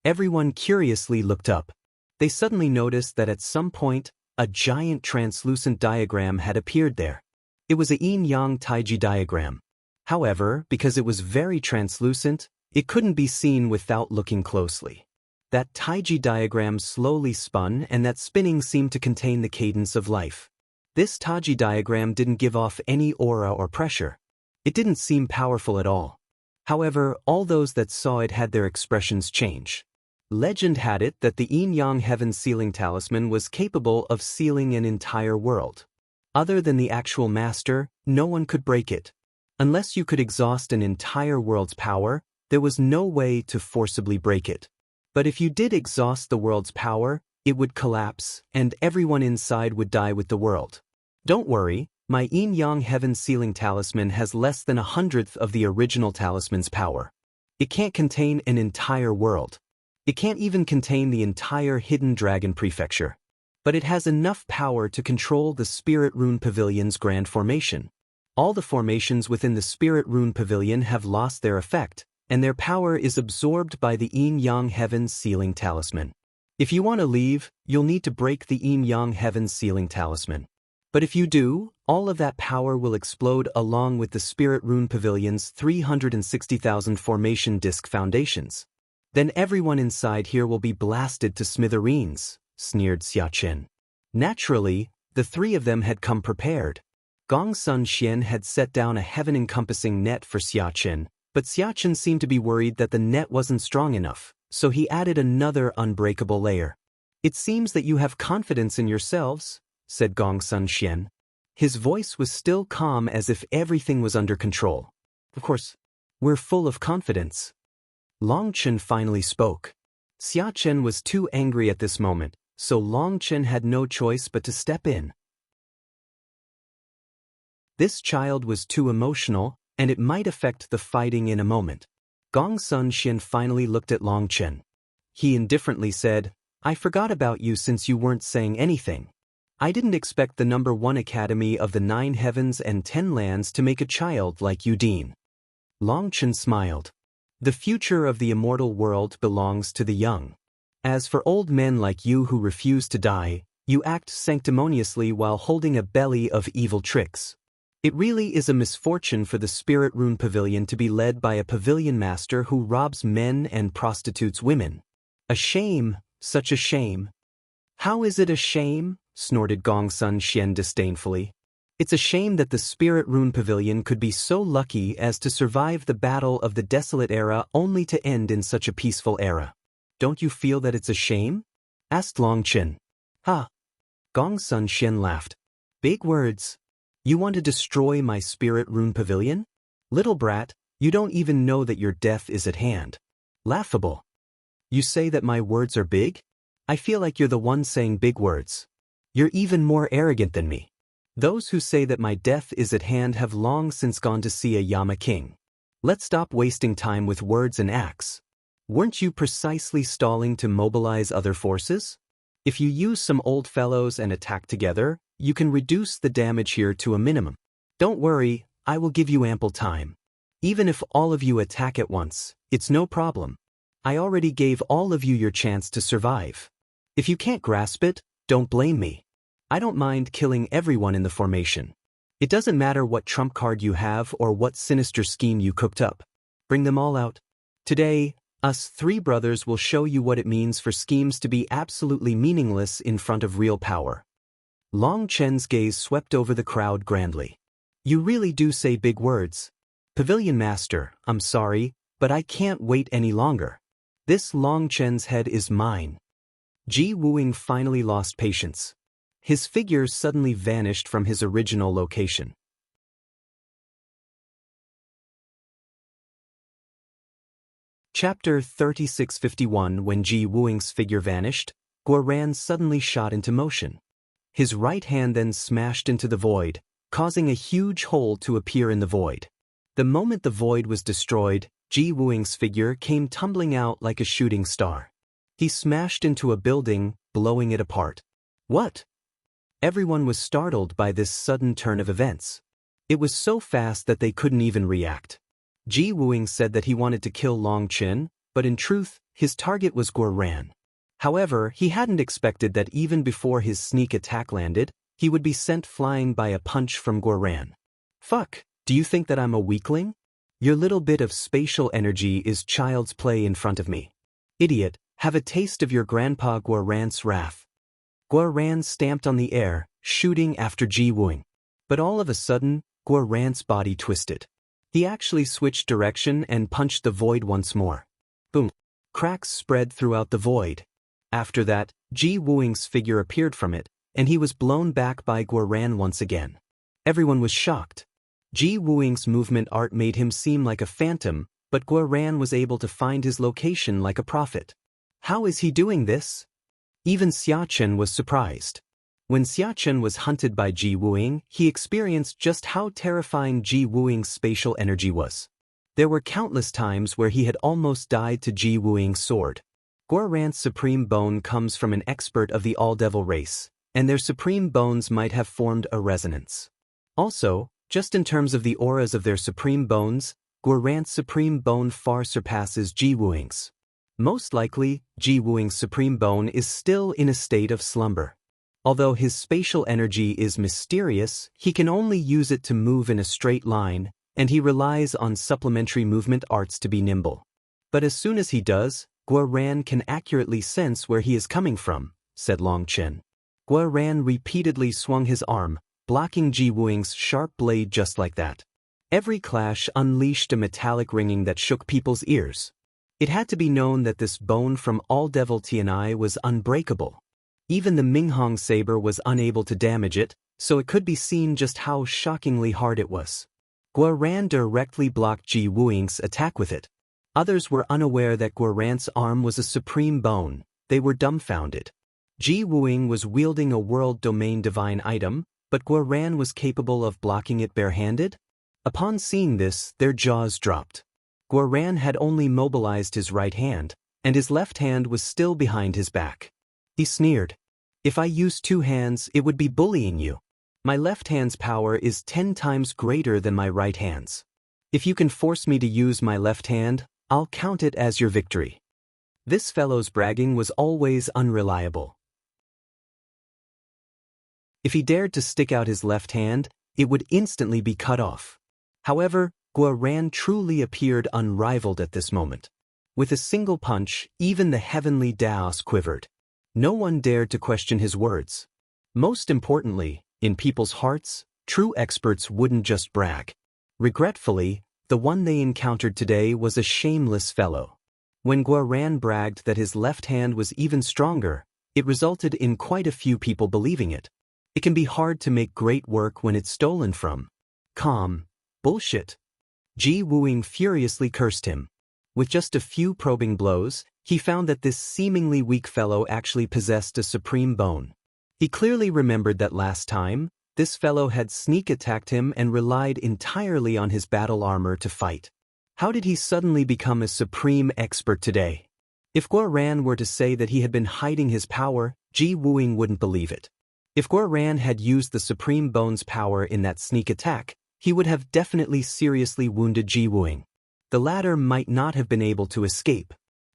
Everyone curiously looked up. They suddenly noticed that at some point, a giant translucent diagram had appeared there. It was a yin-yang taiji diagram. However, because it was very translucent, it couldn't be seen without looking closely. That taiji diagram slowly spun, and that spinning seemed to contain the cadence of life. This taiji diagram didn't give off any aura or pressure. It didn't seem powerful at all. However, all those that saw it had their expressions change. Legend had it that the yin-yang heaven sealing talisman was capable of sealing an entire world. Other than the actual master, no one could break it. Unless you could exhaust an entire world's power, there was no way to forcibly break it. But if you did exhaust the world's power, it would collapse, and everyone inside would die with the world. Don't worry, my yin-yang heaven sealing talisman has less than 1/100th of the original talisman's power. It can't contain an entire world. It can't even contain the entire Hidden Dragon Prefecture. But it has enough power to control the Spirit Rune Pavilion's grand formation. All the formations within the Spirit Rune Pavilion have lost their effect, and their power is absorbed by the yin-yang heaven sealing talisman. If you want to leave, you'll need to break the yin-yang heaven sealing talisman. But if you do, all of that power will explode along with the Spirit Rune Pavilion's 360,000 formation disc foundations. Then everyone inside here will be blasted to smithereens, sneered Xiachen. Naturally, the three of them had come prepared. Gong Sun Xian had set down a heaven-encompassing net for Xiachen, but Xiachen seemed to be worried that the net wasn't strong enough, so he added another unbreakable layer. It seems that you have confidence in yourselves, said Gong Sun Xian. His voice was still calm as if everything was under control. Of course, we're full of confidence. Longchen finally spoke. Xiachen was too angry at this moment, so Longchen had no choice but to step in. This child was too emotional, and it might affect the fighting in a moment. Gong Sun Xian finally looked at Longchen. He indifferently said, I forgot about you since you weren't saying anything. I didn't expect the #1 academy of the 9 heavens and 10 lands to make a child like you dean. Longchen smiled. The future of the immortal world belongs to the young. As for old men like you who refuse to die, you act sanctimoniously while holding a belly of evil tricks. It really is a misfortune for the Spirit Rune Pavilion to be led by a pavilion master who robs men and prostitutes women. A shame, such a shame. How is it a shame? Snorted Gong Sun Xian disdainfully. It's a shame that the Spirit Rune Pavilion could be so lucky as to survive the battle of the desolate era only to end in such a peaceful era. Don't you feel that it's a shame? Asked Longchen. Ha! Gong Sun Xian laughed. Big words. You want to destroy my Spirit Rune Pavilion? Little brat, you don't even know that your death is at hand. Laughable. You say that my words are big? I feel like you're the one saying big words. You're even more arrogant than me. Those who say that my death is at hand have long since gone to see a Yama king. Let's stop wasting time with words and acts. Weren't you precisely stalling to mobilize other forces? If you use some old fellows and attack together, you can reduce the damage here to a minimum. Don't worry, I will give you ample time. Even if all of you attack at once, it's no problem. I already gave all of you your chance to survive. If you can't grasp it, don't blame me. I don't mind killing everyone in the formation. It doesn't matter what trump card you have or what sinister scheme you cooked up. Bring them all out. Today, us three brothers will show you what it means for schemes to be absolutely meaningless in front of real power. Long Chen's gaze swept over the crowd grandly. You really do say big words. Pavilion Master, I'm sorry, but I can't wait any longer. This Long Chen's head is mine. Ji Wuing finally lost patience. His figure suddenly vanished from his original location. Chapter 3651. When Ji Wuing's figure vanished, Guoran suddenly shot into motion. His right hand then smashed into the void, causing a huge hole to appear in the void. The moment the void was destroyed, Ji Wuing's figure came tumbling out like a shooting star. He smashed into a building, blowing it apart. What? Everyone was startled by this sudden turn of events. It was so fast that they couldn't even react. Ji Wuing said that he wanted to kill Long Chen, but in truth, his target was Guoran. However, he hadn't expected that even before his sneak attack landed, he would be sent flying by a punch from Guoran. Fuck, do you think that I'm a weakling? Your little bit of spatial energy is child's play in front of me. Idiot, have a taste of your grandpa Guoran's wrath. Guoran stamped on the air, shooting after Ji Wuing. But all of a sudden, Guoran's body twisted. He actually switched direction and punched the void once more. Boom. Cracks spread throughout the void. After that, Ji Wuing's figure appeared from it, and he was blown back by Guoran once again. Everyone was shocked. Ji Wuing's movement art made him seem like a phantom, but Guoran was able to find his location like a prophet. How is he doing this? Even Xiachen was surprised. When Xiachen was hunted by Ji Wuing, he experienced just how terrifying Ji Wuing's spatial energy was. There were countless times where he had almost died to Ji Wuing's sword. Guoran's supreme bone comes from an expert of the all-devil race, and their supreme bones might have formed a resonance. Also, just in terms of the auras of their supreme bones, Guoran's supreme bone far surpasses Ji Wuing's. Most likely, Ji Wuing's supreme bone is still in a state of slumber. Although his spatial energy is mysterious, he can only use it to move in a straight line, and he relies on supplementary movement arts to be nimble. But as soon as he does, Guoran can accurately sense where he is coming from, said Long Chen. Guoran repeatedly swung his arm, blocking Ji Wuing's sharp blade just like that. Every clash unleashed a metallic ringing that shook people's ears. It had to be known that this bone from All-Devil Tianai was unbreakable. Even the Minghong saber was unable to damage it, so it could be seen just how shockingly hard it was. Guoran directly blocked Ji Wuing's attack with it. Others were unaware that Guoran's arm was a supreme bone. They were dumbfounded. Ji Wuing was wielding a world domain divine item, but Guoran was capable of blocking it barehanded? Upon seeing this, their jaws dropped. Guoran had only mobilized his right hand, and his left hand was still behind his back. He sneered. If I used two hands, it would be bullying you. My left hand's power is 10 times greater than my right hand's. If you can force me to use my left hand, I'll count it as your victory. This fellow's bragging was always unreliable. If he dared to stick out his left hand, it would instantly be cut off. However, Guoran truly appeared unrivaled at this moment. With a single punch, even the heavenly Daos quivered. No one dared to question his words. Most importantly, in people's hearts, true experts wouldn't just brag. Regretfully, the one they encountered today was a shameless fellow. When Guoran bragged that his left hand was even stronger, it resulted in quite a few people believing it. It can be hard to make great work when it's stolen from. Bullshit. Ji Wuing furiously cursed him. With just a few probing blows, he found that this seemingly weak fellow actually possessed a supreme bone. He clearly remembered that last time, this fellow had sneak attacked him and relied entirely on his battle armor to fight. How did he suddenly become a supreme expert today? If Guo Ran were to say that he had been hiding his power, Ji Wuing wouldn't believe it. If Guo Ran had used the supreme bone's power in that sneak attack, he would have definitely seriously wounded Ji Wuing. The latter might not have been able to escape.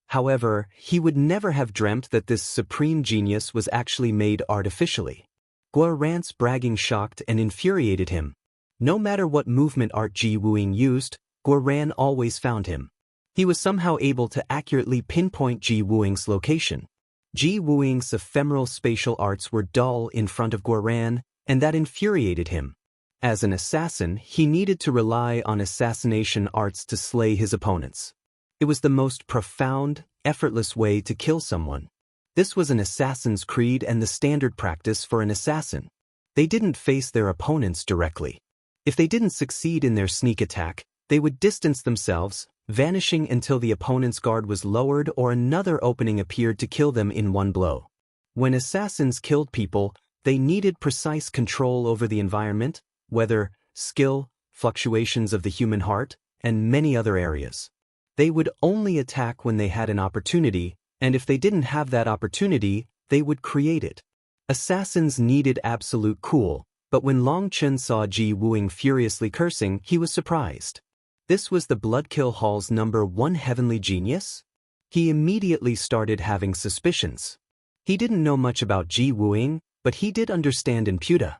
However, he would never have dreamt that this supreme genius was actually made artificially. Guo Ran's bragging shocked and infuriated him. No matter what movement art Ji Wuing used, Guo Ran always found him. He was somehow able to accurately pinpoint Ji Wuing's location. Ji Wuing's ephemeral spatial arts were dull in front of Guo Ran, and that infuriated him. As an assassin, he needed to rely on assassination arts to slay his opponents. It was the most profound, effortless way to kill someone. This was an assassin's creed and the standard practice for an assassin. They didn't face their opponents directly. If they didn't succeed in their sneak attack, they would distance themselves, vanishing until the opponent's guard was lowered or another opening appeared to kill them in one blow. When assassins killed people, they needed precise control over the environment, weather, skill, fluctuations of the human heart, and many other areas. They would only attack when they had an opportunity, and if they didn't have that opportunity, they would create it. Assassins needed absolute cool, but when Long Chen saw Ji Wuing furiously cursing, he was surprised. This was the Bloodkill Hall's #1 heavenly genius? He immediately started having suspicions. He didn't know much about Ji Wuing, but he did understand Imputa.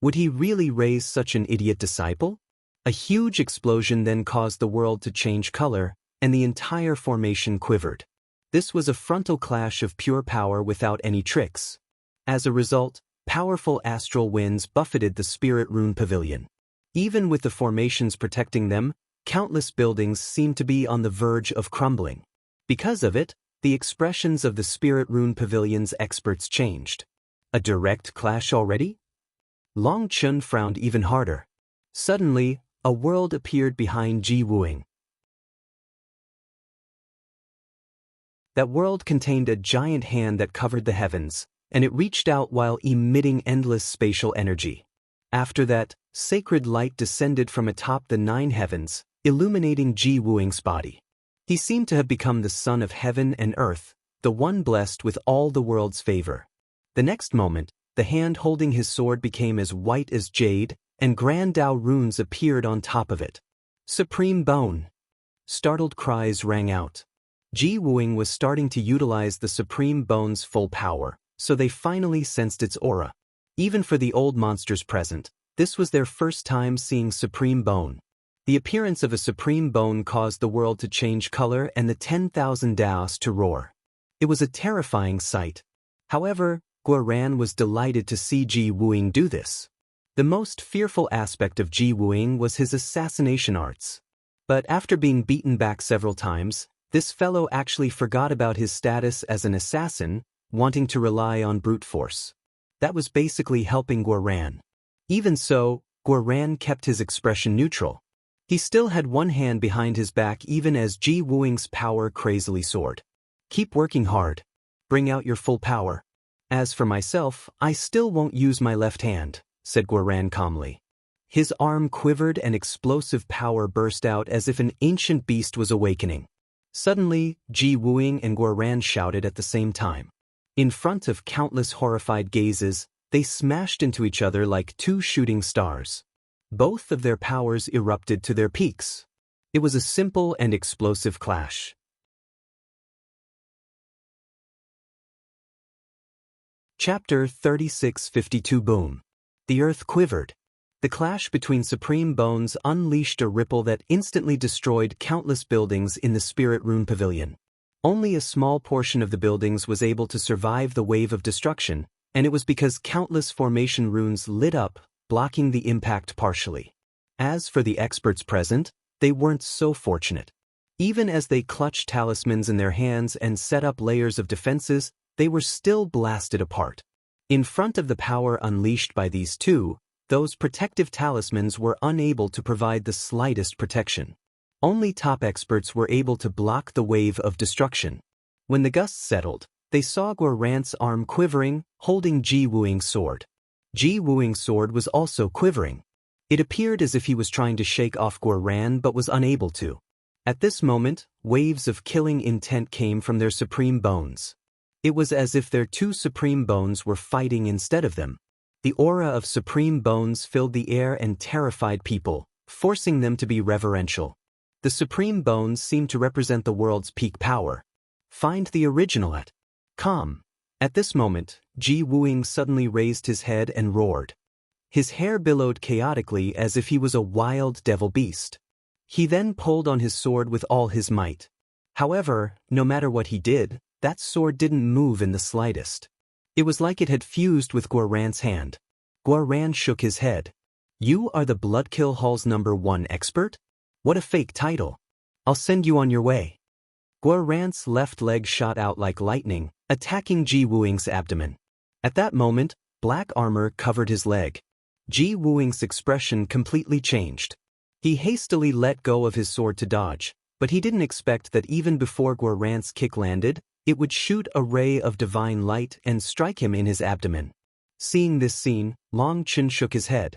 Would he really raise such an idiot disciple? A huge explosion then caused the world to change color, and the entire formation quivered. This was a frontal clash of pure power without any tricks. As a result, powerful astral winds buffeted the Spirit Rune Pavilion. Even with the formations protecting them, countless buildings seemed to be on the verge of crumbling. Because of it, the expressions of the Spirit Rune Pavilion's experts changed. A direct clash already? Long Chen frowned even harder. Suddenly, a world appeared behind Ji Wuing. That world contained a giant hand that covered the heavens, and it reached out while emitting endless spatial energy. After that, sacred light descended from atop the 9 heavens, illuminating Ji Wuing's body. He seemed to have become the son of heaven and earth, the one blessed with all the world's favor. The next moment, the hand holding his sword became as white as jade, and Grand Dao runes appeared on top of it. Supreme Bone! Startled cries rang out. Ji Wuing was starting to utilize the Supreme Bone's full power, so they finally sensed its aura. Even for the old monsters present, this was their first time seeing Supreme Bone. The appearance of a Supreme Bone caused the world to change color and the 10,000 Daos to roar. It was a terrifying sight. However, Guo Ran was delighted to see Ji Wuing do this. The most fearful aspect of Ji Wuing was his assassination arts. But after being beaten back several times, this fellow actually forgot about his status as an assassin, wanting to rely on brute force. That was basically helping Guo Ran. Even so, Guo Ran kept his expression neutral. He still had one hand behind his back even as Ji Wuing's power crazily soared. Keep working hard. Bring out your full power. As for myself, I still won't use my left hand, said Guo Ran calmly. His arm quivered and explosive power burst out as if an ancient beast was awakening. Suddenly, Ji Wuing and Guo Ran shouted at the same time. In front of countless horrified gazes, they smashed into each other like 2 shooting stars. Both of their powers erupted to their peaks. It was a simple and explosive clash. Chapter 3652 Boom. The earth quivered. The clash between Supreme Bones unleashed a ripple that instantly destroyed countless buildings in the Spirit Rune Pavilion. Only a small portion of the buildings was able to survive the wave of destruction, and it was because countless formation runes lit up, blocking the impact partially. As for the experts present, they weren't so fortunate. Even as they clutched talismans in their hands and set up layers of defenses, they were still blasted apart. In front of the power unleashed by these two, those protective talismans were unable to provide the slightest protection. Only top experts were able to block the wave of destruction. When the gusts settled, they saw Guo-ran's arm quivering, holding Ji Wuing's sword. Ji Wuing's sword was also quivering. It appeared as if he was trying to shake off Guo-ran but was unable to. At this moment, waves of killing intent came from their supreme bones. It was as if their two supreme bones were fighting instead of them. The aura of supreme bones filled the air and terrified people, forcing them to be reverential. The supreme bones seemed to represent the world's peak power. Find the original at com. At this moment, Ji Wuing suddenly raised his head and roared. His hair billowed chaotically as if he was a wild devil beast. He then pulled on his sword with all his might. However, no matter what he did, that sword didn't move in the slightest. It was like it had fused with Guo-ran's hand. Guo-ran shook his head. You are the Bloodkill Hall's #1 expert? What a fake title. I'll send you on your way. Guo-ran's left leg shot out like lightning, attacking Ji Wuing's abdomen. At that moment, black armor covered his leg. Ji Wuing's expression completely changed. He hastily let go of his sword to dodge, but he didn't expect that even before Guo-ran's kick landed, it would shoot a ray of divine light and strike him in his abdomen. Seeing this scene, Long Chen shook his head.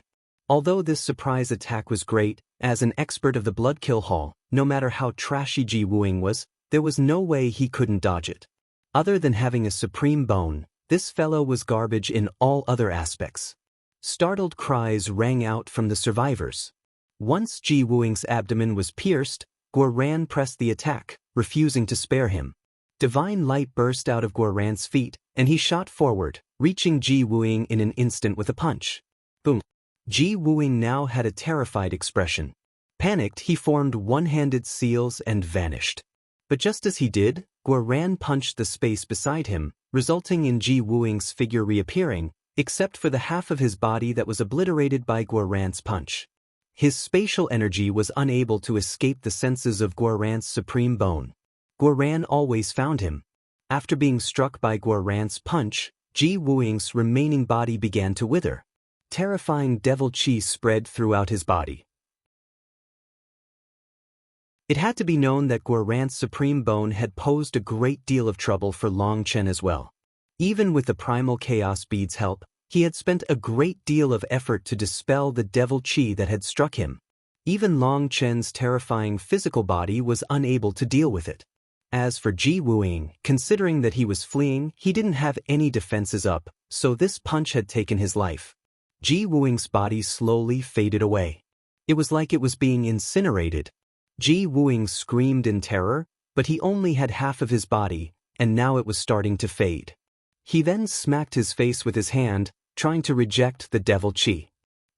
Although this surprise attack was great, as an expert of the Bloodkill Hall, no matter how trashy Ji Wuing was, there was no way he couldn't dodge it. Other than having a supreme bone, this fellow was garbage in all other aspects. Startled cries rang out from the survivors. Once Ji Wuing's abdomen was pierced, Guo-ran pressed the attack, refusing to spare him. Divine light burst out of Guo-ran's feet, and he shot forward, reaching Ji Wuing in an instant with a punch. Boom! Ji Wuing now had a terrified expression. Panicked, he formed one-handed seals and vanished. But just as he did, Guo-ran punched the space beside him, resulting in Ji Wuing's figure reappearing, except for the half of his body that was obliterated by Guo-ran's punch. His spatial energy was unable to escape the senses of Guo-ran's supreme bone. Guo-ran always found him. After being struck by Guo-ran's punch, Ji Wuing's remaining body began to wither. Terrifying devil chi spread throughout his body. It had to be known that Guo-ran's supreme bone had posed a great deal of trouble for Long Chen as well. Even with the primal chaos bead's help, he had spent a great deal of effort to dispel the devil chi that had struck him. Even Long Chen's terrifying physical body was unable to deal with it. As for Ji Wuing, considering that he was fleeing, he didn't have any defenses up, so this punch had taken his life. Ji Wuing's body slowly faded away. It was like it was being incinerated. Ji Wuing screamed in terror, but he only had half of his body, and now it was starting to fade. He then smacked his face with his hand, trying to reject the devil chi.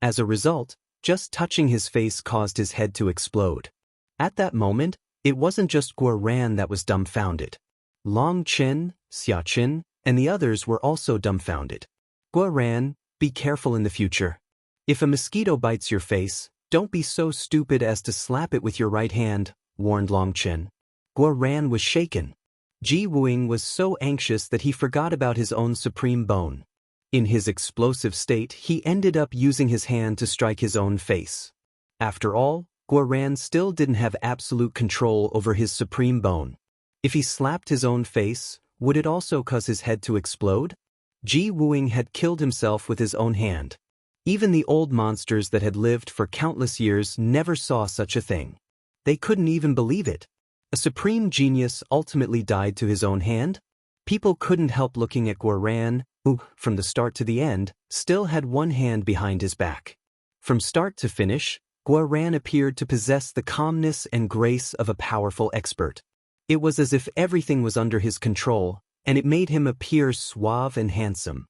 As a result, just touching his face caused his head to explode. At that moment, it wasn't just Guo-ran that was dumbfounded. Long Chen, Xia Qin, and the others were also dumbfounded. Guo-ran, be careful in the future. If a mosquito bites your face, don't be so stupid as to slap it with your right hand, warned Long Chen. Guo-ran was shaken. Ji Wuing was so anxious that he forgot about his own supreme bone. In his explosive state, he ended up using his hand to strike his own face. After all, Guo-ran still didn't have absolute control over his supreme bone. If he slapped his own face, would it also cause his head to explode? Ji Wuing had killed himself with his own hand. Even the old monsters that had lived for countless years never saw such a thing. They couldn't even believe it. A supreme genius ultimately died to his own hand? People couldn't help looking at Guo-ran, who, from the start to the end, still had one hand behind his back. From start to finish, Guo-ran appeared to possess the calmness and grace of a powerful expert. It was as if everything was under his control, and it made him appear suave and handsome.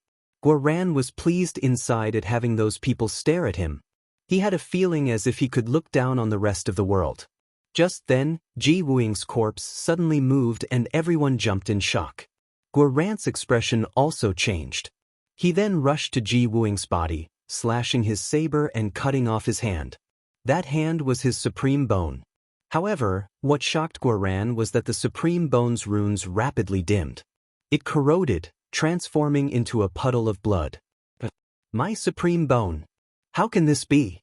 Guo-ran was pleased inside at having those people stare at him. He had a feeling as if he could look down on the rest of the world. Just then, Ji Wuing's corpse suddenly moved and everyone jumped in shock. Guo-ran's expression also changed. He then rushed to Ji Wuing's body, slashing his saber and cutting off his hand. That hand was his supreme bone. However, what shocked Guo-ran was that the supreme bone's runes rapidly dimmed. It corroded, transforming into a puddle of blood. My supreme bone! How can this be?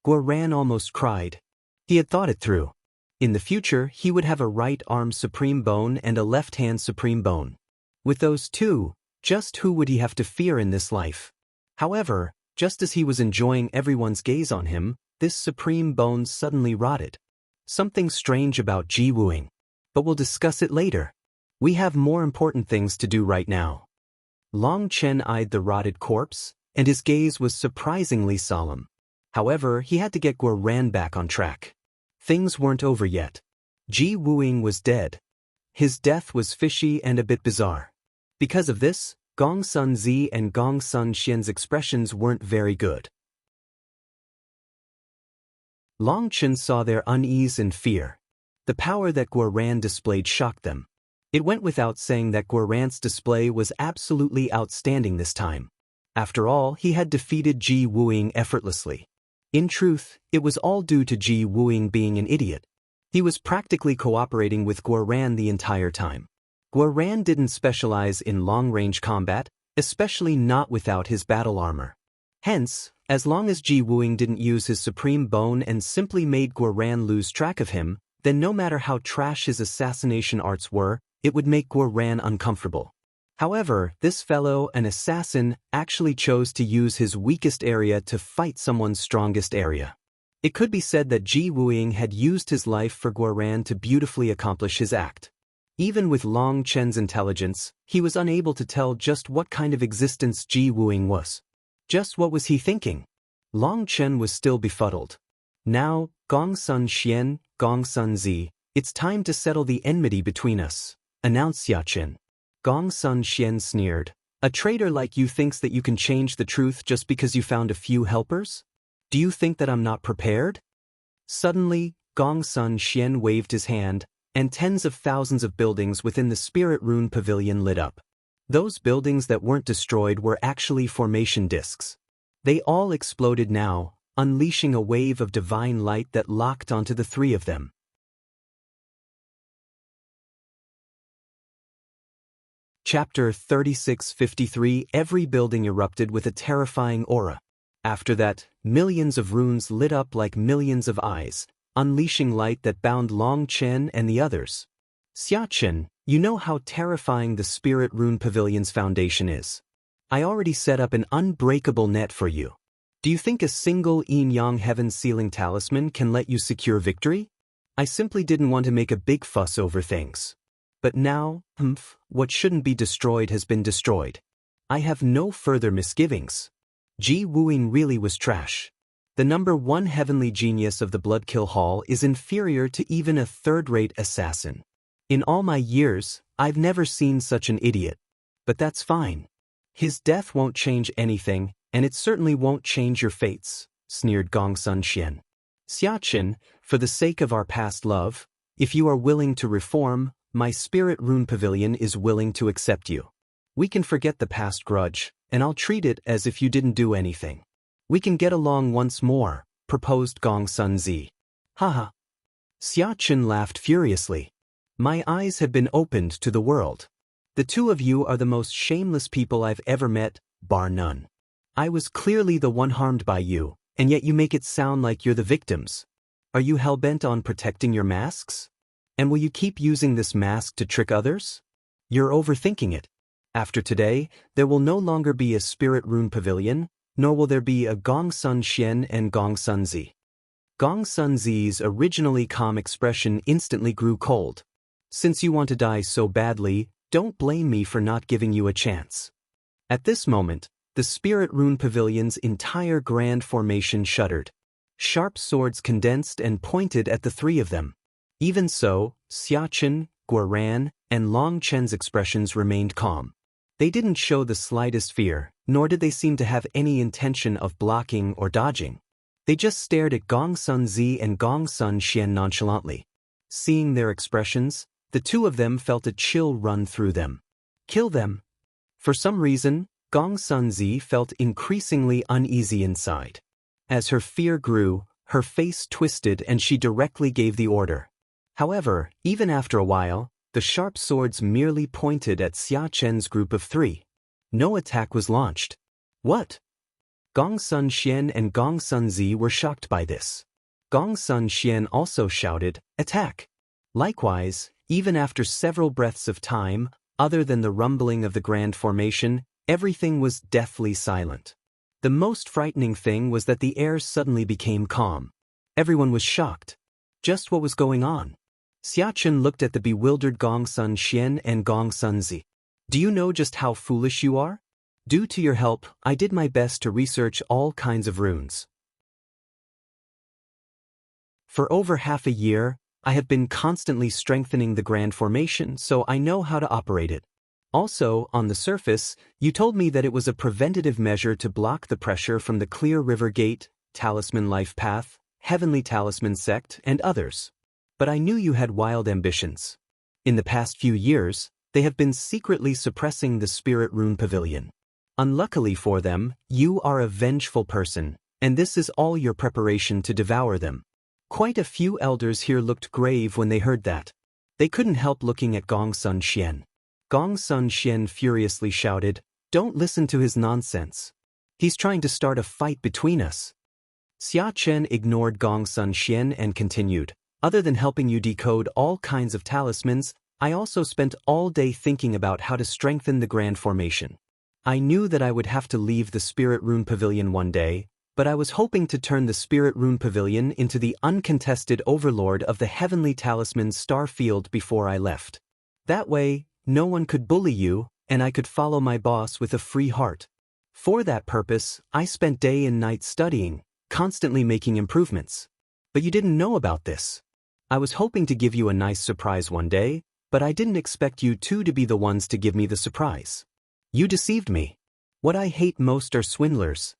Guo-ran almost cried. He had thought it through. In the future, he would have a right arm supreme bone and a left hand supreme bone. With those two, just who would he have to fear in this life? However, just as he was enjoying everyone's gaze on him, this supreme bone suddenly rotted. Something strange about Ji Wuing. But we'll discuss it later. We have more important things to do right now. Long Chen eyed the rotted corpse, and his gaze was surprisingly solemn. However, he had to get Guo Ran back on track. Things weren't over yet. Ji Wuing was dead. His death was fishy and a bit bizarre. Because of this, Gong Sun Zi and Gong Sun Xian's expressions weren't very good. Long Chen saw their unease and fear. The power that Guo Ran displayed shocked them. It went without saying that Guo Ran's display was absolutely outstanding this time. After all, he had defeated Ji Wuing effortlessly. In truth, it was all due to Ji Wuing being an idiot. He was practically cooperating with Guo Ran the entire time. Guo Ran didn't specialize in long-range combat, especially not without his battle armor. Hence, as long as Ji Wuing didn't use his supreme bone and simply made Guo Ran lose track of him, then no matter how trash his assassination arts were, it would make Guo Ran uncomfortable. However, this fellow, an assassin, actually chose to use his weakest area to fight someone's strongest area. It could be said that Ji Wuing had used his life for Guo Ran to beautifully accomplish his act. Even with Long Chen's intelligence, he was unable to tell just what kind of existence Ji Wuing was. Just what was he thinking? Long Chen was still befuddled. Now, Gong Sun Xian, Gong Sun Zi, it's time to settle the enmity between us, announced Xia Chen. Gong Sun Xian sneered. A traitor like you thinks that you can change the truth just because you found a few helpers? Do you think that I'm not prepared? Suddenly, Gong Sun Xian waved his hand, and tens of thousands of buildings within the Spirit Rune Pavilion lit up. Those buildings that weren't destroyed were actually formation discs. They all exploded now, unleashing a wave of divine light that locked onto the three of them. Chapter 3653. Every building erupted with a terrifying aura. After that, millions of runes lit up like millions of eyes, unleashing light that bound Long Chen and the others. Xia Chen, you know how terrifying the Spirit Rune Pavilion's foundation is. I already set up an unbreakable net for you. Do you think a single yin-yang heaven sealing talisman can let you secure victory? I simply didn't want to make a big fuss over things. But now, what shouldn't be destroyed has been destroyed. I have no further misgivings. Ji Wuing really was trash. The #1 heavenly genius of the Bloodkill Hall is inferior to even a third-rate assassin. In all my years, I've never seen such an idiot. But that's fine. His death won't change anything, and it certainly won't change your fates, sneered Gong Sun Xian. Xia Chen, for the sake of our past love, if you are willing to reform, my Spirit Rune Pavilion is willing to accept you. We can forget the past grudge, and I'll treat it as if you didn't do anything. We can get along once more, proposed Gong Sun Zi. Haha. Xia Chen laughed furiously. My eyes have been opened to the world. The two of you are the most shameless people I've ever met, bar none. I was clearly the one harmed by you, and yet you make it sound like you're the victims. Are you hell-bent on protecting your masks? And will you keep using this mask to trick others? You're overthinking it. After today, there will no longer be a Spirit Rune Pavilion, nor will there be a Gong Sun Xian and Gong Sun Zi. Gong Sun Zi's originally calm expression instantly grew cold. Since you want to die so badly, don't blame me for not giving you a chance. At this moment, the Spirit Rune Pavilion's entire grand formation shuddered. Sharp swords condensed and pointed at the three of them. Even so, Xia Chen, Guo Ran, and Long Chen's expressions remained calm. They didn't show the slightest fear, nor did they seem to have any intention of blocking or dodging. They just stared at Gong Sun Zi and Gong Sun Xian nonchalantly. Seeing their expressions, the two of them felt a chill run through them. Kill them. For some reason, Gong Sun Zi felt increasingly uneasy inside. As her fear grew, her face twisted and she directly gave the order. However, even after a while, the sharp swords merely pointed at Xia Chen's group of three. No attack was launched. What? Gong Sun Xian and Gong Sun Zi were shocked by this. Gongsun Xian also shouted, "Attack!" Likewise, even after several breaths of time, other than the rumbling of the grand formation, everything was deathly silent. The most frightening thing was that the air suddenly became calm. Everyone was shocked. Just what was going on? Xiachen looked at the bewildered Gongsun Xian and Gongsun Zi. "Do you know just how foolish you are? Due to your help, I did my best to research all kinds of runes. For over half a year, I have been constantly strengthening the grand formation, so I know how to operate it. Also, on the surface, you told me that it was a preventative measure to block the pressure from the Clear River Gate, Talisman Life Path, Heavenly Talisman Sect, and others. But I knew you had wild ambitions. In the past few years, they have been secretly suppressing the Spirit Rune Pavilion. Unluckily for them, you are a vengeful person, and this is all your preparation to devour them." Quite a few elders here looked grave when they heard that. They couldn't help looking at Gongsun Xian. Gongsun Xian furiously shouted, "Don't listen to his nonsense. He's trying to start a fight between us." Xia Chen ignored Gongsun Xian and continued, "Other than helping you decode all kinds of talismans, I also spent all day thinking about how to strengthen the grand formation. I knew that I would have to leave the Spirit Rune Pavilion one day, but I was hoping to turn the Spirit Rune Pavilion into the uncontested overlord of the Heavenly Talisman star field before I left. That way, no one could bully you, and I could follow my boss with a free heart. For that purpose, I spent day and night studying, constantly making improvements. But you didn't know about this. I was hoping to give you a nice surprise one day, but I didn't expect you two to be the ones to give me the surprise. You deceived me. What I hate most are swindlers."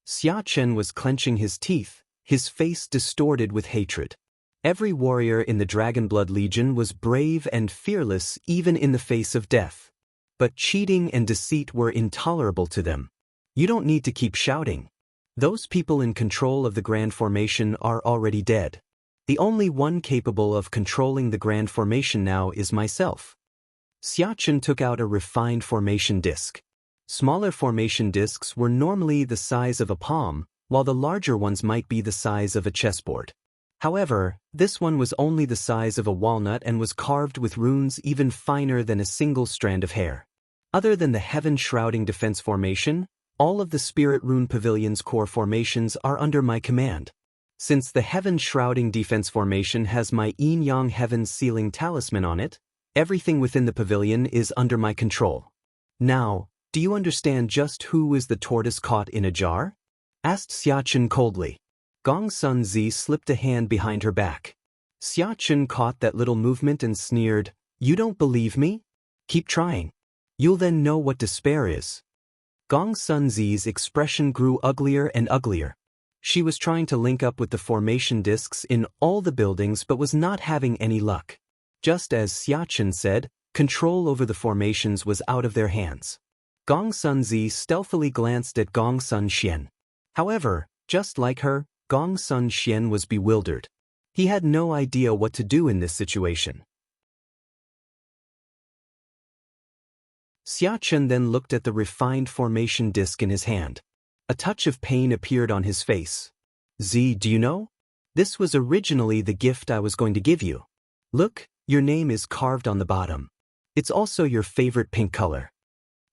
Xia Chen was clenching his teeth, his face distorted with hatred. Every warrior in the Dragonblood Legion was brave and fearless even in the face of death. But cheating and deceit were intolerable to them. You don't need to keep shouting. Those people in control of the Grand Formation are already dead. The only one capable of controlling the Grand Formation now is myself. Xia Chen took out a refined formation disc. Smaller formation discs were normally the size of a palm, while the larger ones might be the size of a chessboard. However, this one was only the size of a walnut and was carved with runes even finer than a single strand of hair. Other than the Heaven-Shrouding Defense Formation, all of the Spirit Rune Pavilion's core formations are under my command. Since the Heaven-Shrouding Defense Formation has my Yin-Yang Heaven Sealing Talisman on it, everything within the pavilion is under my control. Now, do you understand just who is the tortoise caught in a jar? Asked Xiachen coldly. Gongsun Zi slipped a hand behind her back. Xiachen caught that little movement and sneered, "You don't believe me? Keep trying. You'll then know what despair is." Gongsun Zi's expression grew uglier and uglier. She was trying to link up with the formation discs in all the buildings but was not having any luck. Just as Xiachen said, control over the formations was out of their hands. Gongsun Zi stealthily glanced at Gongsun Xian. However, just like her, Gongsun Xian was bewildered. He had no idea what to do in this situation. Xiachen then looked at the refined formation disc in his hand. A touch of pain appeared on his face. "Z, do you know? This was originally the gift I was going to give you. Look, your name is carved on the bottom. It's also your favorite pink color."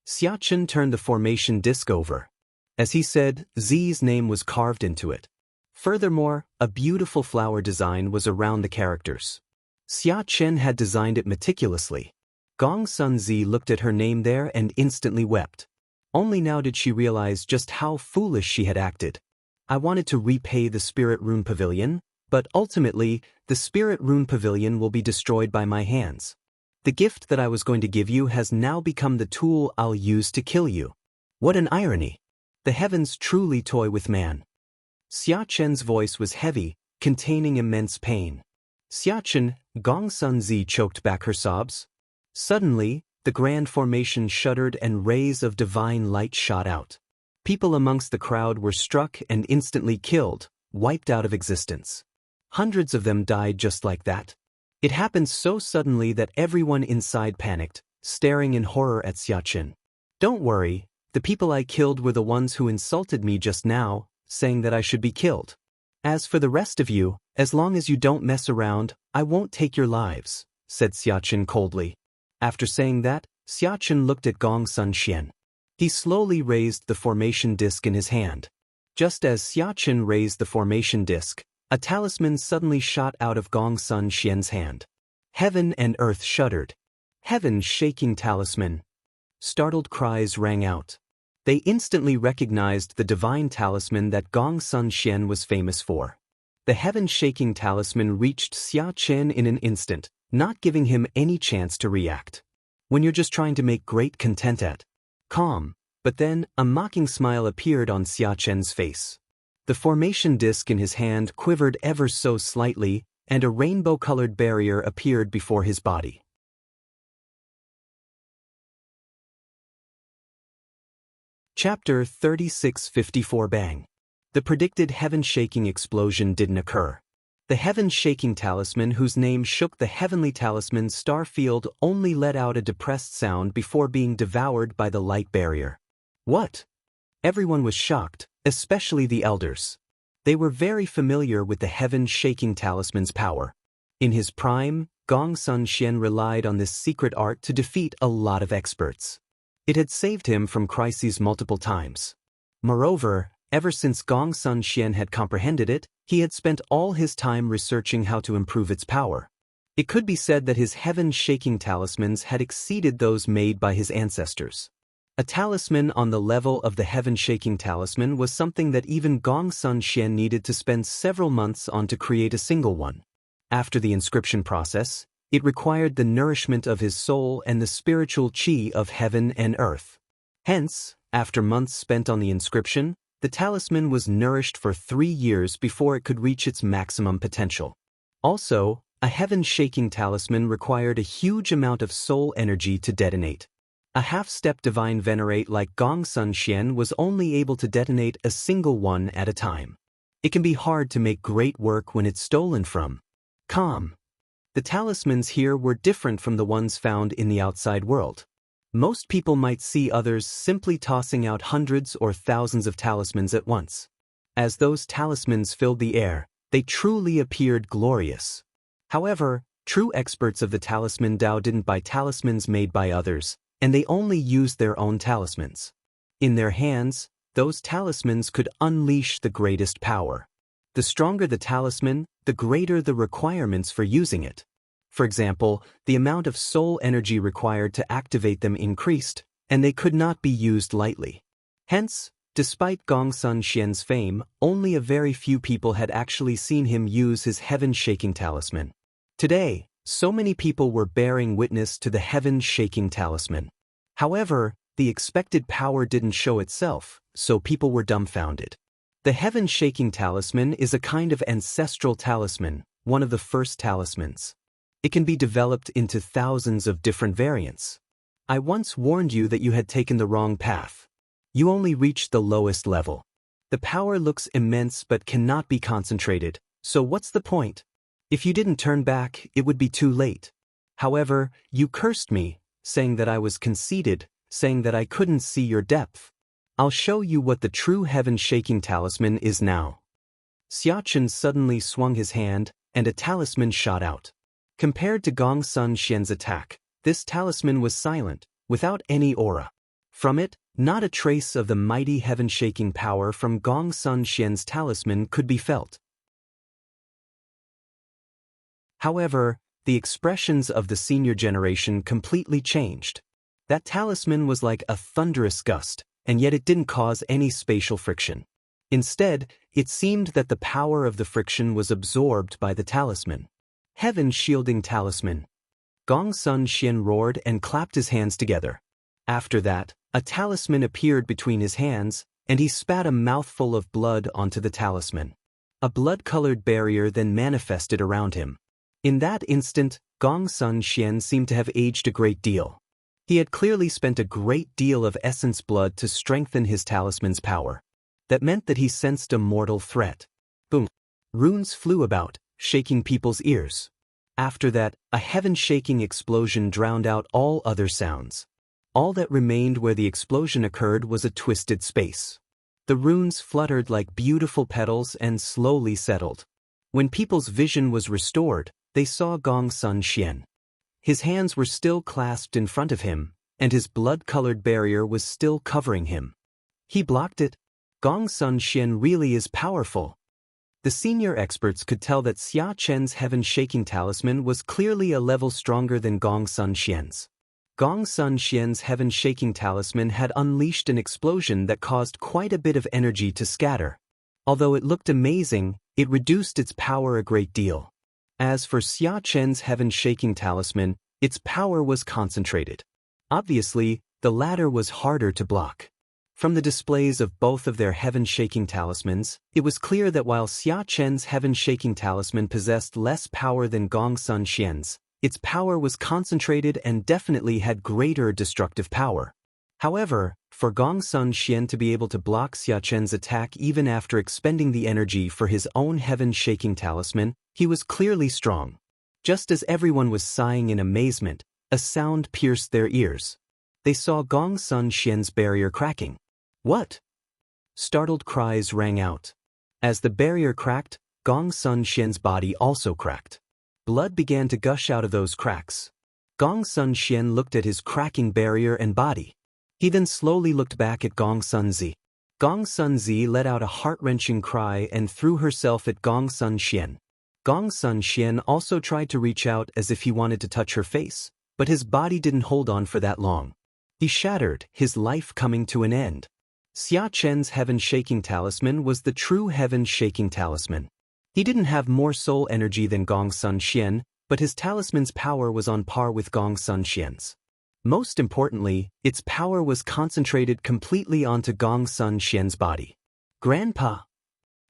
Xiachen turned the formation disc over. As he said, Z's name was carved into it. Furthermore, a beautiful flower design was around the characters. Xiachen had designed it meticulously. Gongsun Zi looked at her name there and instantly wept. Only now did she realize just how foolish she had acted. I wanted to repay the Spirit Rune Pavilion, but ultimately, the Spirit Rune Pavilion will be destroyed by my hands. The gift that I was going to give you has now become the tool I'll use to kill you. What an irony! The heavens truly toy with man. Xiachen's voice was heavy, containing immense pain. Xiachen, Gongsun Zi choked back her sobs. Suddenly, the grand formation shuddered and rays of divine light shot out. People amongst the crowd were struck and instantly killed, wiped out of existence. Hundreds of them died just like that. It happened so suddenly that everyone inside panicked, staring in horror at Xiachen. "Don't worry, the people I killed were the ones who insulted me just now, saying that I should be killed. As for the rest of you, as long as you don't mess around, I won't take your lives, said Xiachen coldly. After saying that, Xiachen looked at Gong Sun Xian. He slowly raised the formation disc in his hand. Just as Xiachen raised the formation disc, a talisman suddenly shot out of Gong Sun Xian's hand. Heaven and earth shuddered. Heaven's shaking talisman. Startled cries rang out. They instantly recognized the divine talisman that Gong Sun Xian was famous for. The heaven-shaking talisman reached Xia Chen in an instant, not giving him any chance to react. When you're just trying to make great content at calm, but then a mocking smile appeared on Xia Chen's face. The formation disc in his hand quivered ever so slightly, and a rainbow-colored barrier appeared before his body. Chapter 3654 Bang. The predicted heaven-shaking explosion didn't occur. The heaven-shaking talisman, whose name shook the heavenly talisman star field, only let out a depressed sound before being devoured by the light barrier. What? Everyone was shocked, especially the elders. They were very familiar with the heaven-shaking talisman's power. In his prime, Gong Sun Xian relied on this secret art to defeat a lot of experts. It had saved him from crises multiple times. Moreover, ever since Gong Sun Xian had comprehended it, he had spent all his time researching how to improve its power. It could be said that his heaven-shaking talismans had exceeded those made by his ancestors. A talisman on the level of the heaven-shaking talisman was something that even Gong Sun Xian needed to spend several months on to create a single one. After the inscription process, it required the nourishment of his soul and the spiritual qi of heaven and earth. Hence, after months spent on the inscription, the talisman was nourished for 3 years before it could reach its maximum potential. Also, a heaven-shaking talisman required a huge amount of soul energy to detonate. A half-step divine venerate like Gong Sun Xian was only able to detonate a single one at a time. It can be hard to make great work when it's stolen from. Calm. The talismans here were different from the ones found in the outside world. Most people might see others simply tossing out hundreds or thousands of talismans at once. As those talismans filled the air, they truly appeared glorious. However, true experts of the talisman Dao didn't buy talismans made by others, and they only used their own talismans. In their hands, those talismans could unleash the greatest power. The stronger the talisman, the greater the requirements for using it. For example, the amount of soul energy required to activate them increased, and they could not be used lightly. Hence, despite Gong Sun Xian's fame, only a very few people had actually seen him use his heaven-shaking talisman. Today, so many people were bearing witness to the heaven-shaking talisman. However, the expected power didn't show itself, so people were dumbfounded. The heaven-shaking talisman is a kind of ancestral talisman, one of the first talismans. It can be developed into thousands of different variants. I once warned you that you had taken the wrong path. You only reached the lowest level. The power looks immense but cannot be concentrated, so what's the point? If you didn't turn back, it would be too late. However, you cursed me, saying that I was conceited, saying that I couldn't see your depth. I'll show you what the true heaven-shaking talisman is now. Xiachen suddenly swung his hand, and a talisman shot out. Compared to Gong Sun Xian's attack, this talisman was silent, without any aura. From it, not a trace of the mighty heaven-shaking power from Gong Sun Xian's talisman could be felt. However, the expressions of the senior generation completely changed. That talisman was like a thunderous gust, and yet it didn't cause any spatial friction. Instead, it seemed that the power of the friction was absorbed by the talisman. Heaven-shielding talisman. Gong Sun Xian roared and clapped his hands together. After that, a talisman appeared between his hands, and he spat a mouthful of blood onto the talisman. A blood-colored barrier then manifested around him. In that instant, Gong Sun Xian seemed to have aged a great deal. He had clearly spent a great deal of essence blood to strengthen his talisman's power. That meant that he sensed a mortal threat. Boom! Runes flew about, shaking people's ears. After that, a heaven-shaking explosion drowned out all other sounds. All that remained where the explosion occurred was a twisted space. The runes fluttered like beautiful petals and slowly settled. When people's vision was restored, they saw Gong Sun Xian. His hands were still clasped in front of him, and his blood-colored barrier was still covering him. He blocked it. Gong Sun Xian really is powerful. The senior experts could tell that Xia Chen's heaven-shaking talisman was clearly a level stronger than Gong Sun Xian's. Gong Sun Xian's heaven-shaking talisman had unleashed an explosion that caused quite a bit of energy to scatter. Although it looked amazing, it reduced its power a great deal. As for Xia Chen's heaven-shaking talisman, its power was concentrated. Obviously, the latter was harder to block. From the displays of both of their heaven-shaking talismans, it was clear that while Xia Chen's heaven-shaking talisman possessed less power than Gong Sun Xian's, its power was concentrated and definitely had greater destructive power. However, for Gong Sun Xian to be able to block Xia Chen's attack even after expending the energy for his own heaven-shaking talisman, he was clearly strong. Just as everyone was sighing in amazement, a sound pierced their ears. They saw Gong Sun Xian's barrier cracking. What? Startled cries rang out. As the barrier cracked, Gong Sun Xian's body also cracked. Blood began to gush out of those cracks. Gong Sun Xian looked at his cracking barrier and body. He then slowly looked back at Gong Sun Zi. Gong Sun Zi let out a heart-wrenching cry and threw herself at Gong Sun Xian. Gong Sun Xian also tried to reach out as if he wanted to touch her face, but his body didn't hold on for that long. He shattered, his life coming to an end. Xia Chen's heaven-shaking talisman was the true heaven-shaking talisman. He didn't have more soul energy than Gong Sun Xian, but his talisman's power was on par with Gong Sun Xian's. Most importantly, its power was concentrated completely onto Gong Sun Xian's body. Grandpa!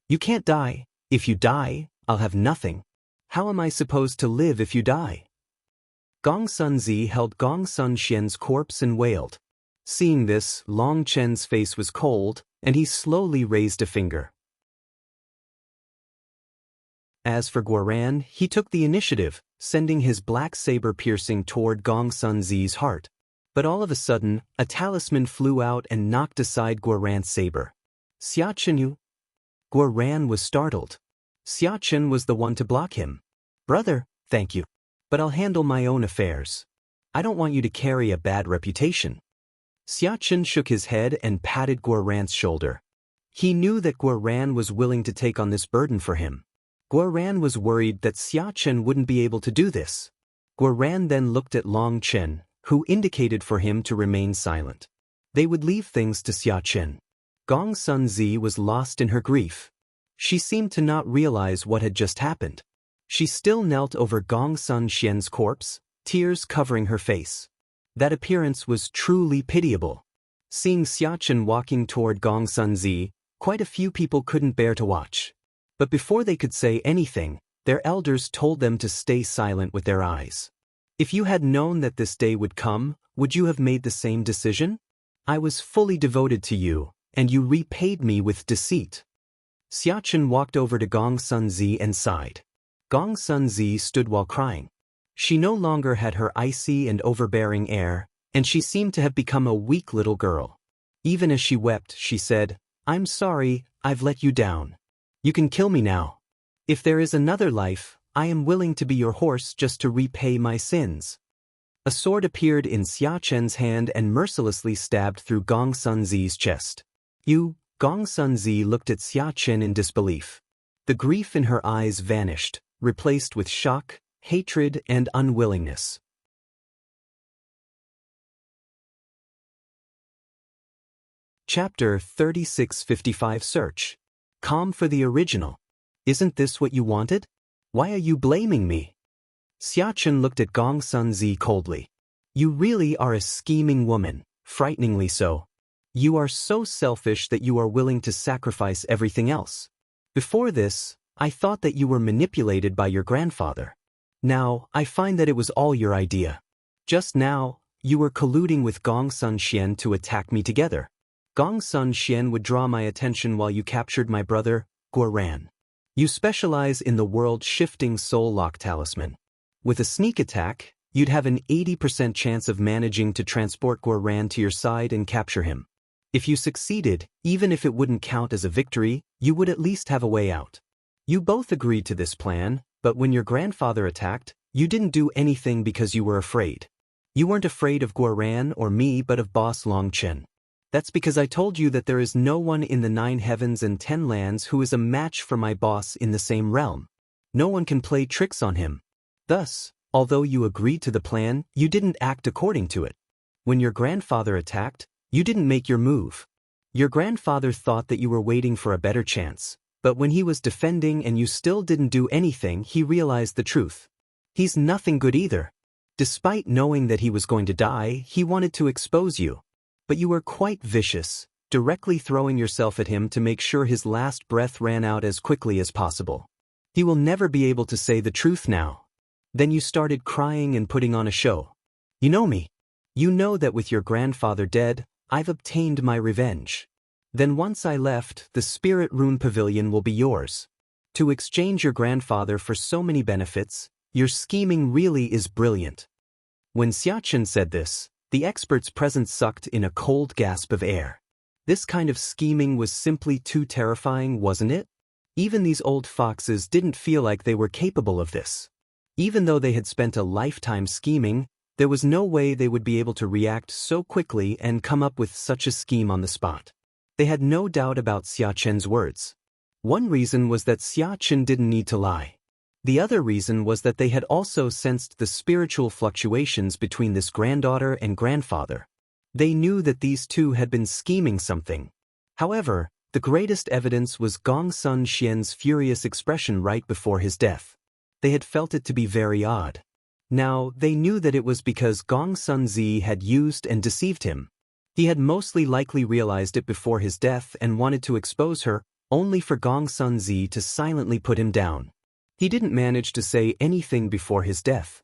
You can't die. If you die, I'll have nothing. How am I supposed to live if you die? Gong Sun Zi held Gong Sun Xian's corpse and wailed. Seeing this, Long Chen's face was cold, and he slowly raised a finger. As for Guoran, he took the initiative, sending his black saber piercing toward Gong Sun Zi's heart. But all of a sudden, a talisman flew out and knocked aside Guoran's saber. Xia Chen? Guoran was startled. Xia Chen was the one to block him. Brother, thank you. But I'll handle my own affairs. I don't want you to carry a bad reputation. Xia Chen shook his head and patted Guoran's shoulder. He knew that Guoran was willing to take on this burden for him. Guoran was worried that Xia Chen wouldn't be able to do this. Guoran then looked at Long Chen, who indicated for him to remain silent. They would leave things to Xia Chen. Gong Sun Zi was lost in her grief. She seemed to not realize what had just happened. She still knelt over Gong Sun Xian's corpse, tears covering her face. That appearance was truly pitiable. Seeing Xia Chen walking toward Gong Sun Zi, quite a few people couldn't bear to watch. But before they could say anything, their elders told them to stay silent with their eyes. If you had known that this day would come, would you have made the same decision? I was fully devoted to you, and you repaid me with deceit. Xia Chen walked over to Gong Sun Zi and sighed. Gong Sun Zi stood while crying. She no longer had her icy and overbearing air, and she seemed to have become a weak little girl. Even as she wept, she said, "I'm sorry, I've let you down. You can kill me now. If there is another life, I am willing to be your horse just to repay my sins." A sword appeared in Xia Chen's hand and mercilessly stabbed through Gong Sun Zi's chest. Gong Sun Zi looked at Xia Chen in disbelief. The grief in her eyes vanished, replaced with shock, hatred, and unwillingness. Chapter 3655 Search. Calm for the original. Isn't this what you wanted? Why are you blaming me? Xia Chen looked at Gong Sun Zi coldly. You really are a scheming woman, frighteningly so. You are so selfish that you are willing to sacrifice everything else. Before this, I thought that you were manipulated by your grandfather. Now, I find that it was all your idea. Just now, you were colluding with Gong Sun Xian to attack me together. Gong Sun Xian would draw my attention while you captured my brother, Guoran. You specialize in the world-shifting soul lock talisman. With a sneak attack, you'd have an 80% chance of managing to transport Guoran to your side and capture him. If you succeeded, even if it wouldn't count as a victory, you would at least have a way out. You both agreed to this plan, but when your grandfather attacked, you didn't do anything because you were afraid. You weren't afraid of Guoran or me but of Boss Longchen. That's because I told you that there is no one in the 9 heavens and 10 lands who is a match for my boss in the same realm. No one can play tricks on him. Thus, although you agreed to the plan, you didn't act according to it. When your grandfather attacked, you didn't make your move. Your grandfather thought that you were waiting for a better chance, but when he was defending and you still didn't do anything, he realized the truth. He's nothing good either. Despite knowing that he was going to die, he wanted to expose you. But you were quite vicious, directly throwing yourself at him to make sure his last breath ran out as quickly as possible. He will never be able to say the truth now. Then you started crying and putting on a show. You know me. You know that with your grandfather dead, I've obtained my revenge. Then once I left, the Spirit Room Pavilion will be yours. To exchange your grandfather for so many benefits, your scheming really is brilliant. When Xiachen said this, the experts present sucked in a cold gasp of air. This kind of scheming was simply too terrifying, wasn't it? Even these old foxes didn't feel like they were capable of this. Even though they had spent a lifetime scheming, there was no way they would be able to react so quickly and come up with such a scheme on the spot. They had no doubt about Xiachen's words. One reason was that Xiachen didn't need to lie. The other reason was that they had also sensed the spiritual fluctuations between this granddaughter and grandfather. They knew that these two had been scheming something. However, the greatest evidence was Gong Sun Xian's furious expression right before his death. They had felt it to be very odd. Now, they knew that it was because Gong Sun Zi had used and deceived him. He had mostly likely realized it before his death and wanted to expose her, only for Gong Sun Zi to silently put him down. He didn't manage to say anything before his death.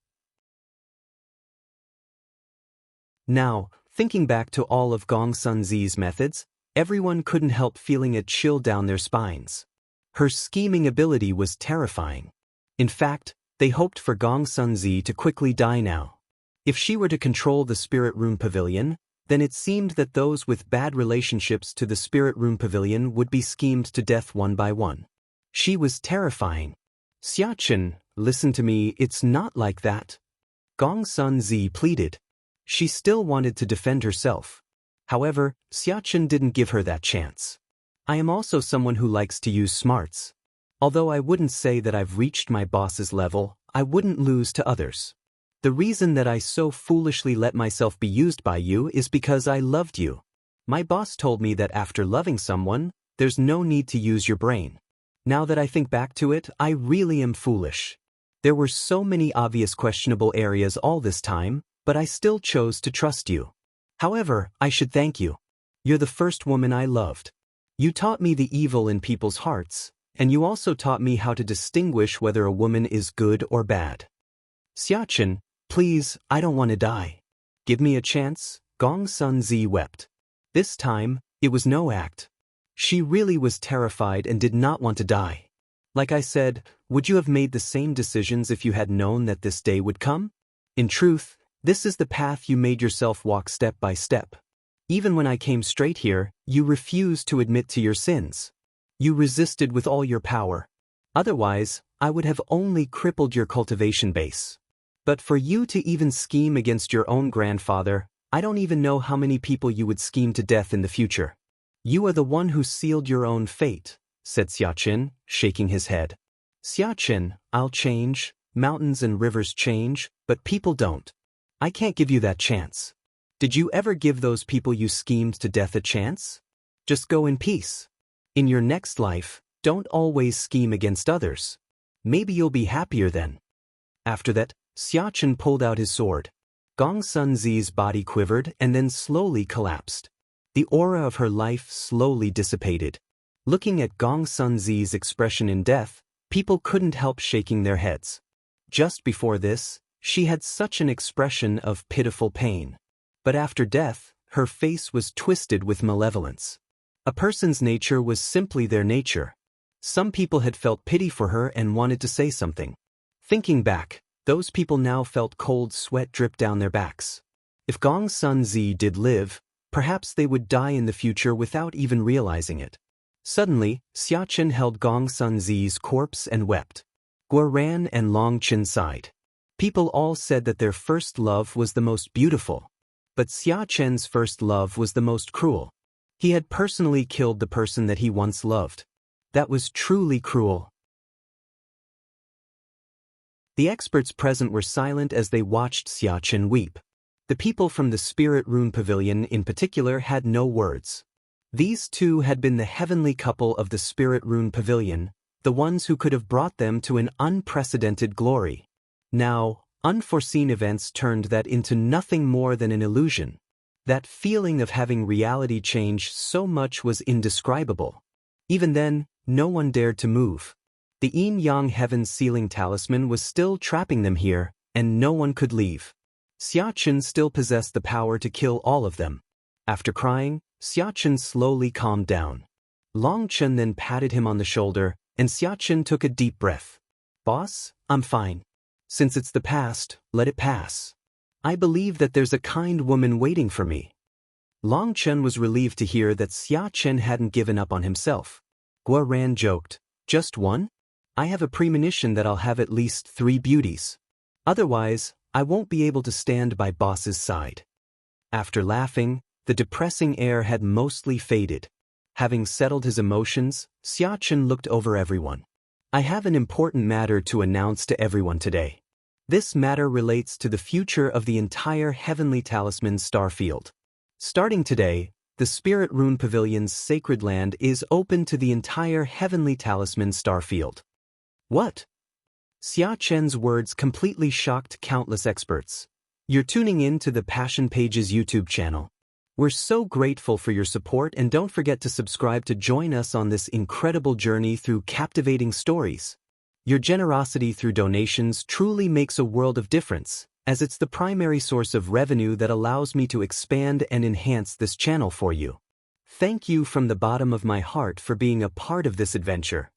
Now, thinking back to all of Gong Sun Zi's methods, everyone couldn't help feeling a chill down their spines. Her scheming ability was terrifying. In fact, they hoped for Gong Sun Zi to quickly die now. If she were to control the Spirit Room Pavilion, then it seemed that those with bad relationships to the Spirit Room Pavilion would be schemed to death one by one. She was terrifying. Xiachen, listen to me, it's not like that. Gong Sun Zi pleaded. She still wanted to defend herself. However, Xiachen didn't give her that chance. I am also someone who likes to use smarts. Although I wouldn't say that I've reached my boss's level, I wouldn't lose to others. The reason that I so foolishly let myself be used by you is because I loved you. My boss told me that after loving someone, there's no need to use your brain. Now that I think back to it, I really am foolish. There were so many obvious questionable areas all this time, but I still chose to trust you. However, I should thank you. You're the first woman I loved. You taught me the evil in people's hearts, and you also taught me how to distinguish whether a woman is good or bad. Xiachen, please, I don't want to die. Give me a chance, Gong Sun Zi wept. This time, it was no act. She really was terrified and did not want to die. Like I said, would you have made the same decisions if you had known that this day would come? In truth, this is the path you made yourself walk step by step. Even when I came straight here, you refused to admit to your sins. You resisted with all your power. Otherwise, I would have only crippled your cultivation base. But for you to even scheme against your own grandfather, I don't even know how many people you would scheme to death in the future. You are the one who sealed your own fate, said Xiachen, shaking his head. Xiachen, I'll change, mountains and rivers change, but people don't. I can't give you that chance. Did you ever give those people you schemed to death a chance? Just go in peace. In your next life, don't always scheme against others. Maybe you'll be happier then. After that, Xiachen pulled out his sword. Gong Sun Zi's body quivered and then slowly collapsed. The aura of her life slowly dissipated. Looking at Gong Sun Zi's expression in death, people couldn't help shaking their heads. Just before this, she had such an expression of pitiful pain. But after death, her face was twisted with malevolence. A person's nature was simply their nature. Some people had felt pity for her and wanted to say something. Thinking back, those people now felt cold sweat drip down their backs. If Gong Sun Zi did live, Perhaps they would die in the future without even realizing it. Suddenly, Xiachen held Gong Sunzi's corpse and wept. Guoran and Longchen sighed. People all said that their first love was the most beautiful. But Xiachen's first love was the most cruel. He had personally killed the person that he once loved. That was truly cruel. The experts present were silent as they watched Xiachen weep. The people from the Spirit Rune Pavilion in particular had no words. These two had been the heavenly couple of the Spirit Rune Pavilion, the ones who could have brought them to an unprecedented glory. Now, unforeseen events turned that into nothing more than an illusion. That feeling of having reality change so much was indescribable. Even then, no one dared to move. The yin-yang heaven's sealing talisman was still trapping them here, and no one could leave. Xiachen still possessed the power to kill all of them. After crying, Xiachen slowly calmed down. Longchen then patted him on the shoulder, and Xiachen took a deep breath. "Boss, I'm fine. Since it's the past, let it pass. I believe that there's a kind woman waiting for me." Longchen was relieved to hear that Xiachen hadn't given up on himself. Guoran joked, "Just one? I have a premonition that I'll have at least 3 beauties. Otherwise, I won't be able to stand by boss's side." After laughing, the depressing air had mostly faded. Having settled his emotions, Xiachen looked over everyone. "I have an important matter to announce to everyone today. This matter relates to the future of the entire Heavenly Talisman star field. Starting today, the Spirit Rune Pavilion's sacred land is open to the entire Heavenly Talisman star field." "What?" Xiachen's words completely shocked countless experts. "You're tuning in to the Passion Pages YouTube channel. We're so grateful for your support, and don't forget to subscribe to join us on this incredible journey through captivating stories. Your generosity through donations truly makes a world of difference, as it's the primary source of revenue that allows me to expand and enhance this channel for you. Thank you from the bottom of my heart for being a part of this adventure."